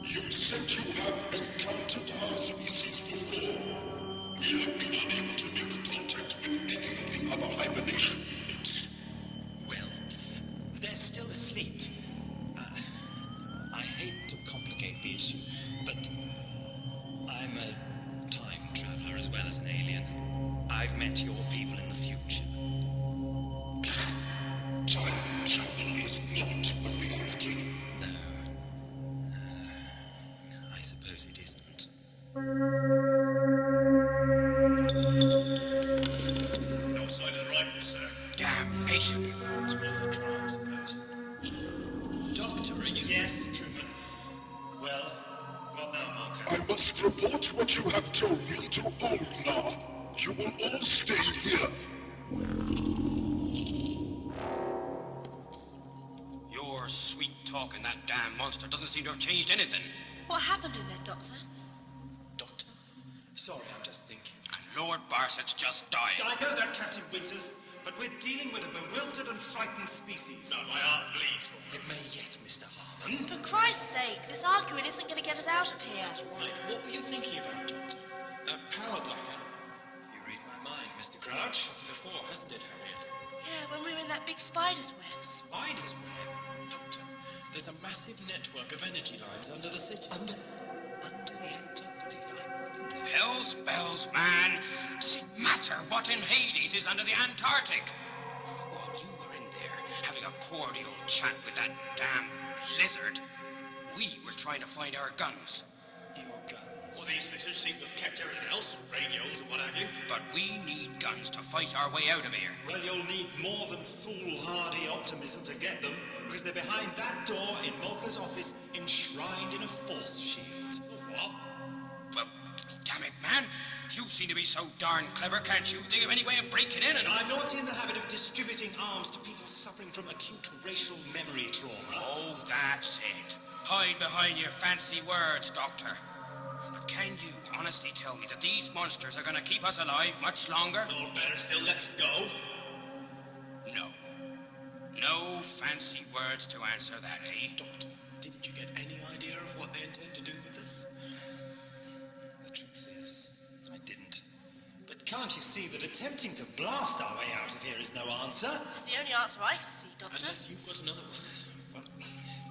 You said you have encountered our species before. We have been unable to make contact with any of the other hibernation units. Well, they're still asleep. I hate to complicate the issue, but I'm a time traveler as well as an alien. I've met your people in the future. Time travel is not a reality. No. I suppose it isn't. No sign of the rifle, sir. Damnation. It's worth a try, I suppose. Doctor, are you... Yes, Truman. Well, what now, Marco? I must report what you have told me to Oldnar. You will all stay here. Your sweet talk and that damn monster doesn't seem to have changed anything. What happened in there, Doctor? Doctor? Sorry, I'm just thinking. And Lord Barsett's just dying. I know that, Captain Winters, but we're dealing with a bewildered and frightened species. No, my heart bleeds for It may yet, Mr. Harmon. For Christ's sake, this arguing isn't going to get us out of here. That's right. What were you thinking about, Doctor? That power blackout? You read my mind, Mr. Crouch. Before, hasn't it, Harriet? Yeah, when we were in that big spider's web. Spider's web? Doctor, there's a massive network of energy lines under the city. Under the Antarctica. Hell's bells, man. Does it matter what in Hades is under the Antarctic? While you were in there having a cordial chat with that damn lizard, we were trying to find our guns. Your guns. Well, these lizards seem to have kept everything else, radios and what have you. But we need guns to fight our way out of here. Well, you'll need more than foolhardy optimism to get them, because they're behind that door in Mulca's office, enshrined in a force shield. What? Well, damn it, man. You seem to be so darn clever, can't you think of any way of breaking in and... I'm not in the habit of distributing arms to people suffering from acute racial memory trauma. Oh, that's it. Hide behind your fancy words, Doctor. But can you honestly tell me that these monsters are going to keep us alive much longer? Or better still, let us go. No. No fancy words to answer that, eh? Doctor, didn't you get any idea of what they intend to do with us? The truth is, I didn't. But can't you see that attempting to blast our way out of here is no answer? It's the only answer I can see, Doctor. Unless you've got another one. Well,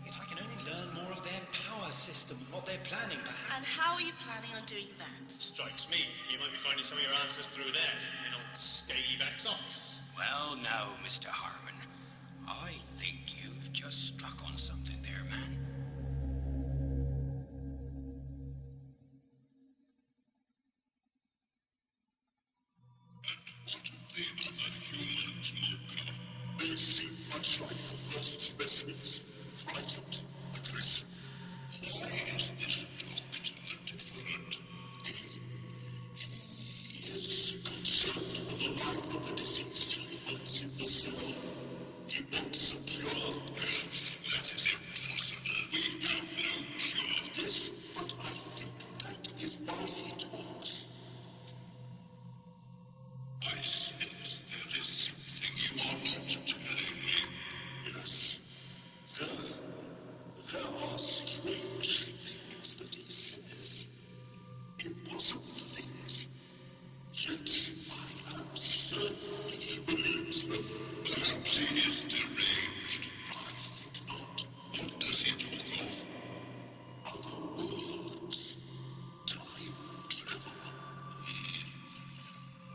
if I can only learn more of their power system and what they're planning, perhaps. And how are you planning on doing that? Strikes me. You might be finding some of your answers through there, in old Scalyback's office. Well, now, Mr. Harmon, I think you've just struck on something there, man. What of the other humans, Mocha? They seem much like the first specimens. Frightened, aggressive. Why is this doctor different? He is concerned for the life of the deceased humans in the cell. He wants a cure. That is impossible. We have no cure. Yes, but I think that is why he talks. I sense there is something you are not telling me. Yes. There are strange things that he says. Impossible things. Yet I am certain he believes them. Perhaps he is deranged. I think not. What does he talk of? Other worlds. Time travel.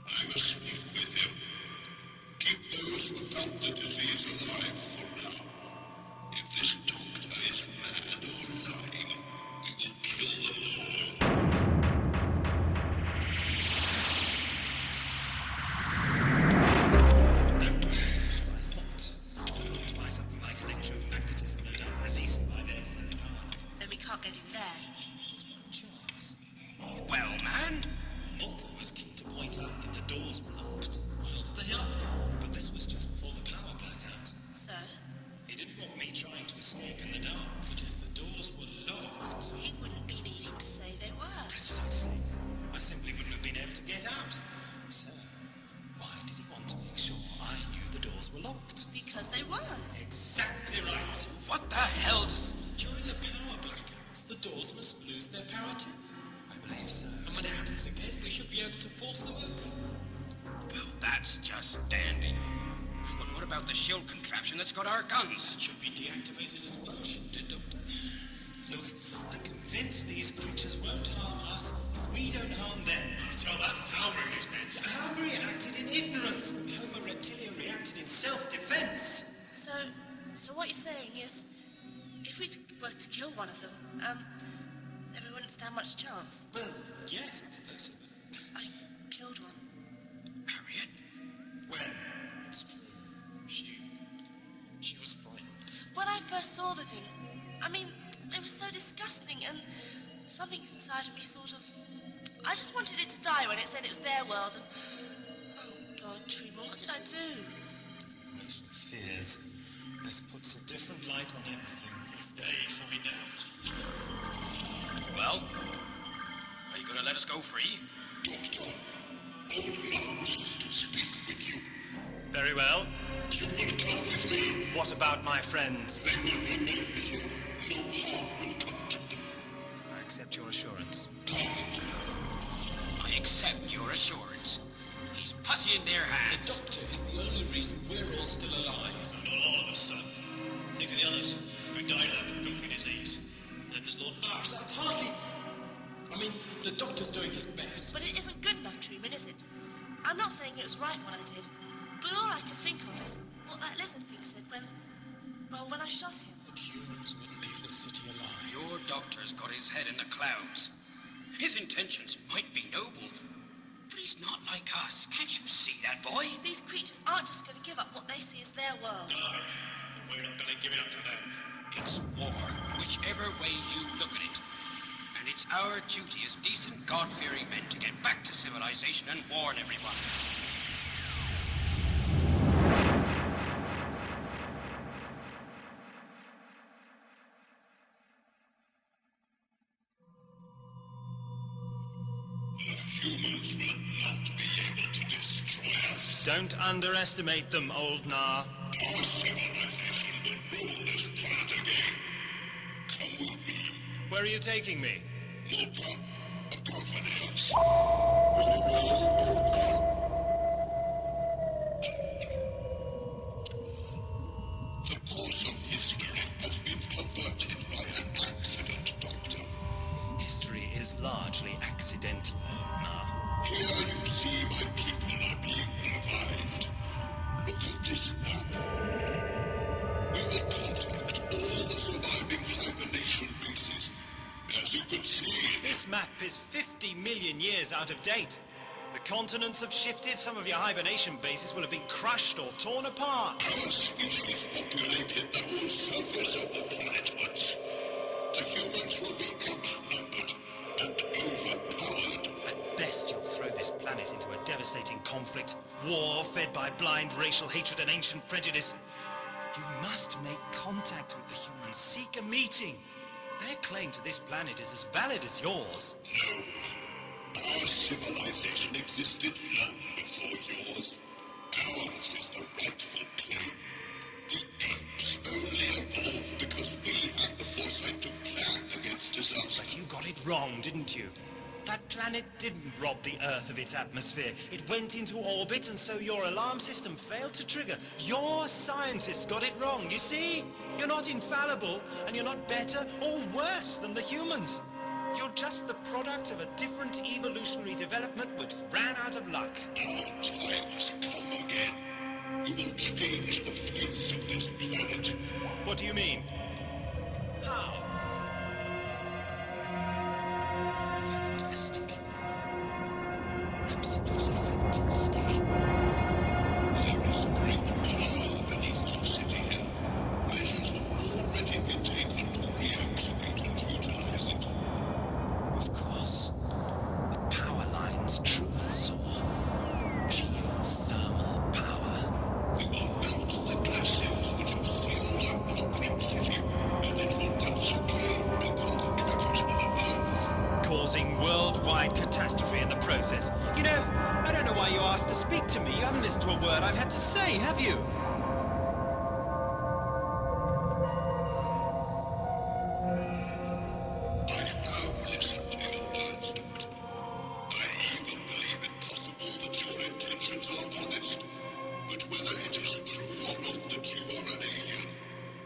I must speak with him. Keep those without the disease alive for now. If this doctor is mad or lying, we will kill them all. As I thought, stimulated by something like electromagnetism, no doubt released by their third eye. Then we can't get in there. There's one chance. Well, man, Malta was keen to point out that the doors were locked. Well, they are. But this was just before the power blackout. So, He didn't want me trying to escape in the dark. But if the doors were locked... he wouldn't be needing to say they were. Precisely. I simply wouldn't have been able to get out. So, why did he want to make sure I knew the doors were locked? Because they weren't. Exactly right. what the hell does... During the power blackouts, the doors must lose their power too. I believe so. And when it happens again, we should be able to force them open. Well, that's just dandy. But what about the shield contraption that's got our guns? It should be deactivated as well, shouldn't it, Doctor? Look, I'm convinced these creatures won't harm us if we don't harm them. Tell that to Halbury and his men. Halbury acted in ignorance. Homo reptilia reacted in self-defense. So what you're saying is, if we were to kill one of them, then we wouldn't stand much chance. Well, yes, I suppose so. I killed one. Harriet? When? It's true. She was frightened. When I first saw the thing, I mean, it was so disgusting, and something inside of me sort of... I just wanted it to die when it said it was their world, and... Oh, God, Truman, what did I do? Racial fears. This puts a different light on everything if they find out. Well, are you going to let us go free? Doctor, Oldnar wishes to speak with you. Very well. You will come with me. What about my friends? They will remain here. No harm will come to them. I accept your assurance. I accept your assurance. He's putty in their The hands. doctor is the only reason we're all still alive. Not all of us, son. Think of the others who died of that filthy disease. And then there's Lord Barson. That's hardly... I mean, the doctor's doing his best. But it isn't good enough, Truman, is it? I'm not saying it was right what I did, but all I can think of is what that lizard thing said when I shot him. But humans wouldn't leave the city alive. Your doctor's got his head in the clouds. His intentions might be noble, but he's not like us. Can't you see that, boy? These creatures aren't just going to give up what they see as their world. No, we're not going to give it up to them. It's war, whichever way you look at it. And it's our duty as decent, God-fearing men to get back to civilization and warn everyone. Humans will not be able to destroy us. Don't underestimate them, Oldnar. Our civilization will rule this planet again. Come with me. Where are you taking me? Mocha, accompany us. Very well, Oldnar. The course of history has been perverted by an accident, Doctor. largely accidental, Oldnar. Here you see my people are being revived. Look at this map. We will contact all the surviving hibernation bases. As you can see... This map is 50 million years out of date. The continents have shifted, some of your hibernation bases will have been crushed or torn apart. Our species populated the whole surface of the planet once. The humans will be outnumbered and overpowered. At best, you'll throw this planet into a devastating conflict. War fed by blind racial hatred and ancient prejudice. You must make contact with the humans. Seek a meeting. Their claim to this planet is as valid as yours. No. Our civilization existed long before yours. Ours is the rightful claim. The apes only evolved because we had the foresight to plan against disaster. But you got it wrong, didn't you? That planet didn't rob the Earth of its atmosphere. It went into orbit, and so your alarm system failed to trigger. Your scientists got it wrong, you see? You're not infallible, and you're not better or worse than the humans. You're just the product of a different evolutionary development which ran out of luck. Our time has come again. We will change the face of this planet. What do you mean? How? Fantastic. Absolutely fantastic. There is great power beneath our city here. Measures have already been taken to reactivate and utilize it. Of course. The power lines Truman saw. Geothermal power. We will melt the glaciers which have sealed our great city, and it will once again become the capital of Earth. Causing worldwide catastrophe in the process. You know, I don't know why you asked to speak to me. You haven't listened to a word I've had to say, have you? I have listened to your words, Doctor. I even believe it possible that your intentions are honest. But whether it is true or not that you are an alien,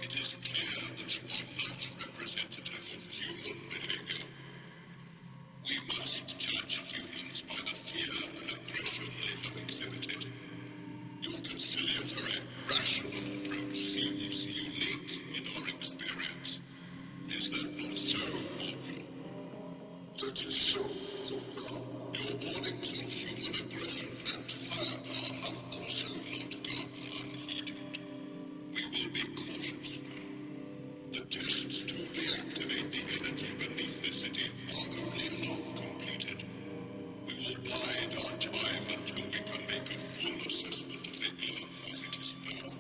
it is clear that you are not representative of human behavior. We must judge humans by the fear and aggression they have exhibited. Your conciliatory, rational approach seems unique in our experience. Is that not so, Morgan? That is so, Oldnar. Your warnings of human aggression and firepower have also not gone unheeded. We will be cautious now. The tests to reactivate the energy beneath the city are only half completed. We will bide our time until we can make a full assessment of the Earth as it is now.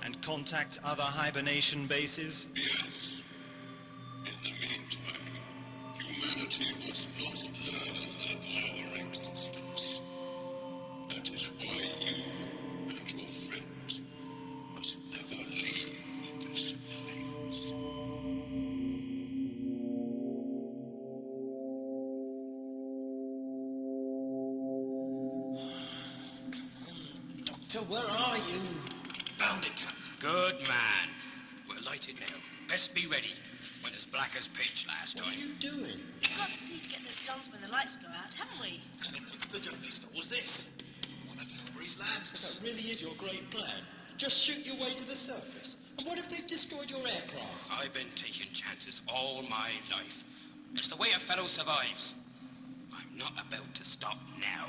And contact other hibernation bases? Yes. In the meantime, humanity must not learn of our existence. That is why you and your friends must never leave this place. Doctor, where are you? Found it, Captain. Good man. We're lighted now. Best be ready. Went as black as pitch last What are time. you doing? We've got to see to get those guns when the lights go out, haven't we? And it looks the journey was this. One of Halbury's labs. That really is your great plan. Just shoot your way to the surface. And what if they've destroyed your aircraft? I've been taking chances all my life. It's the way a fellow survives. I'm not about to stop now.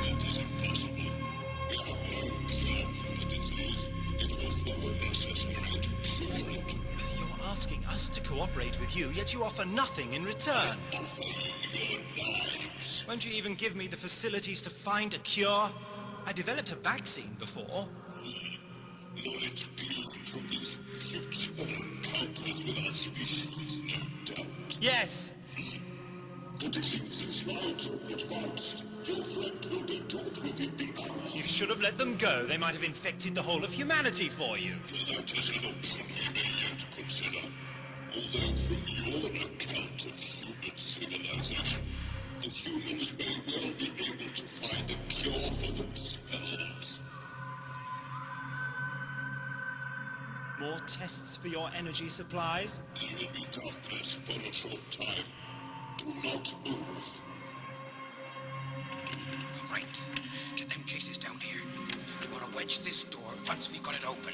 That is impossible. We have no cure for the disease. It was never necessary to cure it. You're asking us to cooperate with you, yet you offer nothing in return. Offer you your lives. Won't you even give me the facilities to find a cure? I developed a vaccine before. Knowledge gleaned from these future encounters with our species, no doubt. Yes. The disease is not advanced. Your friend will be dead within the hour. You should have let them go. They might have infected the whole of humanity for you. That is an option we may yet consider. Although from your account of human civilization, the humans may well be able to find a cure for themselves. More tests for your energy supplies? There will be darkness for a short time. Do not move. Right. Get them cases down here. We want to wedge this door once we got it open.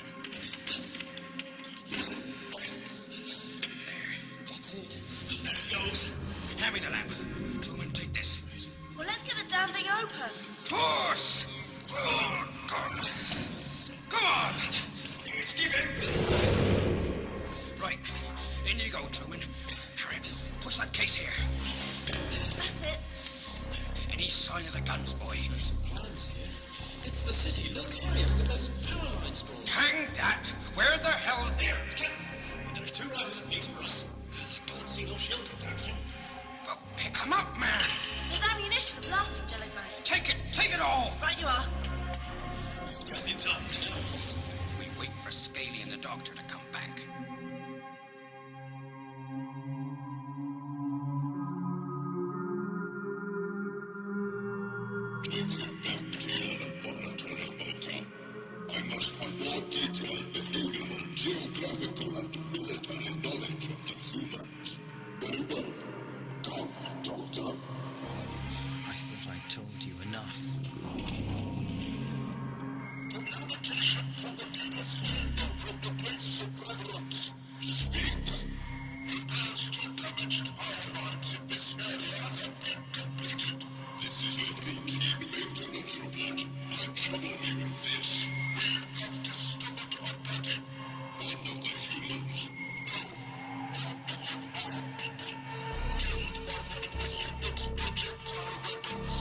There. That's it. There it goes. Hand me the lamp. Truman, take this. Well, let's get the damn thing open. Push! Oh, come on! It's giving. Right. In you go, Truman. Hurry up. Push that case here. That's it. Any sign of the guns, boy? There's some plans here. It's the city. Look, Harriet, with those power lines drawn. Hang that! Where the hell... There's 2 rounds apiece for us. I can't see no shell contraption. Well, pick 'em up, man! There's ammunition and blasting gel in knife. Take it all! Right you are. Just in time. We wait for Scaly and the doctor to come back. Take him back to your laboratory, Mocha. I must have more detailed behavioral, geographical, and military knowledge of the humans. Very well. Come, Doctor. I thought I told you enough. Communication from the leader's chamber from the place of reverence. Speak. Repairs to damaged power lines in this area have been completed. This is a routine maintenance report. I trouble me with this. We have discovered a body. One of the humans. No, one of our people. Killed by one of the unit's projectile weapons.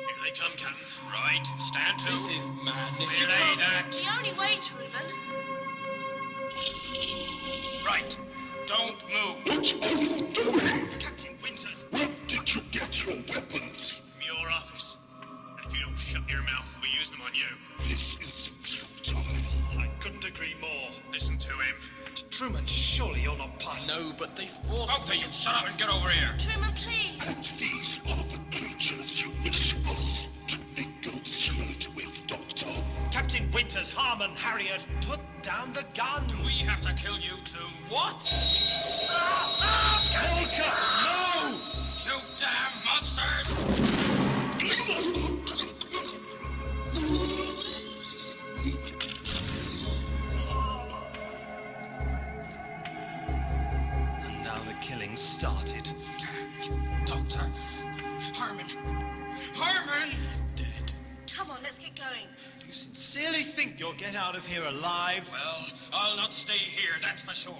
Here they come, Captain. Right, stand to. This is madness. You Relay can't... that. The only way, Truman. Right, don't move. What are you doing? Captain Winters, Where did you get your weapons? from your office. And if you don't shut your mouth, we're using them on you. This is futile. I couldn't agree more. Listen to him. Truman, surely you're not part of... No, but they forced Both of you, shut up and get over here. Truman, please. And these are the creatures you wish us to negotiate with, Doctor. Captain Winters, Harmon, Harriet, put down the guns. We have to kill you too. What? Walker, no! You damn monsters! And now the killing started. Damn you, Doctor. Harmon! Harmon! He's dead. going? Do you sincerely think you'll get out of here alive? Well, I'll not stay here, that's for sure.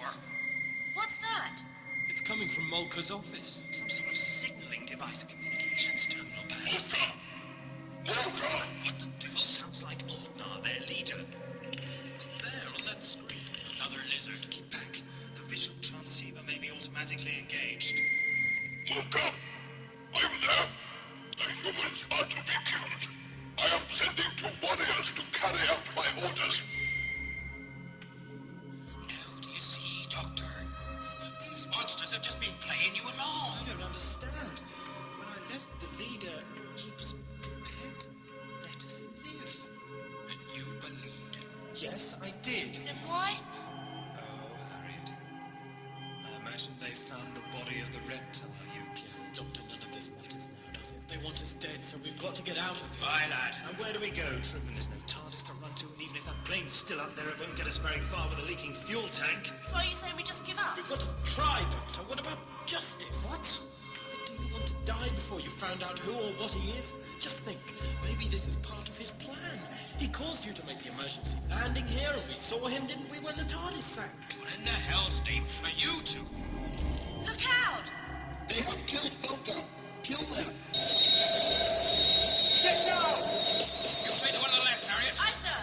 What's that? It's coming from Molker's office. Some sort of signaling device, a communications terminal, perhaps. Molker! What the devil? Sounds like Oldnar, their leader. There, on that screen. Another lizard. Keep back. The visual transceiver may be automatically engaged. Molker! Are you there? The humans are to be killed. I am sending 2 warriors to carry out my orders. Now do you see, Doctor? These monsters have just been playing you along. I don't understand. When I left the leader, he was prepared to let us live. And you believed it. Yes, I did. Then why? Oh, Harriet. I imagine they found the body of the reptile you killed. Doctor, none of this matters now, does it? They want us dead, so we've got to get out of here. Aye, lad. And where do we go, Truman? There's no TARDIS to run to, and even if that plane's still up there, it won't get us very far with a leaking fuel tank. So are you saying we just give up? We've got to try, Doctor. What about justice? What? Do you want to die before you found out who or what he is? Just think. Maybe this is part of his plan. He caused you to make the emergency landing here, and we saw him, didn't we, when the TARDIS sank? What in the hell's name are you two? Look out! They have killed Molker. Kill them. Get down! You take the one on the left, Harriet. Aye, sir.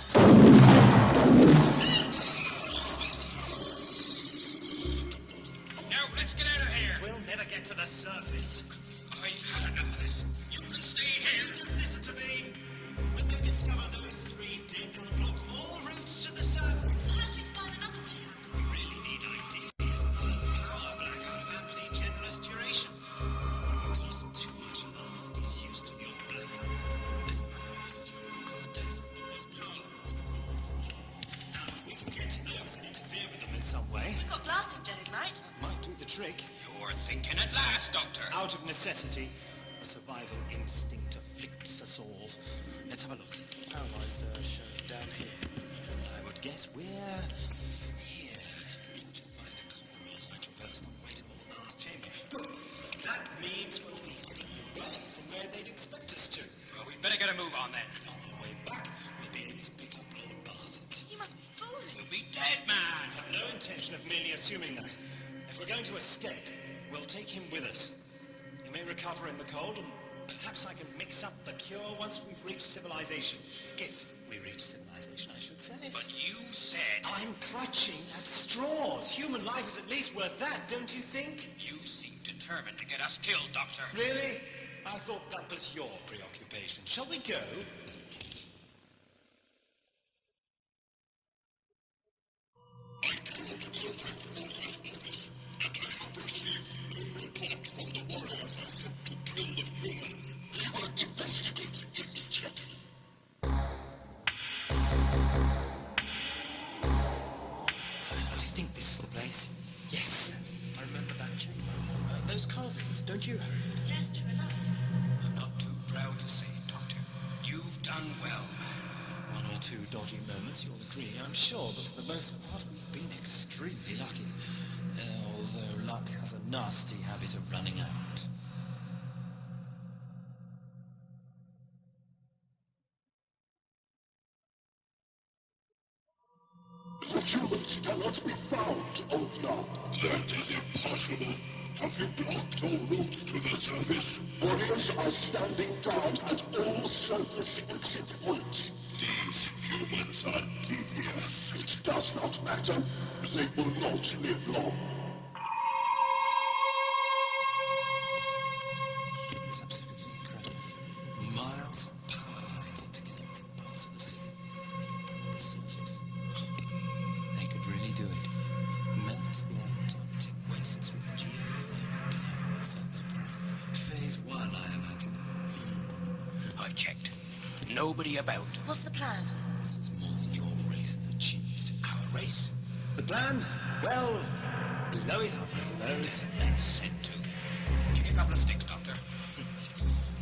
Now, let's get out of here. We'll never get to the surface. I've had enough of this. You can stay here. Just listen to me. When they discover those 3 dead, they'll block all routes to the surface. What if we can find another way out? We really need ideas another power blackout of amply generous duration. It won't cost too much electricity's used to the old blackout. This electricity will cause death of those power lines. Now, if we can get to those and interfere with them in some way, We've got blasting jet ignite. might do the trick. You're thinking at last, Doctor. Out of necessity, the survival instinct afflicts us all. Let's have a look. Power lines are shown down here. I would guess we're here. Judging by the corridors I traversed on the way to Oldnar's chamber. Good. That means we'll be heading away from where they'd expect us to. Well, we'd better get a move on then. On our way back, we'll be able to pick up Lord Barsett. You must be fooling. You'll be dead, man. I have no intention of merely assuming that. If we're going to escape, we'll take him with us. He may recover in the cold, and perhaps I can mix up the cure once we've reached civilization. If we reach civilization, I should say. But you said... I'm clutching at straws. Human life is at least worth that, don't you think? You seem determined to get us killed, Doctor. Really? I thought that was your preoccupation. Shall we go? I cannot contact Molker's office, and I have received no report from the warriors I sent to kill the human. We will investigate immediately. I think this is the place. Yes. I remember that chamber. Those carvings, don't you, Harriet? Yes, true enough. I'm not too proud to say it, Doctor. You've done well, man. 1 or 2 dodgy moments, you'll agree, I'm sure, but for the most part, we've been extremely lucky. Although luck has a nasty habit of running out. The humans cannot be found, Oldnar. That is impossible. Have you blocked all routes to the surface? Warriors are standing guard at all surface exit points. These humans are devious. It does not matter. They will not live long. It's absolutely incredible. Miles of power lines interconnecting parts of the city. And the surface. They could really do it. Melt the Antarctic wastes with geothermal power. Is that their plan? Phase 1, I imagine. I've checked. Nobody about. What's the plan? This is more than your race has achieved. Our race? The plan? Well, blow it up, I suppose. Let's set to. Take a couple of sticks, Doctor.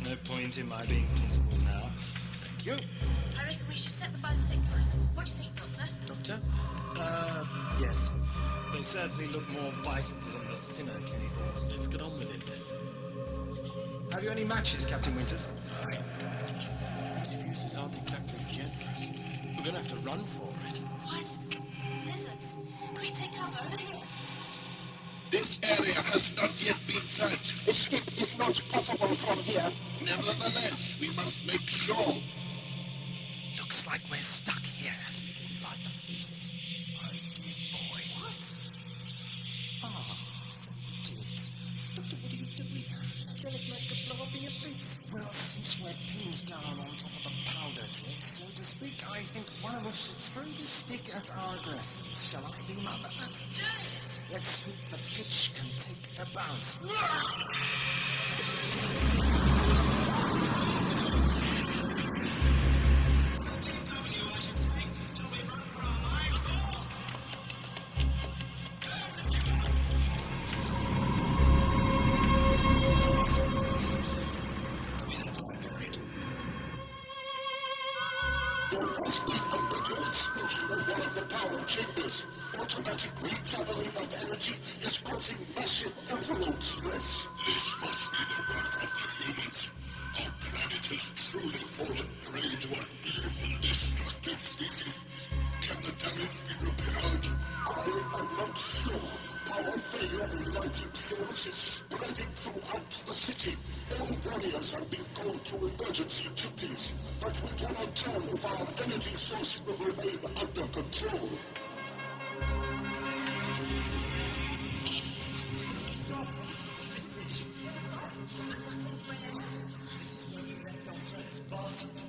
No point in my being principal now. Thank you. I reckon we should set them by the thick lines. What do you think, Doctor? Doctor? Yes. They certainly look more vital than the thinner cables. Let's get on with it then. Have you any matches, Captain Winters? These fuses aren't exactly generous. We're gonna have to run for it. What? Lizards. Quick, take cover over here. This area has not yet been searched. Escape is not possible from here. Nevertheless, we must make sure. Looks like we're stuck here. You didn't light the fuses. I did, boy. What? Ah, so you did. Doctor, what are you doing? Trying not to blow up in your face. Well, since we're pinned down on top of the powder keg, so to speak, I think one of us should throw this stick at our aggressors. Shall I be mother? Let's do it! Let's hope the pitch can take the bounce. There must be a bigger explosion in one of the power chambers. Automatic recovering of energy is causing massive overload stress. This must be the work of the humans. Our planet has truly fallen prey to an evil, destructive species. Can the damage be repaired? I am not sure. Power failure in lighting source is spreading throughout the city. All warriors are being called to emergency duties, but we cannot tell if our energy source will remain under control. Stop! This is it. This is where we left our friends, Barset.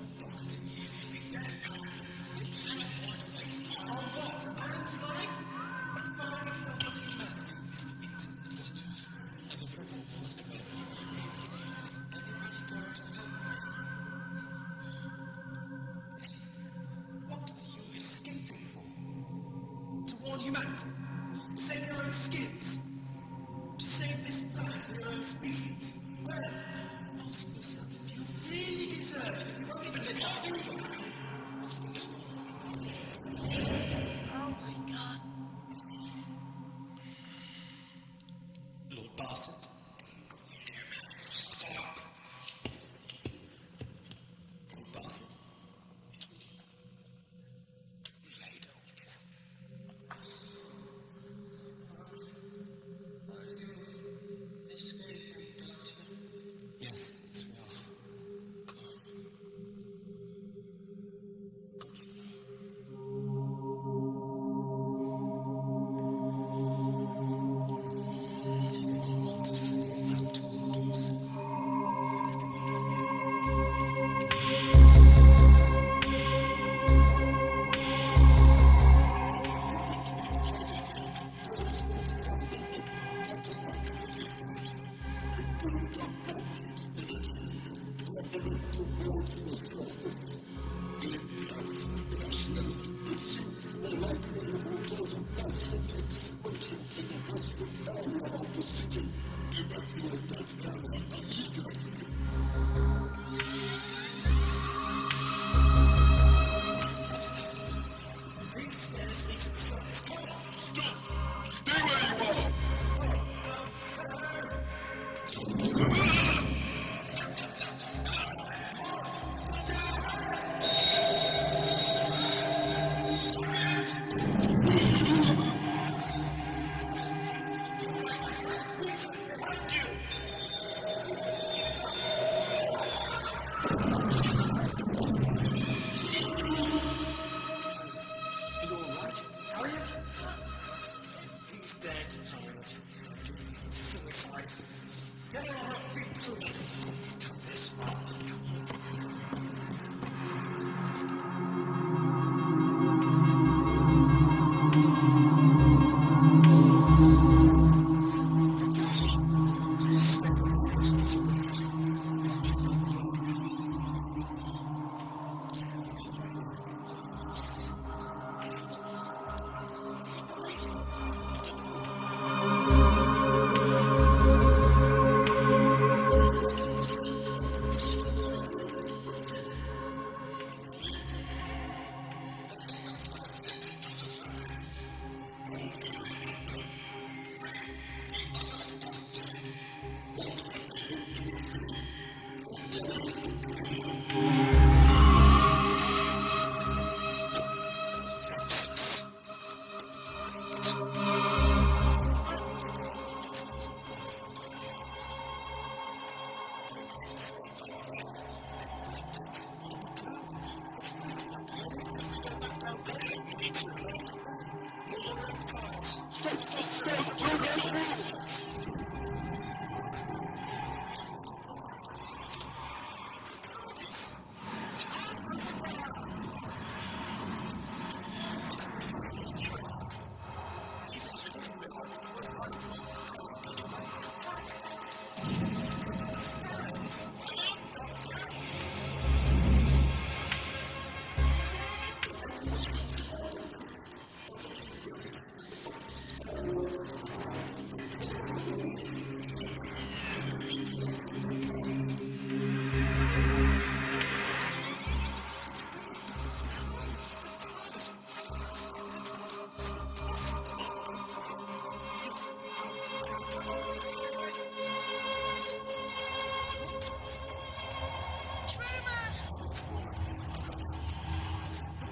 We can't afford to waste time. On what? Man's life? A fine example of humanity, Mr. Winters. Having frequent most development. Is anybody going to help me? What are you escaping for? To warn humanity? To take your own skins? To save this planet for your own species? Well, ask yourself if you really deserve it, if you won't even live to have your own. Who's going to stop? Oh my god. Lord Barset. Shut up. Lord Barset. Too late, old chap.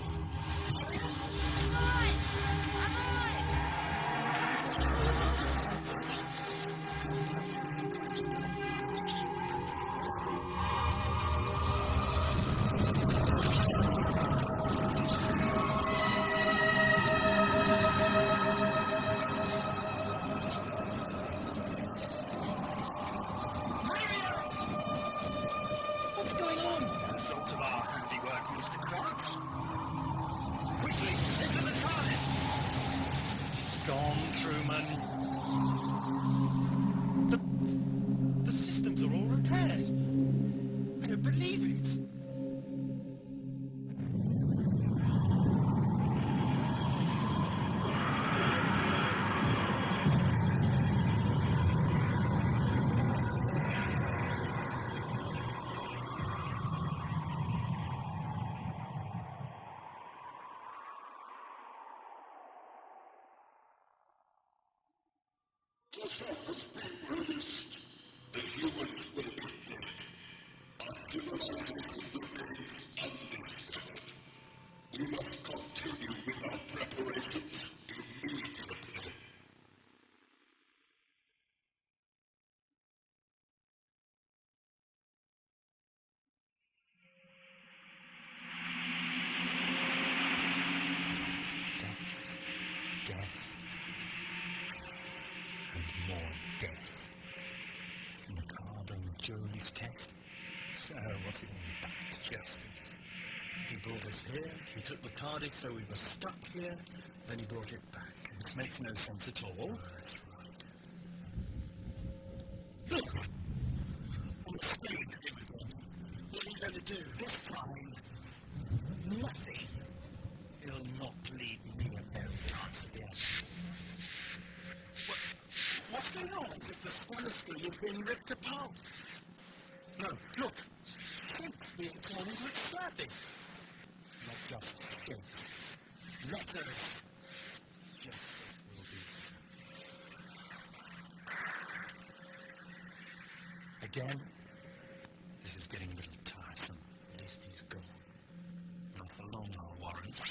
It's alright! I'm alright! What's going on? Result of our handiwork, Mr. Krabs. Quickly, into the TARDIS! She's gone, Truman. The systems are all repaired. I don't believe it. The ship has been released. The humans will be dead. Our civilization remains undiscovered. We must continue with our preparations immediately. Death. And more death. Macabre endurance test. So, what's it all about? Justice. He brought us here, he took the TARDIS so we were stuck here, then he brought it back. It makes no sense at all. That's right. Look! On the screen, everything. What are you going to do? This time, nothing. He'll not lead me and their rats again. What's going on? The spoiler screen has been ripped apart. No, look. Shapes being torn into its surface. Not just shapes. Letters. Just will be. Again, this is getting a little tiresome. At least he's gone. Not for long, I'll warrant.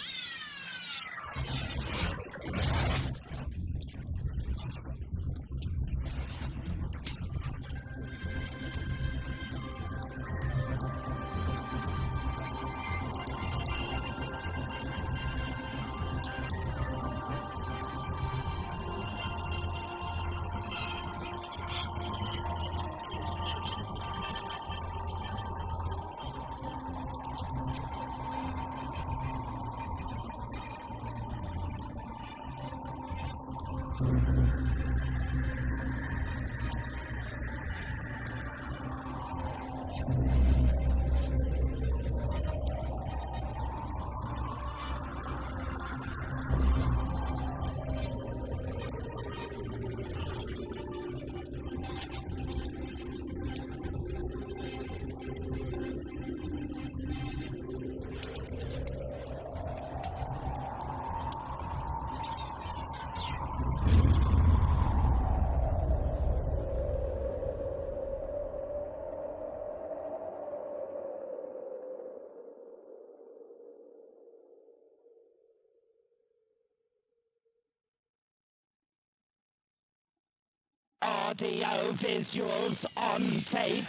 AudioVisuals on tape.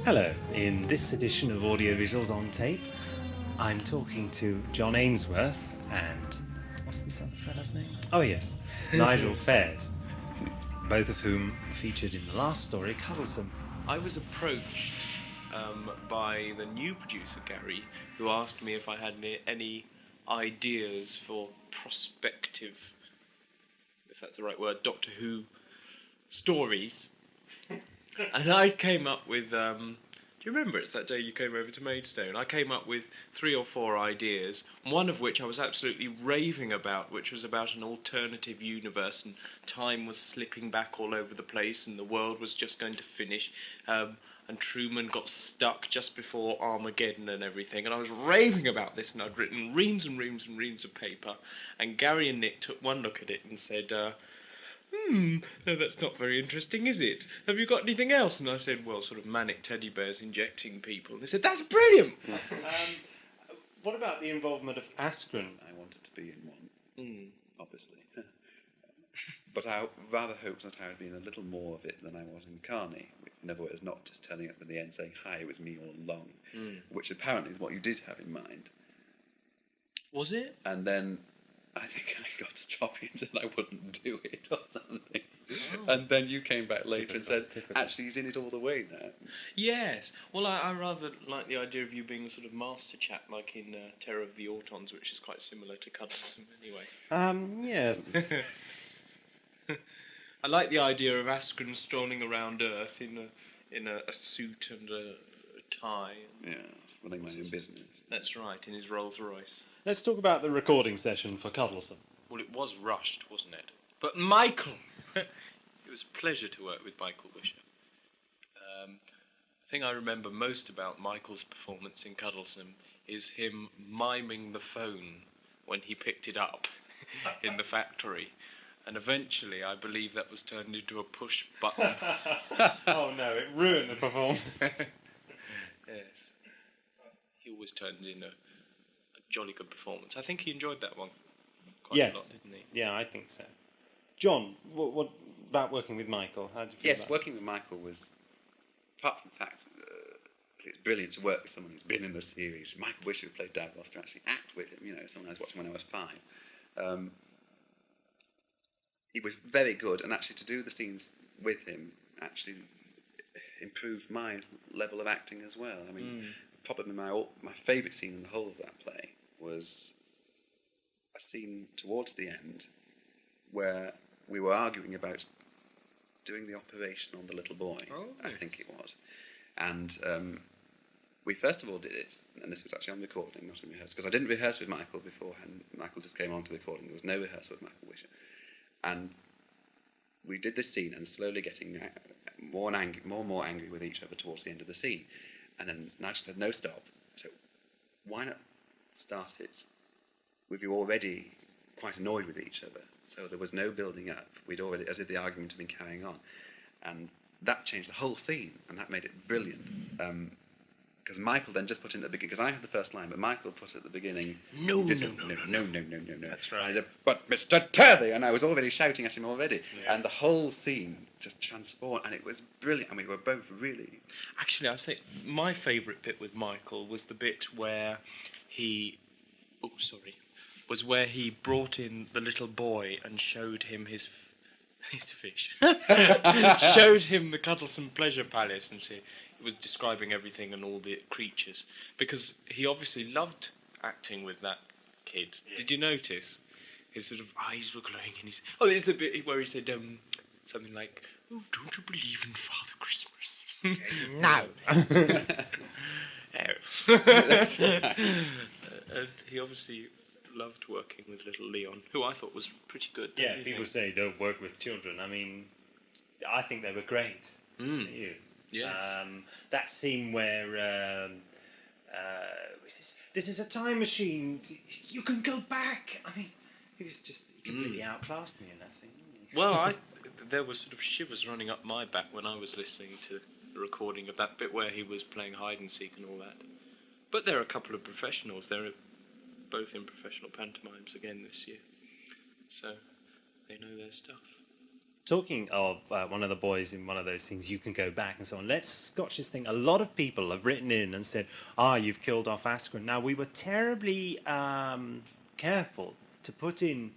Hello, in this edition of AudioVisuals on Tape, I'm talking to John Ainsworth and... what's this other fella's name? Oh yes, Nigel Fairs, both of whom featured in the last story, Cuddlesome. I was approached by the new producer, Gary, who asked me if I had any ideas for prospective, if that's the right word, Doctor Who stories. And I came up with, do you remember it's that day you came over to Maidstone? I came up with 3 or 4 ideas, one of which I was absolutely raving about, which was about an alternative universe, and time was slipping back all over the place and the world was just going to finish. and Truman got stuck just before Armageddon and everything, and I was raving about this, and I'd written reams and reams and reams of paper, and Gary and Nick took one look at it and said, no, that's not very interesting, is it? Have you got anything else? And I said, well, sort of manic teddy bears injecting people. And they said, that's brilliant! What about the involvement of Askren? I wanted to be in one, obviously. But I rather hoped that I had been a little more of it than I was in Carney. In other words, not just turning up at the end saying, hi, it was me all along, which apparently is what you did have in mind. Was it? And then I think I got choppy and said I wouldn't do it or something. Oh. And then you came back later and said, actually, he's in it all the way now. Yes. Well, I rather like the idea of you being a sort of master chap, like in Terror of the Autons, which is quite similar to Cuddlesome anyway. Yes. I like the idea of Askren strolling around Earth in a suit and a tie. Yeah, running my own business. That's right, in his Rolls Royce. Let's talk about the recording session for Cuddlesome. Well, it was rushed, wasn't it? But Michael! It was a pleasure to work with Michael Wisher. The thing I remember most about Michael's performance in Cuddlesome is him miming the phone when he picked it up in the factory. And eventually, I believe that was turned into a push button. Oh no, it ruined the performance. Yes. He always turns in a jolly good performance. I think he enjoyed that one quite a lot, didn't he? Yeah, I think so. John, what about working with Michael? How did you feel about working with Michael was, apart from the fact it's brilliant to work with someone who's been in the series. Michael Wisher, who played Davos, to actually act with him, someone I was watching when I was 5. He was very good, and actually to do the scenes with him actually improved my level of acting as well. I mean, probably my favourite scene in the whole of that play was a scene towards the end where we were arguing about doing the operation on the little boy, I think it was. And we first of all did it, and this was actually on recording, not in rehearsal, because I didn't rehearse with Michael beforehand. Michael just came on to the recording. There was no rehearsal with Michael Wisher. And we did this scene and slowly getting more and more angry with each other towards the end of the scene. And then Nigel said, no, stop. So why not start it with you already quite annoyed with each other? So there was no building up. We'd already, as if the argument had been carrying on. And that changed the whole scene, and that made it brilliant. Because Michael then just put in at the beginning, because I had the first line, but Michael put at the beginning, no. That's right. Said, but Mr. Turvey, and I was already shouting at him already, and the whole scene just transformed, and it was brilliant. I mean, we were both really. Actually, I say my favourite bit with Michael was the bit where was where he brought in the little boy and showed him his fish, showed him the Cuddlesome Pleasure Palace, and see. It was describing everything and all the creatures, because he obviously loved acting with that kid. Yeah. Did you notice? His sort of eyes were glowing, and there's a bit where he said something like, "Oh, don't you believe in Father Christmas?" No. That's right. And he obviously loved working with little Leon, who I thought was pretty good. Yeah, people say don't work with children. I mean, I think they were great. You. Yes. That scene where this is a time machine. You can go back. I mean, he completely outclassed me in that scene. Well, there was sort of shivers running up my back when I was listening to the recording of that bit where he was playing hide and seek and all that. But there are a couple of professionals. They're both in professional pantomimes again this year, so they know their stuff. Talking of one of the boys in one of those things, you can go back and so on. Let's scotch this thing. A lot of people have written in and said, you've killed off Askren. Now, we were terribly careful to put in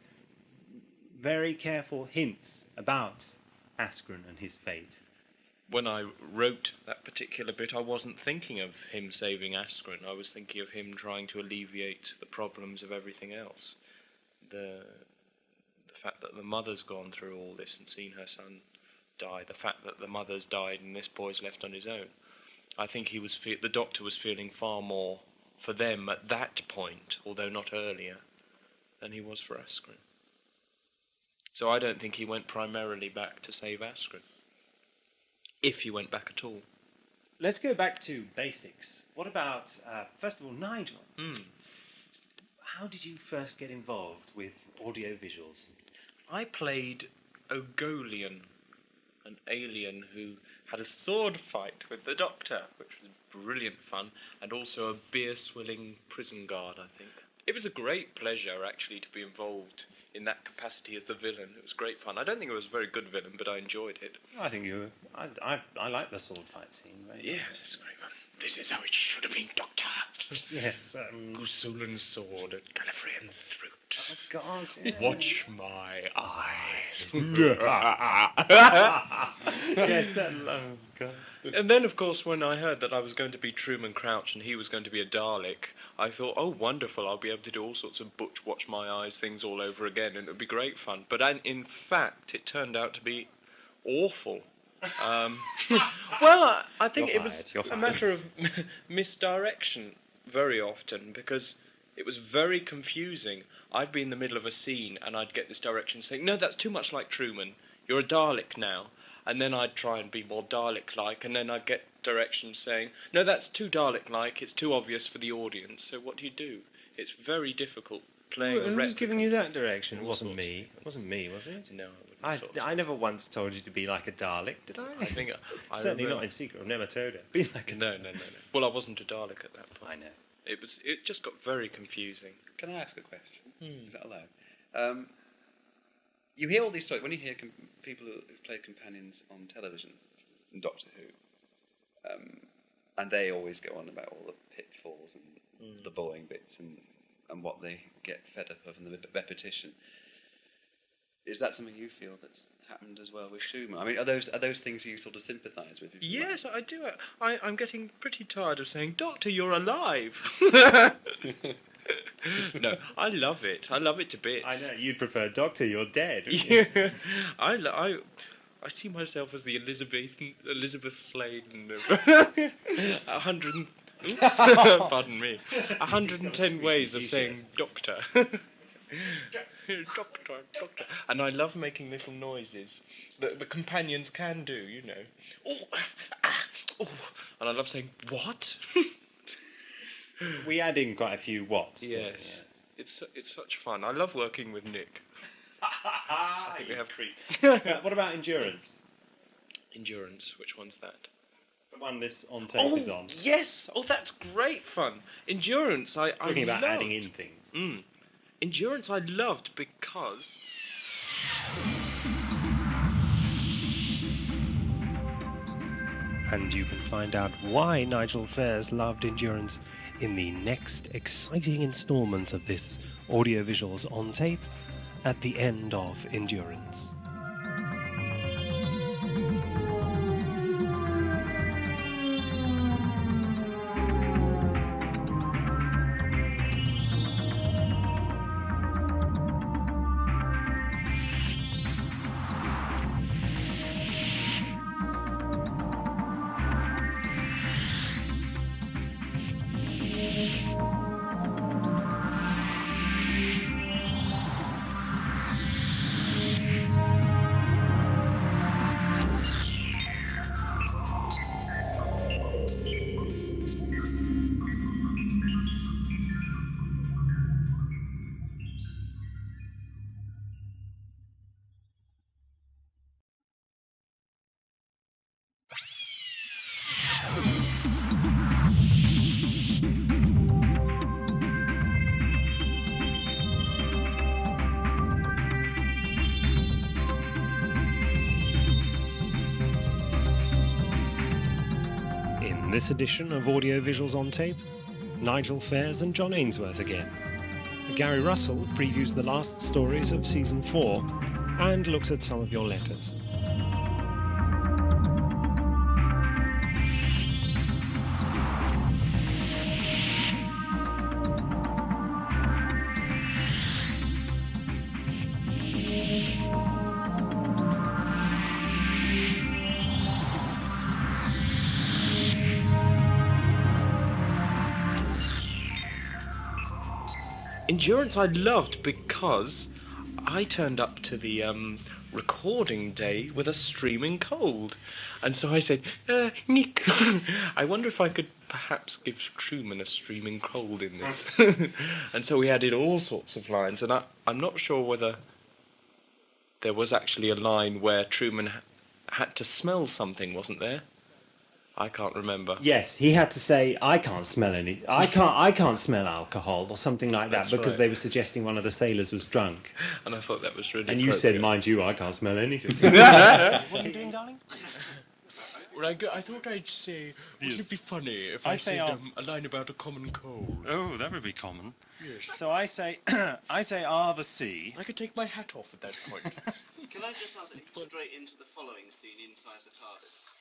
very careful hints about Askren and his fate. When I wrote that particular bit, I wasn't thinking of him saving Askren. I was thinking of him trying to alleviate the problems of everything else. The fact that the mother's gone through all this and seen her son die, the fact that the mother's died and this boy's left on his own. I think the doctor was feeling far more for them at that point, although not earlier, than he was for Askren. So I don't think he went primarily back to save Askren, if he went back at all. let's go back to basics. What about, first of all, Nigel? How did you first get involved with audiovisuals? I played Ogolian, an alien who had a sword fight with the Doctor, which was brilliant fun, and also a beer-swilling prison guard, I think. It was a great pleasure, actually, to be involved in that capacity as the villain. It was great fun. I don't think it was a very good villain, but I enjoyed it. I think you were... I like the sword fight scene. Right? Yes, it's great fun. This is how it should have been, Doctor. Yes. Gusulan's sword at Gallifreyan throat. Oh, God. Yeah. Watch my eyes. Yes, that... Oh, God. And then, of course, when I heard that I was going to be Truman Crouch and he was going to be a Dalek, I thought, oh, wonderful, I'll be able to do all sorts of Butch Watch My Eyes things all over again, and it would be great fun. But in fact, it turned out to be awful. Well, I think it was a matter of misdirection very often, because it was very confusing. I'd be in the middle of a scene and I'd get this direction saying, no, that's too much like Truman, you're a Dalek now. And then I'd try and be more Dalek-like, and then I'd get directions saying, no, that's too Dalek-like, it's too obvious for the audience, so what do? It's very difficult playing a replicant. Who's giving you that direction? It wasn't me. It wasn't me, was it? No, I never once told you to be like a Dalek, did I? I think certainly not in secret. I've never told her. Be like a Dalek. No. Well, I wasn't a Dalek at that point. I know. It just got very confusing. Can I ask a question? Is that allowed? You hear all these stories when you hear people who've played companions on television in Doctor Who, and they always go on about all the pitfalls and the boring bits and what they get fed up of and the repetition. Is that something you feel that's happened as well with Truman? I mean, are those things you sort of sympathise with? Yes, I do. I'm getting pretty tired of saying, Doctor, you're alive. No, I love it. I love it to bits. I know, you'd prefer Doctor, you're dead. Yeah. I see myself as the Elizabeth Sladen of 100. Pardon me. 110 ways of saying Doctor. Doctor. And I love making little noises that the companions can do, you know. Oh. And I love saying, what? We add in quite a few whats. Yes. It's such fun. I love working with Nick. I think we have creep. What about Endurance? Endurance, which one's that? The one this on tape is on. Yes! Oh, that's great fun. Endurance, I Talking about loved. adding in things. Endurance I loved because... And you can find out why Nigel Fairs loved Endurance in the next exciting instalment of this audiovisuals on tape at the end of Endurance. In this edition of Audiovisuals on Tape, Nigel Fairs and John Ainsworth again. Gary Russell previews the last stories of Season 4 and looks at some of your letters. Endurance I loved because I turned up to the recording day with a streaming cold. And so I said, Nick, I wonder if I could perhaps give Truman a streaming cold in this. And so we added all sorts of lines, and I'm not sure whether there was actually a line where Truman had to smell something, wasn't there? I can't remember. Yes, he had to say, I can't smell smell alcohol or something like that. That's because right. they were suggesting one of the sailors was drunk. And I thought that was really And you said, appropriate. mind you, I can't smell anything. What are you doing, darling? Well, I thought I'd say, wouldn't it be funny if I I say, said a line about a common cold? Oh, that would be common. Yes. So I say, R the sea. I could take my hat off at that point. Can I just ask straight into the following scene inside the TARDIS?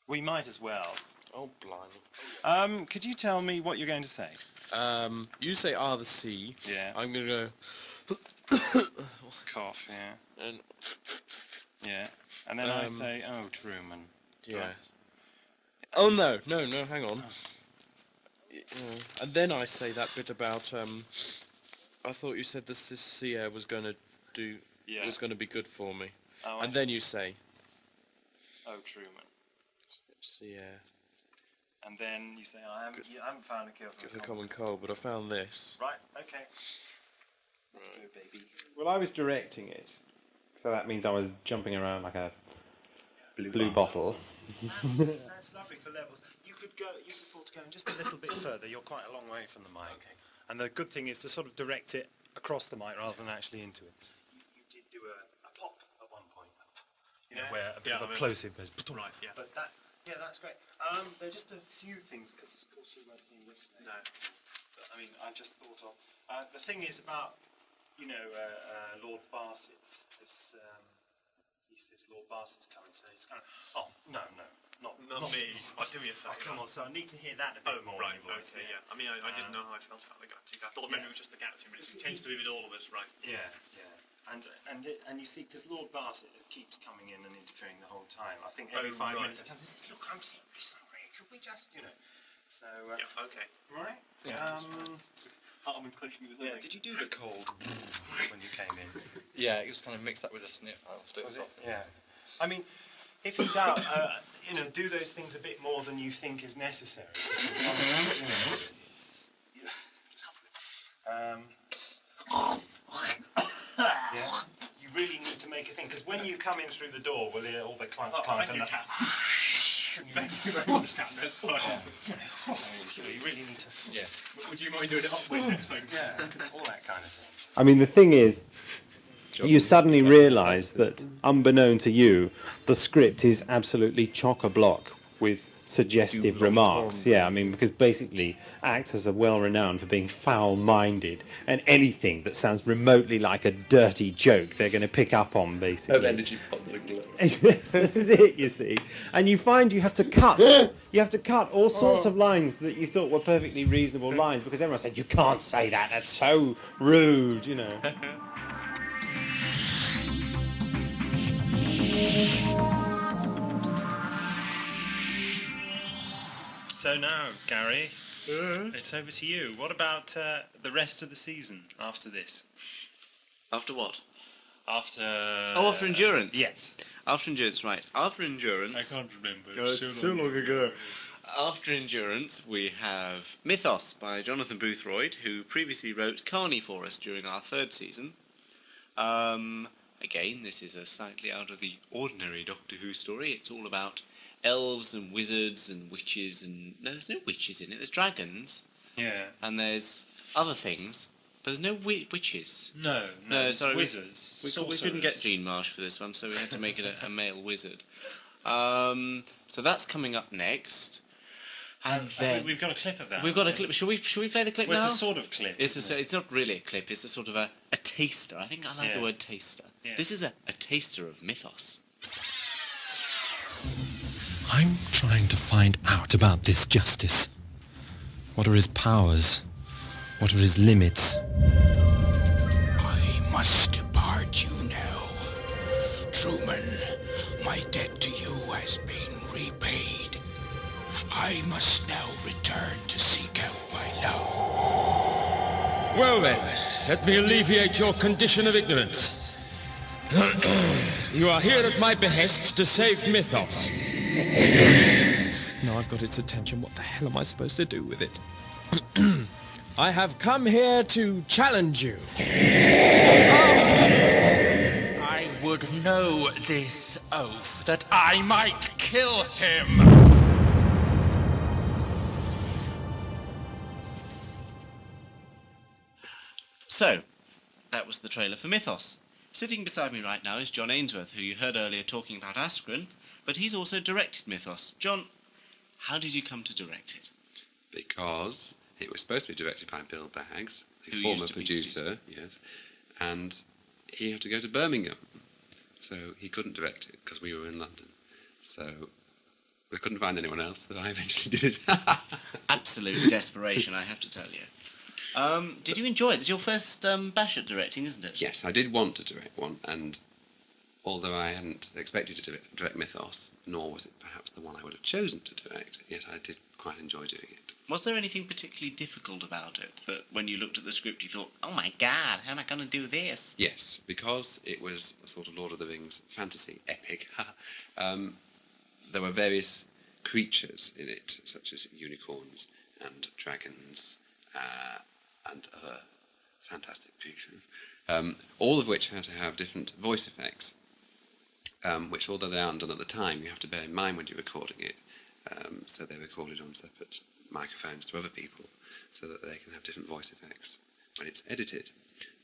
We might as well. Oh, blimey. Could you tell me what you're going to say? You say R the sea. Yeah. I'm going to go... Cough, yeah. And... Yeah. And then I say, oh, Truman. Yeah. Oh, no, hang on. And then I say that bit about, I thought you said this sea air was going to was going to be good for me. Oh, and then you say... Oh, Truman. Sea air. And then you say, I haven't found a cure for The common cold, but I found this. Right, okay. Let's go, baby. Well, I was directing it, so that means I was jumping around like a blue bottle. That's lovely for levels. You could afford to go just a little bit further. You're quite a long way from the mic. Okay. And the good thing is to sort of direct it across the mic rather than actually into it. You did do a pop at one point. You know, where a bit of a plosive goes. Right, yeah. But that's great. There are just a few things, because of course you weren't here yesterday. No. But I mean, I just thought of... the thing is about, Lord Barsett. He says Lord Barsett's coming, so he's kind of... Oh, no. Not me. I'll do you a favour. Oh, come on, so I need to hear that a bit more. Right, in your voice, okay, yeah. I mean, I didn't know how I felt about the gap. I thought maybe it was just the gap 2 minutes. It tends to be with all of us, right? Yeah. And you see, because Lord Barsett keeps coming in and interfering the whole time. I think every 5 minutes he comes and says, look, I'm seriously sorry. Could we just, So, yeah, okay. Right? Yeah. Did you do the cold when you came in? Yeah, it was kind of mixed up with a sniff. I'll do it. Yeah. I mean, if in doubt, do those things a bit more than you think is necessary. Yeah. You really need to make a thing, because when you come in through the door with all the clunk and the... Thank you very much, Captain. That's fine. You really need to... Yes. Would you mind doing it upwind next time? Yeah, all that kind of thing. I mean, the thing is, you suddenly realise that, unbeknown to you, the script is absolutely chock-a-block with suggestive remarks. Yeah, I mean, because basically actors are well renowned for being foul-minded, and anything that sounds remotely like a dirty joke they're going to pick up on, basically. Of energy pots and glow. Yes, this is it, you see. And you find you have to cut all sorts of lines that you thought were perfectly reasonable lines, because everyone said, you can't say that, that's so rude, So now, Gary, it's over to you. What about the rest of the season after this? After what? After... after Endurance? Yes. After Endurance, right. After Endurance... I can't remember. It's so long ago. After Endurance, we have Mythos by Jonathan Boothroyd, who previously wrote Carney for us during our 3rd season. Again, this is a slightly out of the ordinary Doctor Who story. It's all about elves and wizards and witches, and no, there's no witches in it. There's dragons. Yeah. And there's other things, but there's no witches. No, sorry, wizards. We couldn't get Jean Marsh for this one, so we had to make it a male wizard. So that's coming up next. And then we've got a clip of that. We've got a clip. Should we play the clip now? It's a sort of clip. It's not really a clip. It's a sort of a taster. I think I like the word taster. Yeah. This is a taster of Mythos. I'm trying to find out about this justice. What are his powers? What are his limits? I must depart you now. Truman, my debt to you has been repaid. I must now return to seek out my love. Well then, let me alleviate your condition of ignorance. You are here at my behest to save Mythos. Now I've got its attention, what the hell am I supposed to do with it? I have come here to challenge you. I would know this oath, that I might kill him. So, that was the trailer for Mythos. Sitting beside me right now is John Ainsworth, who you heard earlier talking about Askren, but he's also directed Mythos. John, how did you come to direct it? Because it was supposed to be directed by Bill Baggs, the Who former used to be producer, yes, and he had to go to Birmingham, so he couldn't direct it because we were in London. So we couldn't find anyone else, so I eventually did it. Absolute desperation, I have to tell you. Did you enjoy it? It's your first bash at directing, isn't it? Yes, I did want to direct one, and although I hadn't expected to direct Mythos, nor was it perhaps the one I would have chosen to direct, yet I did quite enjoy doing it. Was there anything particularly difficult about it, that when you looked at the script you thought, oh my god, how am I going to do this? Yes, because it was a sort of Lord of the Rings fantasy epic. There were various creatures in it, such as unicorns and dragons and other fantastic creatures, all of which had to have different voice effects, which, although they aren't done at the time, you have to bear in mind when you're recording it. So they're recorded on separate microphones to other people so that they can have different voice effects when it's edited.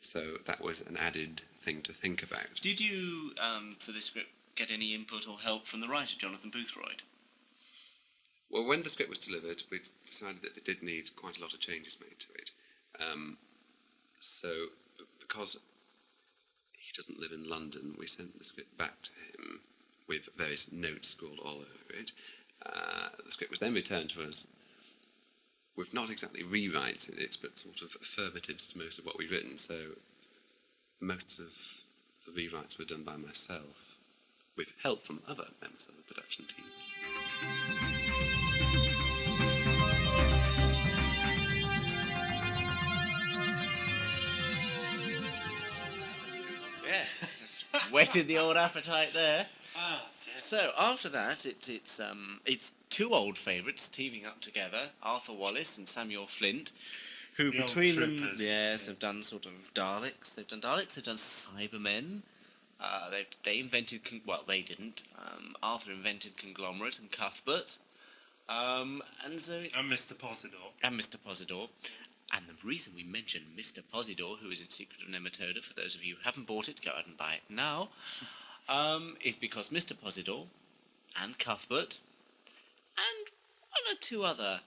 So that was an added thing to think about. Did you, for this script, get any input or help from the writer, Jonathan Boothroyd? Well, when the script was delivered, we decided that it did need quite a lot of changes made to it. So, because he doesn't live in London, we sent the script back to him with various notes scrawled all over it. The script was then returned to us with not exactly rewrites in it, but sort of affirmatives to most of what we'd written. So most of the rewrites were done by myself, with help from other members of the production team. Yes, whetted the old appetite there. So after that, it's two old favourites teaming up together, Arthur Wallace and Samuel Flint, who The old between them, troopers. yes, have done sort of Daleks. They've done Cybermen. They invented, well, they didn't. Arthur invented Conglomerate and Cuthbert, and Mr. Posidor. And Mr. Posidor. And the reason we mention Mr. Posidor, who is in Secret of Nematoda, for those of you who haven't bought it, go out and buy it now, is because Mr. Posidor and Cuthbert and one or two other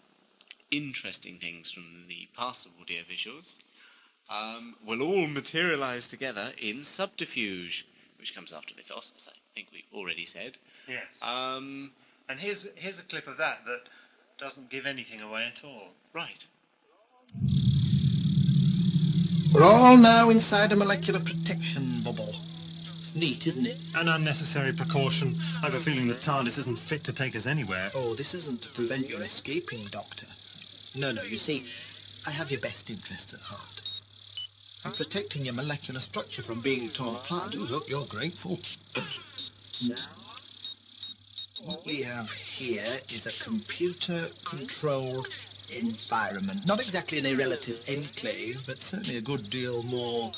interesting things from the past of AudioVisuals will all materialise together in Subterfuge, which comes after Mythos, as I think we already said. Yes. And here's a clip of that doesn't give anything away at all. Right. We're all now inside a molecular protection bubble. It's neat, isn't it? An unnecessary precaution. I have a feeling the TARDIS isn't fit to take us anywhere. Oh, this isn't to prevent your escaping, Doctor. No, you see, I have your best interests at heart. I'm protecting your molecular structure from being torn apart. I do hope you're grateful. Now, what we have here is a computer-controlled environment. Not exactly an irrelative enclave, but certainly a good deal more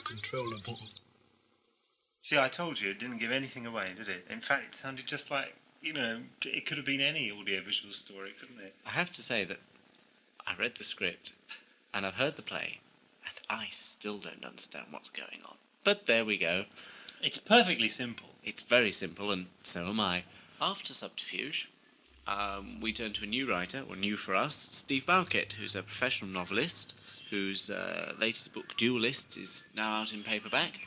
controllable. See, I told you it didn't give anything away, did it? In fact, it sounded just like, it could have been any audiovisual story, couldn't it? I have to say that I read the script and I've heard the play and I still don't understand what's going on. But there we go. It's perfectly simple. It's very simple, and so am I. After Subterfuge, we turn to a new writer, or new for us, Steve Bowkett, who's a professional novelist, whose latest book, Duelists, is now out in paperback.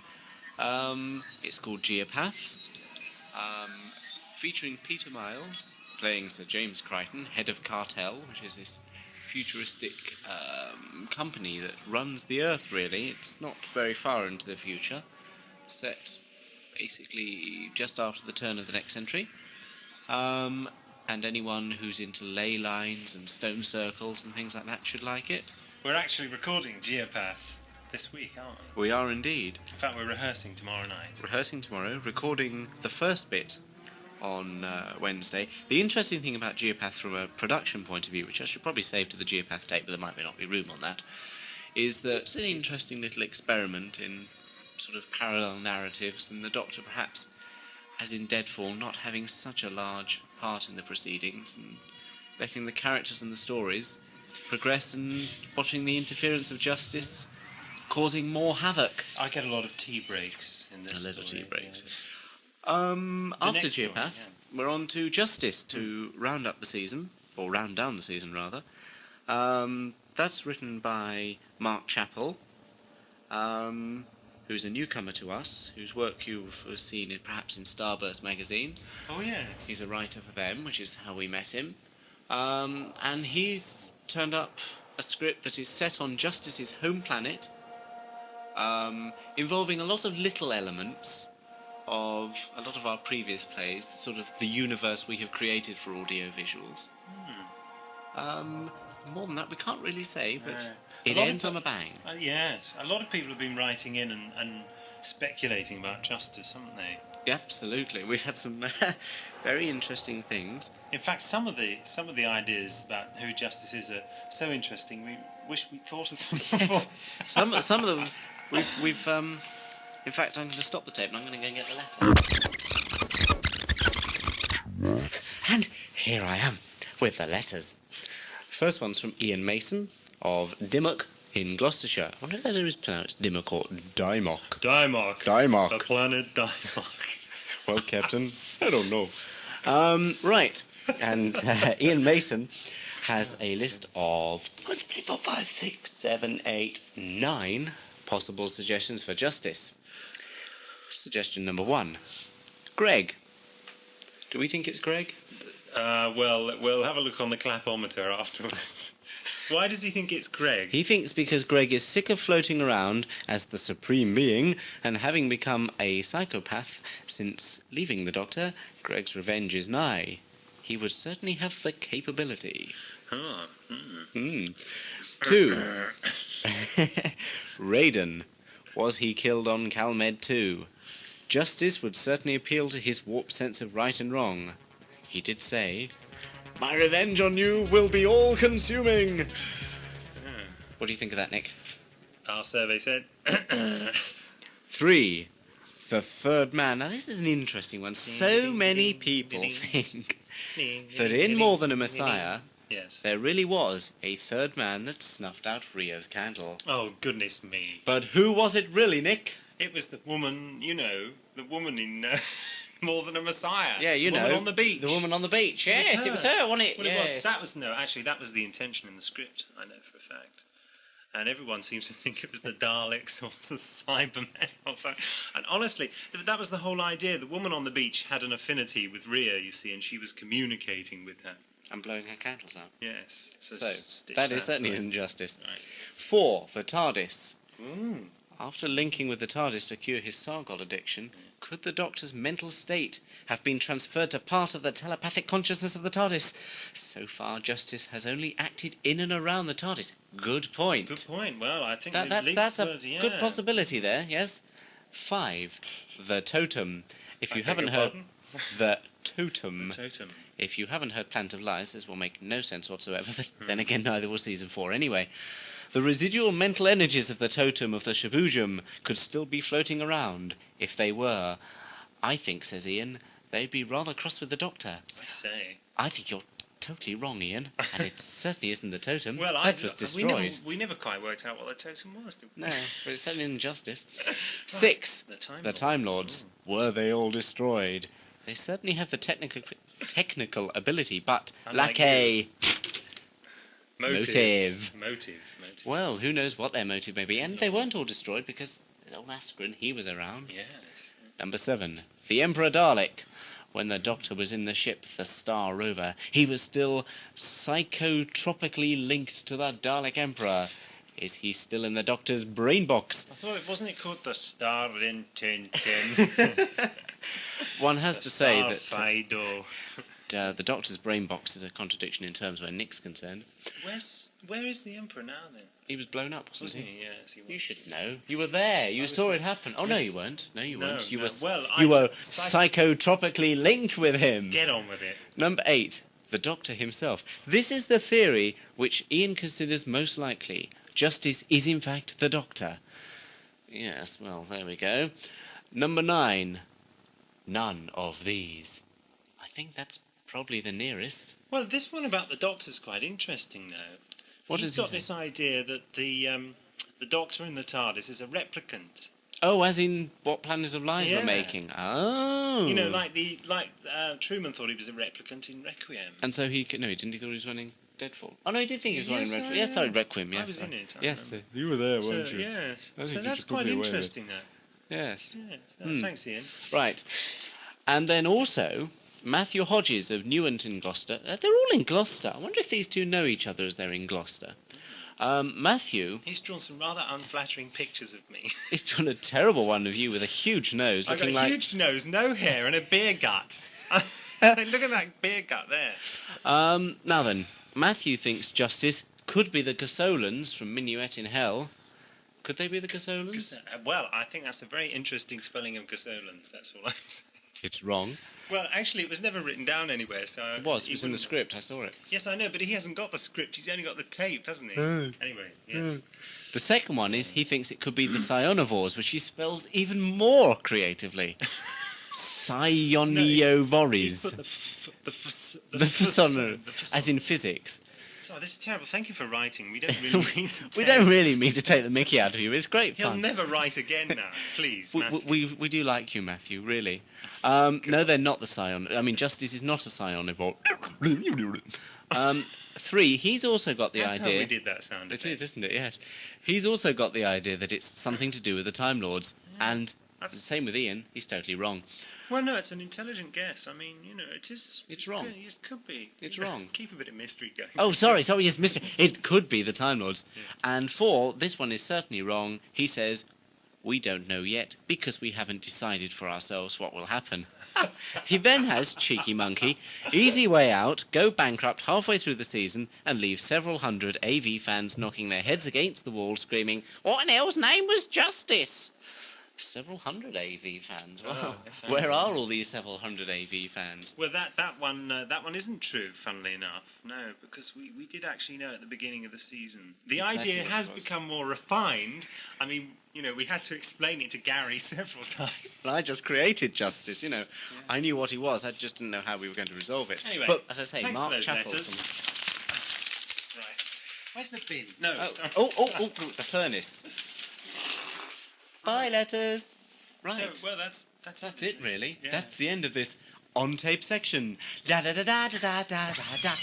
It's called Geopath, featuring Peter Miles, playing Sir James Crichton, head of Cartel, which is this futuristic company that runs the Earth, really. It's not very far into the future, set basically just after the turn of the next century. And anyone who's into ley lines and stone circles and things like that should like it. We're actually recording Geopath this week, aren't we? We are indeed. In fact, we're rehearsing tomorrow night. Rehearsing tomorrow, recording the first bit on Wednesday. The interesting thing about Geopath from a production point of view, which I should probably save to the Geopath tape, but there might not be room on that, is that it's an interesting little experiment in sort of parallel narratives, and the Doctor perhaps, as in Deadfall, not having such a large part in the proceedings, and letting the characters and the stories progress, and watching the interference of justice causing more havoc. I get a lot of tea breaks in this. A little story, tea breaks. yeah. After next Geopath, story, we're on to Justice to round up the season, or round down the season rather. That's written by Mark Chappell, who's a newcomer to us, whose work you've seen perhaps in Starburst magazine. Oh, yes. He's a writer for them, which is how we met him. And he's turned up a script that is set on Justice's home planet, involving a lot of little elements of a lot of our previous plays, sort of the universe we have created for audiovisuals. More than that we can't really say, but it ends on a bang. Yes, a lot of people have been writing in and speculating about Justice, haven't they? Absolutely. We've had some very interesting things. In fact, some of the ideas about who Justice is are so interesting. We wish we'd thought of them before. some of them we've in fact, I'm going to stop the tape and I'm going to go and get the letter. And here I am with the letters. First one's from Ian Mason of Dimmock in Gloucestershire. I wonder if that is pronounced Dimmock or Dymock. Dymock. The planet Dymock. Well, Captain, I don't know. Right, and Ian Mason has a list of 1, 2, 3, 4, 5, 6, 7, 8, 9 possible suggestions for Justice. Suggestion number 1. Greg. Do we think it's Greg? Well, we'll have a look on the clapometer afterwards. Why does he think it's Greg? He thinks because Greg is sick of floating around as the supreme being, and having become a psychopath since leaving the Doctor, Greg's revenge is nigh. He would certainly have the capability. 2. Raiden. Was he killed on Calmed 2? Justice would certainly appeal to his warped sense of right and wrong. He did say, "My revenge on you will be all-consuming." What do you think of that, Nick? Our survey said. 3. The third man. Now, this is an interesting one. So many people think that in More Than a Messiah, there really was a third man that snuffed out Rhea's candle. Oh, goodness me. But who was it really, Nick? It was the woman, the woman in More Than a Messiah. Yeah, the woman on the beach. The woman on the beach. Yes, it was her, wasn't it? Well, yes. that was the intention in the script, I know for a fact. And everyone seems to think it was the Daleks or the Cybermen or something. And honestly, that was the whole idea. The woman on the beach had an affinity with Rhea, you see, and she was communicating with her. And blowing her candles out. Yes. So that certainly isn't justice. Right. 4. The TARDIS. After linking with the TARDIS to cure his Sargol addiction, could the Doctor's mental state have been transferred to part of the telepathic consciousness of the TARDIS? So far, Justice has only acted in and around the TARDIS. Good point. Good point. Well, I think that's a good possibility there, yes. 5. The Totem. If you haven't heard... The Totem. The Totem. If you haven't heard Planet of Lies, this will make no sense whatsoever. But then again, neither will Season 4 anyway. The residual mental energies of the totem of the Shabujum could still be floating around. If they were, I think, says Ian, they'd be rather cross with the Doctor. I say. I think you're totally wrong, Ian, and it certainly isn't the totem. Well, that was destroyed. We never quite worked out what the totem was, did we? No, but it's certainly an injustice. 6. The Time Lords. Were they all destroyed? They certainly have the technical ability, but lack a... Motive. Well, who knows what their motive may be. And they weren't all destroyed because old Askren, he was around. Yes. Number 7. The Emperor Dalek. When the Doctor was in the ship, the Star Rover, he was still psychotropically linked to the Dalek Emperor. Is he still in the Doctor's brain box? I thought wasn't it called the Star Rintintin? One has to say that... the Doctor's brain box is a contradiction in terms where Nick's concerned. Where is the Emperor now, then? He was blown up, wasn't he? Yes, he was. You should know. You were there. You saw it happen. Oh, no, you weren't. No, you weren't. You no. were, Well, you were psychotropically linked with him. Get on with it. Number 8, the Doctor himself. This is the theory which Ian considers most likely. Justice is, in fact, the Doctor. Yes, well, there we go. Number 9, none of these. I think that's probably the nearest. Well, this one about the Doctor's quite interesting, though. He's got this idea that the Doctor in the TARDIS is a replicant. Oh, as in what Planet of Lies were making. Oh. You know, like Truman thought he was a replicant in Requiem. And so he didn't. He thought he was running Deadfall. Oh no, he did think he was running Requiem. Yes, sorry, Requiem. Yes, I was in it. Yes, you were there, weren't you? Yes. So that's quite interesting, though. Yes. Yeah. Thanks, Ian. Right. And then also, Matthew Hodges of Newent in Gloucester. They're all in Gloucester. I wonder if these two know each other as they're in Gloucester. Matthew... He's drawn some rather unflattering pictures of me. He's drawn a terrible one of you with a huge nose. I've got a huge nose, no hair, and a beer gut. Look at that beer gut there. Now then, Matthew thinks Justice could be the Casolans from Minuet in Hell. Could they be the Casolans? Well, I think that's a very interesting spelling of Casolans, that's all I'm saying. It's wrong. Well, actually, it was never written down anywhere, so... It was in the script, I saw it. Yes, I know, but he hasn't got the script, he's only got the tape, hasn't he? Anyway, yes. The second one is he thinks it could be the Psionivores, which he spells even more creatively. Psioniovores. The Phisonor, as in physics. Sorry, this is terrible. Thank you for writing. We don't really mean to We don't really mean to take the mickey out of you. It's great fun. He'll never write again now, please, we do like you, Matthew, really. No, they're not the Psion... I mean, Justice is not a Psionivore. 3, he's also got the idea... That's how we did that sound effect. It is, isn't it? Yes. He's also got the idea that it's something to do with the Time Lords. Yeah. And the same with Ian. He's totally wrong. Well, no, it's an intelligent guess. I mean, you know, it is... It's wrong. It could be. It's wrong. Keep a bit of mystery going. Oh, sorry, yes, mystery. It could be the Time Lords. Yeah. And 4, this one is certainly wrong. He says, we don't know yet because we haven't decided for ourselves what will happen. He then has, cheeky monkey, easy way out, go bankrupt halfway through the season and leave several hundred AV fans knocking their heads against the wall screaming, what in hell's name was Justice? Several hundred AV fans. Well, where are all these several hundred AV fans? Well, that one isn't true, funnily enough. No, because we did actually know at the beginning of the season. The idea has become more refined. I mean, you know, we had to explain it to Gary several times. Well, I just created Justice, you know. Yeah. I knew what he was. I just didn't know how we were going to resolve it. Anyway, but as I say, thanks Mark for those Chappell. Right. Where's the bin? No. Sorry. Oh, the furnace. Bye, letters. Right. So, well, that's it, really. Yeah. That's the end of this on-tape section. Da-da-da-da-da-da-da-da.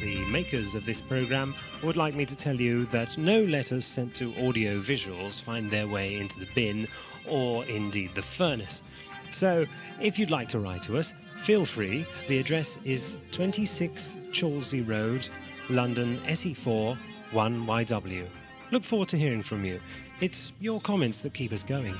The makers of this programme would like me to tell you that no letters sent to AudioVisuals find their way into the bin or indeed the furnace. So, if you'd like to write to us, feel free. The address is 26 Chalsey Road, London, SE4 1YW. Look forward to hearing from you. It's your comments that keep us going.